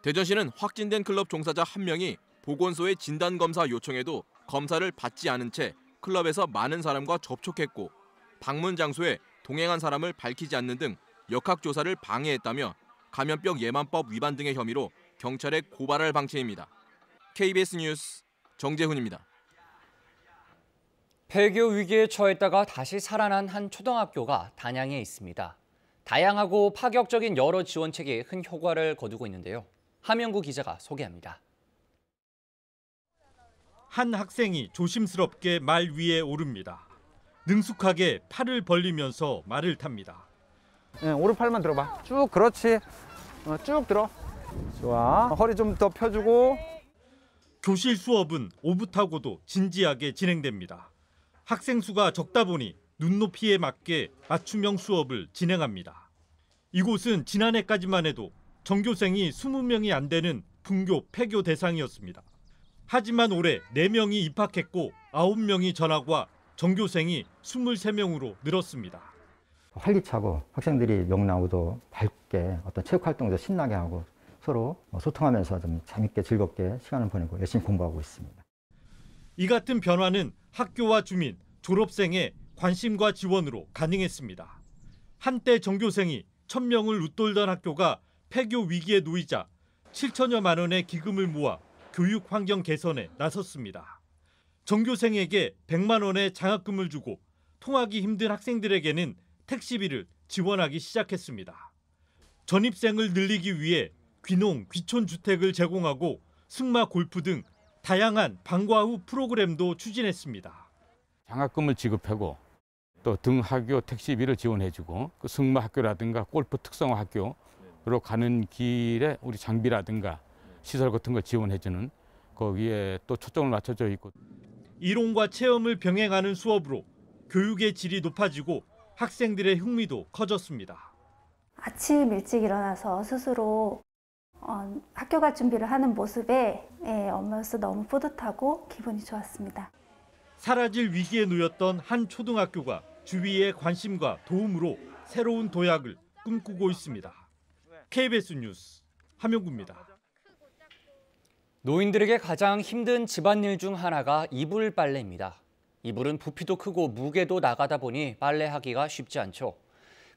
[SPEAKER 31] 대전시는 확진된 클럽 종사자 1명이 보건소에 진단검사 요청해도 검사를 받지 않은 채 클럽에서 많은 사람과 접촉했고 방문 장소에 동행한 사람을 밝히지 않는 등 역학조사를 방해했다며 감염병 예방법 위반 등의 혐의로 경찰에 고발할 방침입니다. KBS 뉴스 정재훈입니다.
[SPEAKER 30] 폐교 위기에 처했다가 다시 살아난 한 초등학교가 단양에 있습니다. 다양하고 파격적인 여러 지원책이 큰 효과를 거두고 있는데요. 함영구 기자가 소개합니다.
[SPEAKER 6] 한 학생이 조심스럽게 말 위에 오릅니다. 능숙하게 팔을 벌리면서 말을 탑니다.
[SPEAKER 7] 오른팔만 들어봐. 쭉, 그렇지. 쭉 들어. 좋아. 허리 좀 더 펴주고.
[SPEAKER 6] 교실 수업은 오붓하고도 진지하게 진행됩니다. 학생 수가 적다 보니 눈높이에 맞게 맞춤형 수업을 진행합니다. 이곳은 지난해까지만 해도 전교생이 20명이 안 되는 분교 폐교 대상이었습니다. 하지만 올해 4명이 입학했고 9명이 전학와 전교생이 23명으로 늘었습니다.
[SPEAKER 8] 활기차고 학생들이 명랑하고도 밝게 어떤 체육활동도 신나게 하고 서로 소통하면서 좀 재밌게 즐겁게 시간을 보내고 열심히 공부하고 있습니다.
[SPEAKER 6] 이 같은 변화는 학교와 주민, 졸업생의 관심과 지원으로 가능했습니다. 한때 전교생이 1000명을 웃돌던 학교가 폐교 위기에 놓이자 7천여만 원의 기금을 모아 교육 환경 개선에 나섰습니다. 전교생에게 100만 원의 장학금을 주고 통하기 힘든 학생들에게는 택시비를 지원하기 시작했습니다. 전입생을 늘리기 위해 귀농, 귀촌 주택을 제공하고 승마 골프 등 다양한 방과 후 프로그램도 추진했습니다.
[SPEAKER 9] 장학금을 지급하고 또 등하교 택시비를 지원해주고 그 승마 학교라든가 골프 특성화 학교로 가는 길에 우리 장비라든가 시설 같은 걸 지원해주는 거기에 또 초점을 맞춰져 있고.
[SPEAKER 6] 이론과 체험을 병행하는 수업으로 교육의 질이 높아지고 학생들의 흥미도 커졌습니다.
[SPEAKER 18] 아침 일찍 일어나서 스스로 학교 갈 준비를 하는 모습에 엄마로서 너무 뿌듯하고 기분이 좋았습니다.
[SPEAKER 6] 사라질 위기에 놓였던 한 초등학교가 주위의 관심과 도움으로 새로운 도약을 꿈꾸고 있습니다. KBS 뉴스 함영구입니다.
[SPEAKER 30] 노인들에게 가장 힘든 집안일 중 하나가 이불 빨래입니다. 이불은 부피도 크고 무게도 나가다 보니 빨래하기가 쉽지 않죠.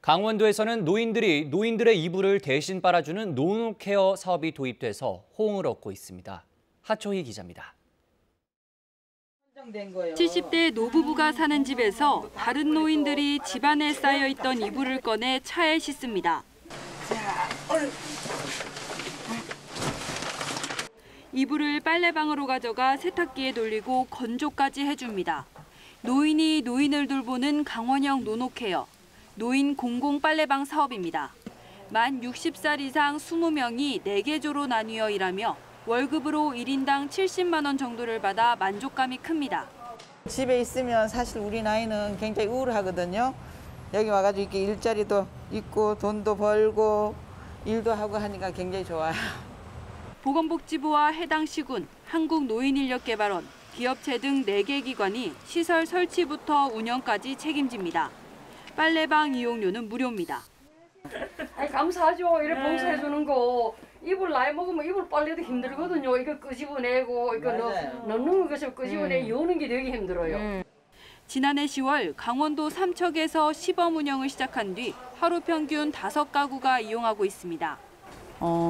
[SPEAKER 30] 강원도에서는 노인들의 이불을 대신 빨아주는 노노케어 사업이 도입돼서 호응을 얻고 있습니다. 하초희 기자입니다.
[SPEAKER 20] 70대 노부부가 사는 집에서 다른 노인들이 집안에 쌓여있던 이불을 꺼내 차에 싣습니다. 이불을 빨래방으로 가져가 세탁기에 돌리고 건조까지 해줍니다. 노인이 노인을 돌보는 강원형 노노케어, 노인 공공 빨래방 사업입니다. 만 60살 이상 20명이 4개조로 나뉘어 일하며 월급으로 1인당 70만 원 정도를 받아 만족감이 큽니다.
[SPEAKER 21] 집에 있으면 사실 우리 나이는 굉장히 우울하거든요. 여기 와가지고 이렇게 일자리도 있고 돈도 벌고 일도 하고 하니까 굉장히 좋아요.
[SPEAKER 20] 보건복지부와 해당 시군, 한국노인인력개발원, 기업체 등 4개 기관이 시설 설치부터 운영까지 책임집니다. 빨래방 이용료는 무료입니다.
[SPEAKER 22] 아니, 감사하죠. 이렇게 봉사해 주는 거. 이불 나이 먹으면 이불 빨래도 힘들거든요. 이거 끄집어내고 이거 넣는 것을 끄집어내 여는 게 되게 힘들어요.
[SPEAKER 20] 지난해 10월 강원도 삼척에서 시범 운영을 시작한 뒤 하루 평균 5가구가 이용하고 있습니다.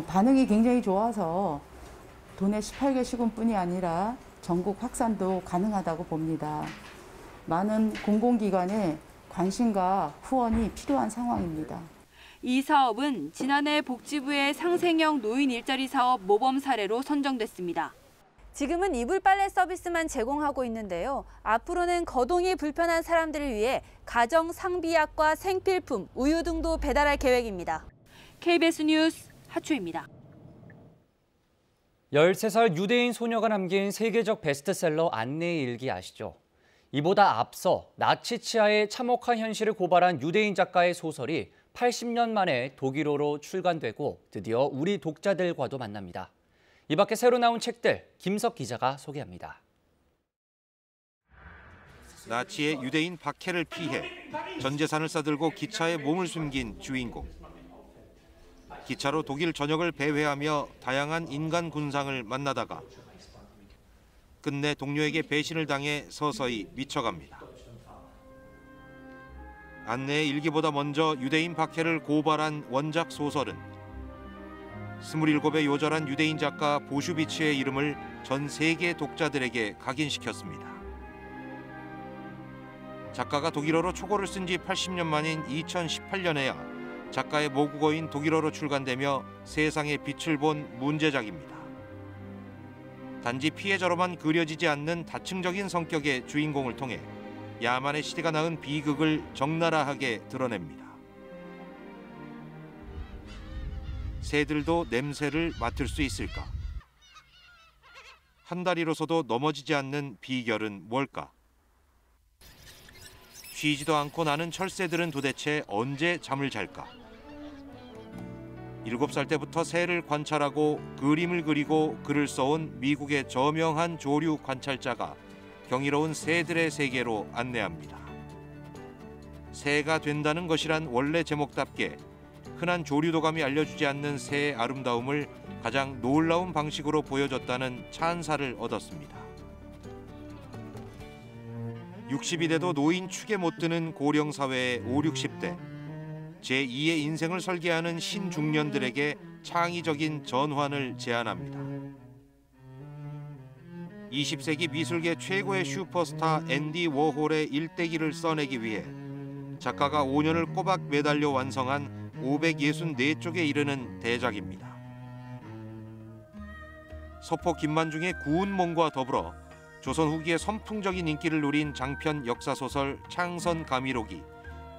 [SPEAKER 23] 반응이 굉장히 좋아서 도내 18개 시군뿐이 아니라 전국 확산도 가능하다고 봅니다. 많은 공공기관의 관심과 후원이 필요한 상황입니다.
[SPEAKER 20] 이 사업은 지난해 복지부의 상생형 노인 일자리 사업 모범 사례로 선정됐습니다.
[SPEAKER 1] 지금은 이불 빨래 서비스만 제공하고 있는데요. 앞으로는 거동이 불편한 사람들을 위해 가정 상비약과 생필품, 우유 등도 배달할 계획입니다.
[SPEAKER 20] KBS 뉴스 하초입니다.
[SPEAKER 30] 13살 유대인 소녀가 남긴 세계적 베스트셀러 안내의 일기 아시죠? 이보다 앞서 나치 치하의 참혹한 현실을 고발한 유대인 작가의 소설이 80년 만에 독일어로 출간되고 드디어 우리 독자들과도 만납니다. 이 밖에 새로 나온 책들 김석 기자가 소개합니다.
[SPEAKER 3] 나치의 유대인 박해를 피해 전 재산을 싸들고 기차에 몸을 숨긴 주인공. 기차로 독일 전역을 배회하며 다양한 인간 군상을 만나다가 끝내 동료에게 배신을 당해 서서히 미쳐갑니다. 안내의 일기보다 먼저 유대인 박해를 고발한 원작 소설은 27의 요절한 유대인 작가 보슈비츠의 이름을 전 세계 독자들에게 각인시켰습니다. 작가가 독일어로 초고를 쓴 지 80년 만인 2018년에야 작가의 모국어인 독일어로 출간되며 세상의 빛을 본 문제작입니다. 단지 피해자로만 그려지지 않는 다층적인 성격의 주인공을 통해 야만의 시대가 낳은 비극을 적나라하게 드러냅니다. 새들도 냄새를 맡을 수 있을까? 한 다리로서도 넘어지지 않는 비결은 뭘까? 쉬지도 않고 나는 철새들은 도대체 언제 잠을 잘까? 7살 때부터 새를 관찰하고 그림을 그리고 글을 써온 미국의 저명한 조류 관찰자가 경이로운 새들의 세계로 안내합니다. 새가 된다는 것이란 원래 제목답게 흔한 조류도감이 알려주지 않는 새의 아름다움을 가장 놀라운 방식으로 보여줬다는 찬사를 얻었습니다. 60이 돼도 노인 축에 못 드는 고령 사회의 5, 60대, 제2의 인생을 설계하는 신중년들에게 창의적인 전환을 제안합니다. 20세기 미술계 최고의 슈퍼스타 앤디 워홀의 일대기를 써내기 위해 작가가 5년을 꼬박 매달려 완성한 564쪽에 이르는 대작입니다. 서포 김만중의 구운 몸과 더불어 조선 후기의 선풍적인 인기를 누린 장편 역사소설 창선가미록이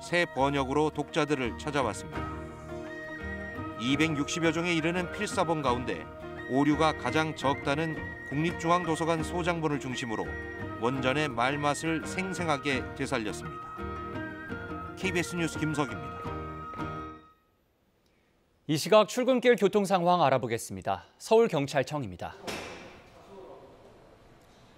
[SPEAKER 3] 새 번역으로 독자들을 찾아왔습니다. 260여 종에 이르는 필사본 가운데 오류가 가장 적다는 국립중앙도서관 소장본을 중심으로 원전의 말맛을 생생하게 되살렸습니다. KBS 뉴스 김석입니다.
[SPEAKER 30] 이 시각 출근길 교통 상황 알아보겠습니다. 서울경찰청입니다.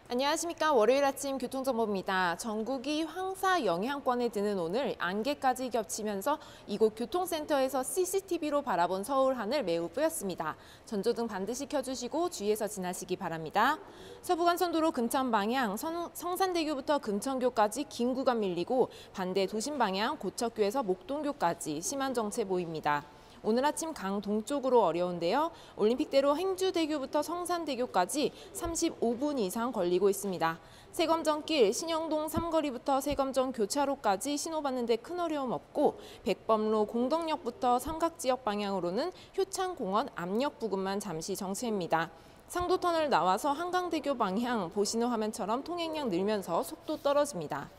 [SPEAKER 4] 안녕하십니까. 월요일 아침 교통정보입니다. 전국이 황사 영향권에 드는 오늘 안개까지 겹치면서 이곳 교통센터에서 CCTV로 바라본 서울 하늘 매우 뿌였습니다. 전조등 반드시 켜주시고 주의해서 지나시기 바랍니다. 서부간선도로 금천 방향 성산대교부터 금천교까지 긴 구간 밀리고 반대 도심 방향 고척교에서 목동교까지 심한 정체 보입니다. 오늘 아침 강 동쪽으로 어려운데요. 올림픽대로 행주대교부터 성산대교까지 35분 이상 걸리고 있습니다. 세검정길 신영동 삼거리부터 세검정 교차로까지 신호받는 데 큰 어려움 없고 백범로 공덕역부터 삼각지역 방향으로는 효창공원 압력 부근만 잠시 정체입니다. 상도터널 나와서 한강대교 방향 보시는 화면처럼 통행량 늘면서 속도 떨어집니다.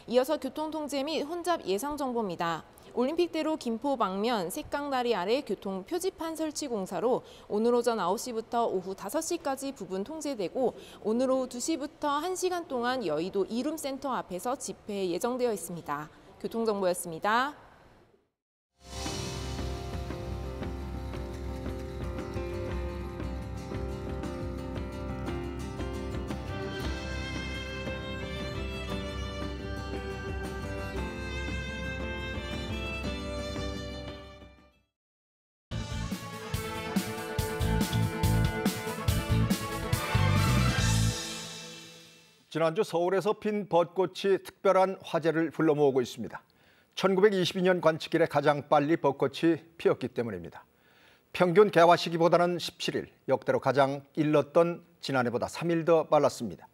[SPEAKER 4] 이어서 교통통제 및 혼잡 예상 정보입니다. 올림픽대로 김포 방면 색강다리 아래 교통 표지판 설치 공사로 오늘 오전 9시부터 오후 5시까지 부분 통제되고 오늘 오후 2시부터 1시간 동안 여의도 이룸센터 앞에서 집회 예정되어 있습니다. 교통정보였습니다.
[SPEAKER 10] 지난주 서울에서 핀 벚꽃이 특별한 화제를 불러 모으고 있습니다. 1922년 관측 이래 가장 빨리 벚꽃이 피었기 때문입니다. 평균 개화 시기보다는 17일, 역대로 가장 일렀던 지난해보다 3일 더 빨랐습니다.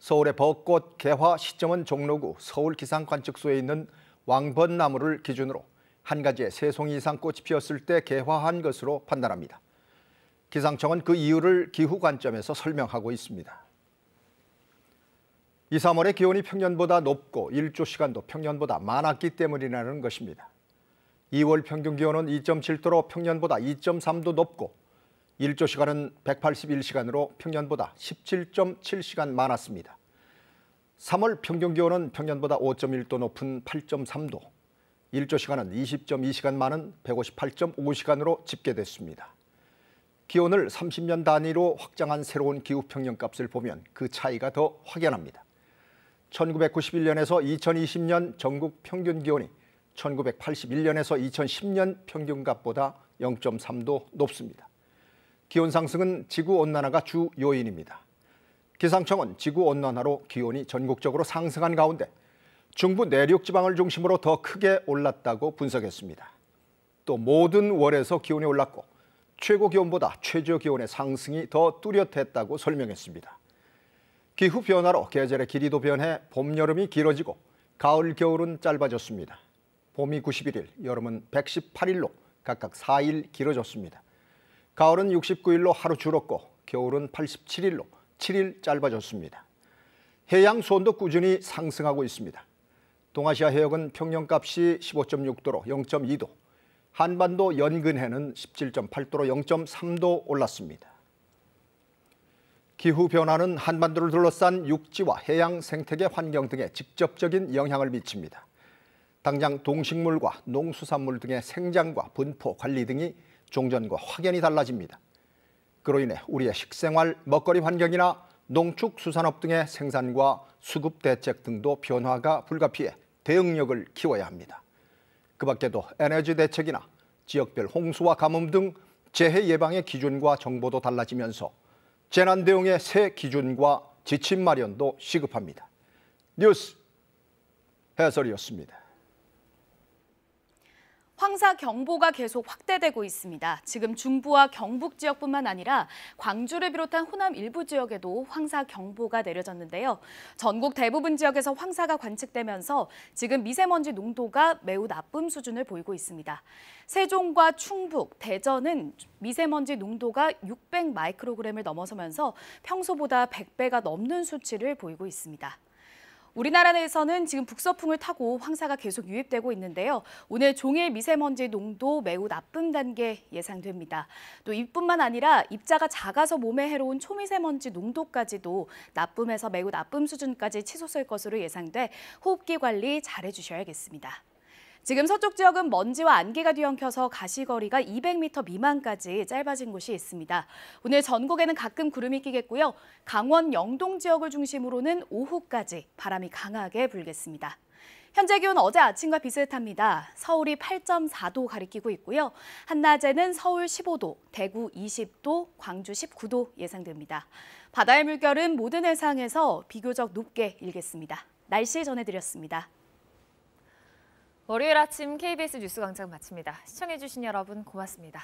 [SPEAKER 10] 서울의 벚꽃 개화 시점은 종로구 서울기상관측소에 있는 왕벚나무를 기준으로 한 가지에 3송이 이상 꽃이 피었을 때 개화한 것으로 판단합니다. 기상청은 그 이유를 기후 관점에서 설명하고 있습니다. 2, 3월에 기온이 평년보다 높고 일조 시간도 평년보다 많았기 때문이라는 것입니다. 2월 평균 기온은 2.7도로 평년보다 2.3도 높고 일조 시간은 181시간으로 평년보다 17.7시간 많았습니다. 3월 평균 기온은 평년보다 5.1도 높은 8.3도, 일조 시간은 20.2시간 많은 158.5시간으로 집계됐습니다. 기온을 30년 단위로 확장한 새로운 기후 평년값을 보면 그 차이가 더 확연합니다. 1991년에서 2020년 전국 평균 기온이 1981년에서 2010년 평균값보다 0.3도 높습니다. 기온 상승은 지구온난화가 주 요인입니다. 기상청은 지구온난화로 기온이 전국적으로 상승한 가운데 중부 내륙 지방을 중심으로 더 크게 올랐다고 분석했습니다. 또 모든 월에서 기온이 올랐고 최고 기온보다 최저 기온의 상승이 더 뚜렷했다고 설명했습니다. 기후 변화로 계절의 길이도 변해 봄, 여름이 길어지고 가을, 겨울은 짧아졌습니다. 봄이 91일, 여름은 118일로 각각 4일 길어졌습니다. 가을은 69일로 하루 줄었고 겨울은 87일로 7일 짧아졌습니다. 해양 수온도 꾸준히 상승하고 있습니다. 동아시아 해역은 평년값이 15.6도로 0.2도, 한반도 연근해는 17.8도로 0.3도 올랐습니다. 기후변화는 한반도를 둘러싼 육지와 해양 생태계 환경 등에 직접적인 영향을 미칩니다. 당장 동식물과 농수산물 등의 생장과 분포, 관리 등이 종전과 확연히 달라집니다. 그로 인해 우리의 식생활, 먹거리 환경이나 농축수산업 등의 생산과 수급 대책 등도 변화가 불가피해 대응력을 키워야 합니다. 그 밖에도 에너지 대책이나 지역별 홍수와 가뭄 등 재해 예방의 기준과 정보도 달라지면서 재난 대응의 새 기준과 지침 마련도 시급합니다. 뉴스 해설이었습니다.
[SPEAKER 1] 황사 경보가 계속 확대되고 있습니다. 지금 중부와 경북 지역뿐만 아니라 광주를 비롯한 호남 일부 지역에도 황사 경보가 내려졌는데요. 전국 대부분 지역에서 황사가 관측되면서 지금 미세먼지 농도가 매우 나쁨 수준을 보이고 있습니다. 세종과 충북, 대전은 미세먼지 농도가 600 마이크로그램을 넘어서면서 평소보다 100배가 넘는 수치를 보이고 있습니다. 우리나라 내에서는 지금 북서풍을 타고 황사가 계속 유입되고 있는데요. 오늘 종일 미세먼지 농도 매우 나쁨 단계 예상됩니다. 또 이뿐만 아니라 입자가 작아서 몸에 해로운 초미세먼지 농도까지도 나쁨에서 매우 나쁨 수준까지 치솟을 것으로 예상돼 호흡기 관리 잘해주셔야겠습니다. 지금 서쪽 지역은 먼지와 안개가 뒤엉켜서 가시거리가 200m 미만까지 짧아진 곳이 있습니다. 오늘 전국에는 가끔 구름이 끼겠고요. 강원 영동 지역을 중심으로는 오후까지 바람이 강하게 불겠습니다. 현재 기온 어제 아침과 비슷합니다. 서울이 8.4도 가리키고 있고요. 한낮에는 서울 15도, 대구 20도, 광주 19도 예상됩니다. 바다의 물결은 모든 해상에서 비교적 높게 일겠습니다. 날씨 전해드렸습니다.
[SPEAKER 2] 월요일 아침 KBS 뉴스 광장 마칩니다. 시청해주신 여러분 고맙습니다.